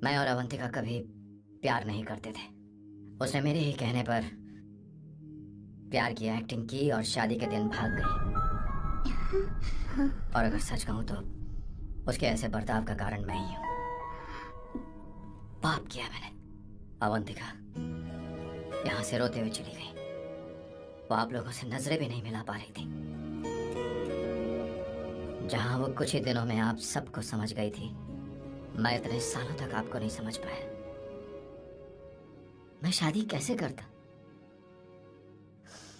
मैं और अवंतिका कभी प्यार नहीं करते थे। उसने मेरे ही कहने पर प्यार की एक्टिंग की और शादी के दिन भाग गई। और अगर सच कहूं तो उसके ऐसे बर्ताव का कारण मैं ही हूं। पाप किया मैंने। अवंतिका यहां से रोते हुए चली गई। वो आप लोगों से नजरें भी नहीं मिला पा रही थी। जहां वो कुछ ही दिनों में आप सबको समझ गई थी, मैं इतने सालों तक आपको नहीं समझ पाया। मैं शादी कैसे करता?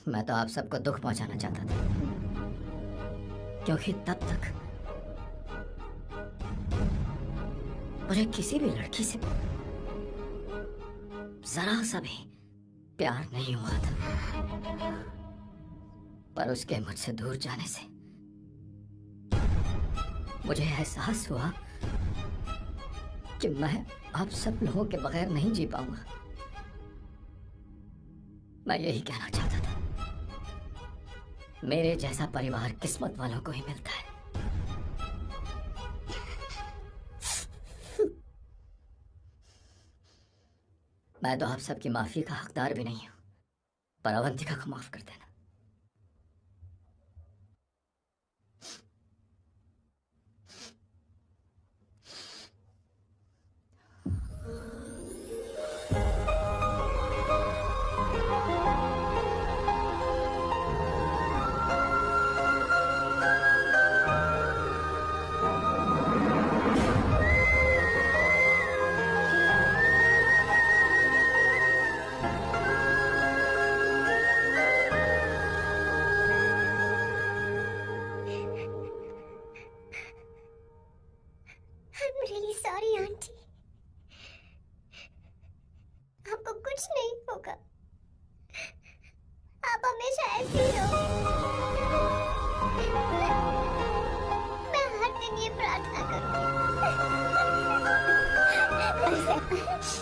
मैं तो आप सबको दुख पहुंचाना चाहता था, क्योंकि तब तक मुझे किसी भी लड़की से जरा सा भी प्यार नहीं हुआ था। पर उसके मुझसे दूर जाने से मुझे एहसास हुआ कि मैं आप सब लोगों के बगैर नहीं जी पाऊंगा। मैं यही कहना चाहता था, मेरे जैसा परिवार किस्मत वालों को ही मिलता है। मैं तो आप सबकी माफी का हकदार भी नहीं हूं, पर अवंतिका को माफ कर देना।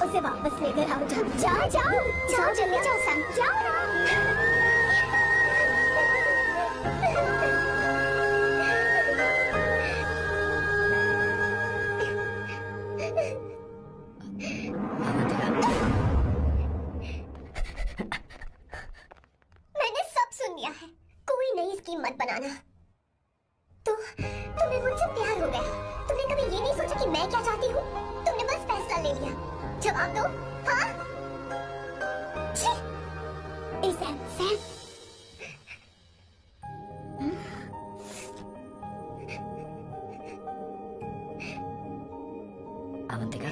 उसे वापस लेकर आओ। जाओ जाओ जाओ जल्दी जाओ सैम, जाओ ना। मैंने सब सुन लिया है, कोई नई स्कीम मत बनाना। तो तुम्हें मुझसे प्यार हो गया, तुमने कभी ये नहीं सोचा कि मैं क्या चाहती हूँ? तुमने बस फैसला ले लिया। जवाब दो, हाँ? Sam, Sam. अवंतिका,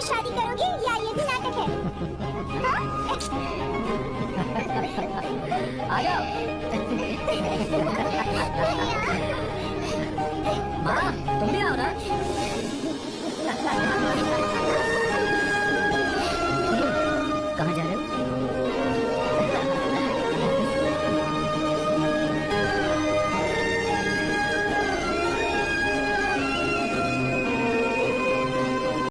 शादी करोगे या ये भी नाटक है? आ जाओ। माँ, तुम भी आओ ना।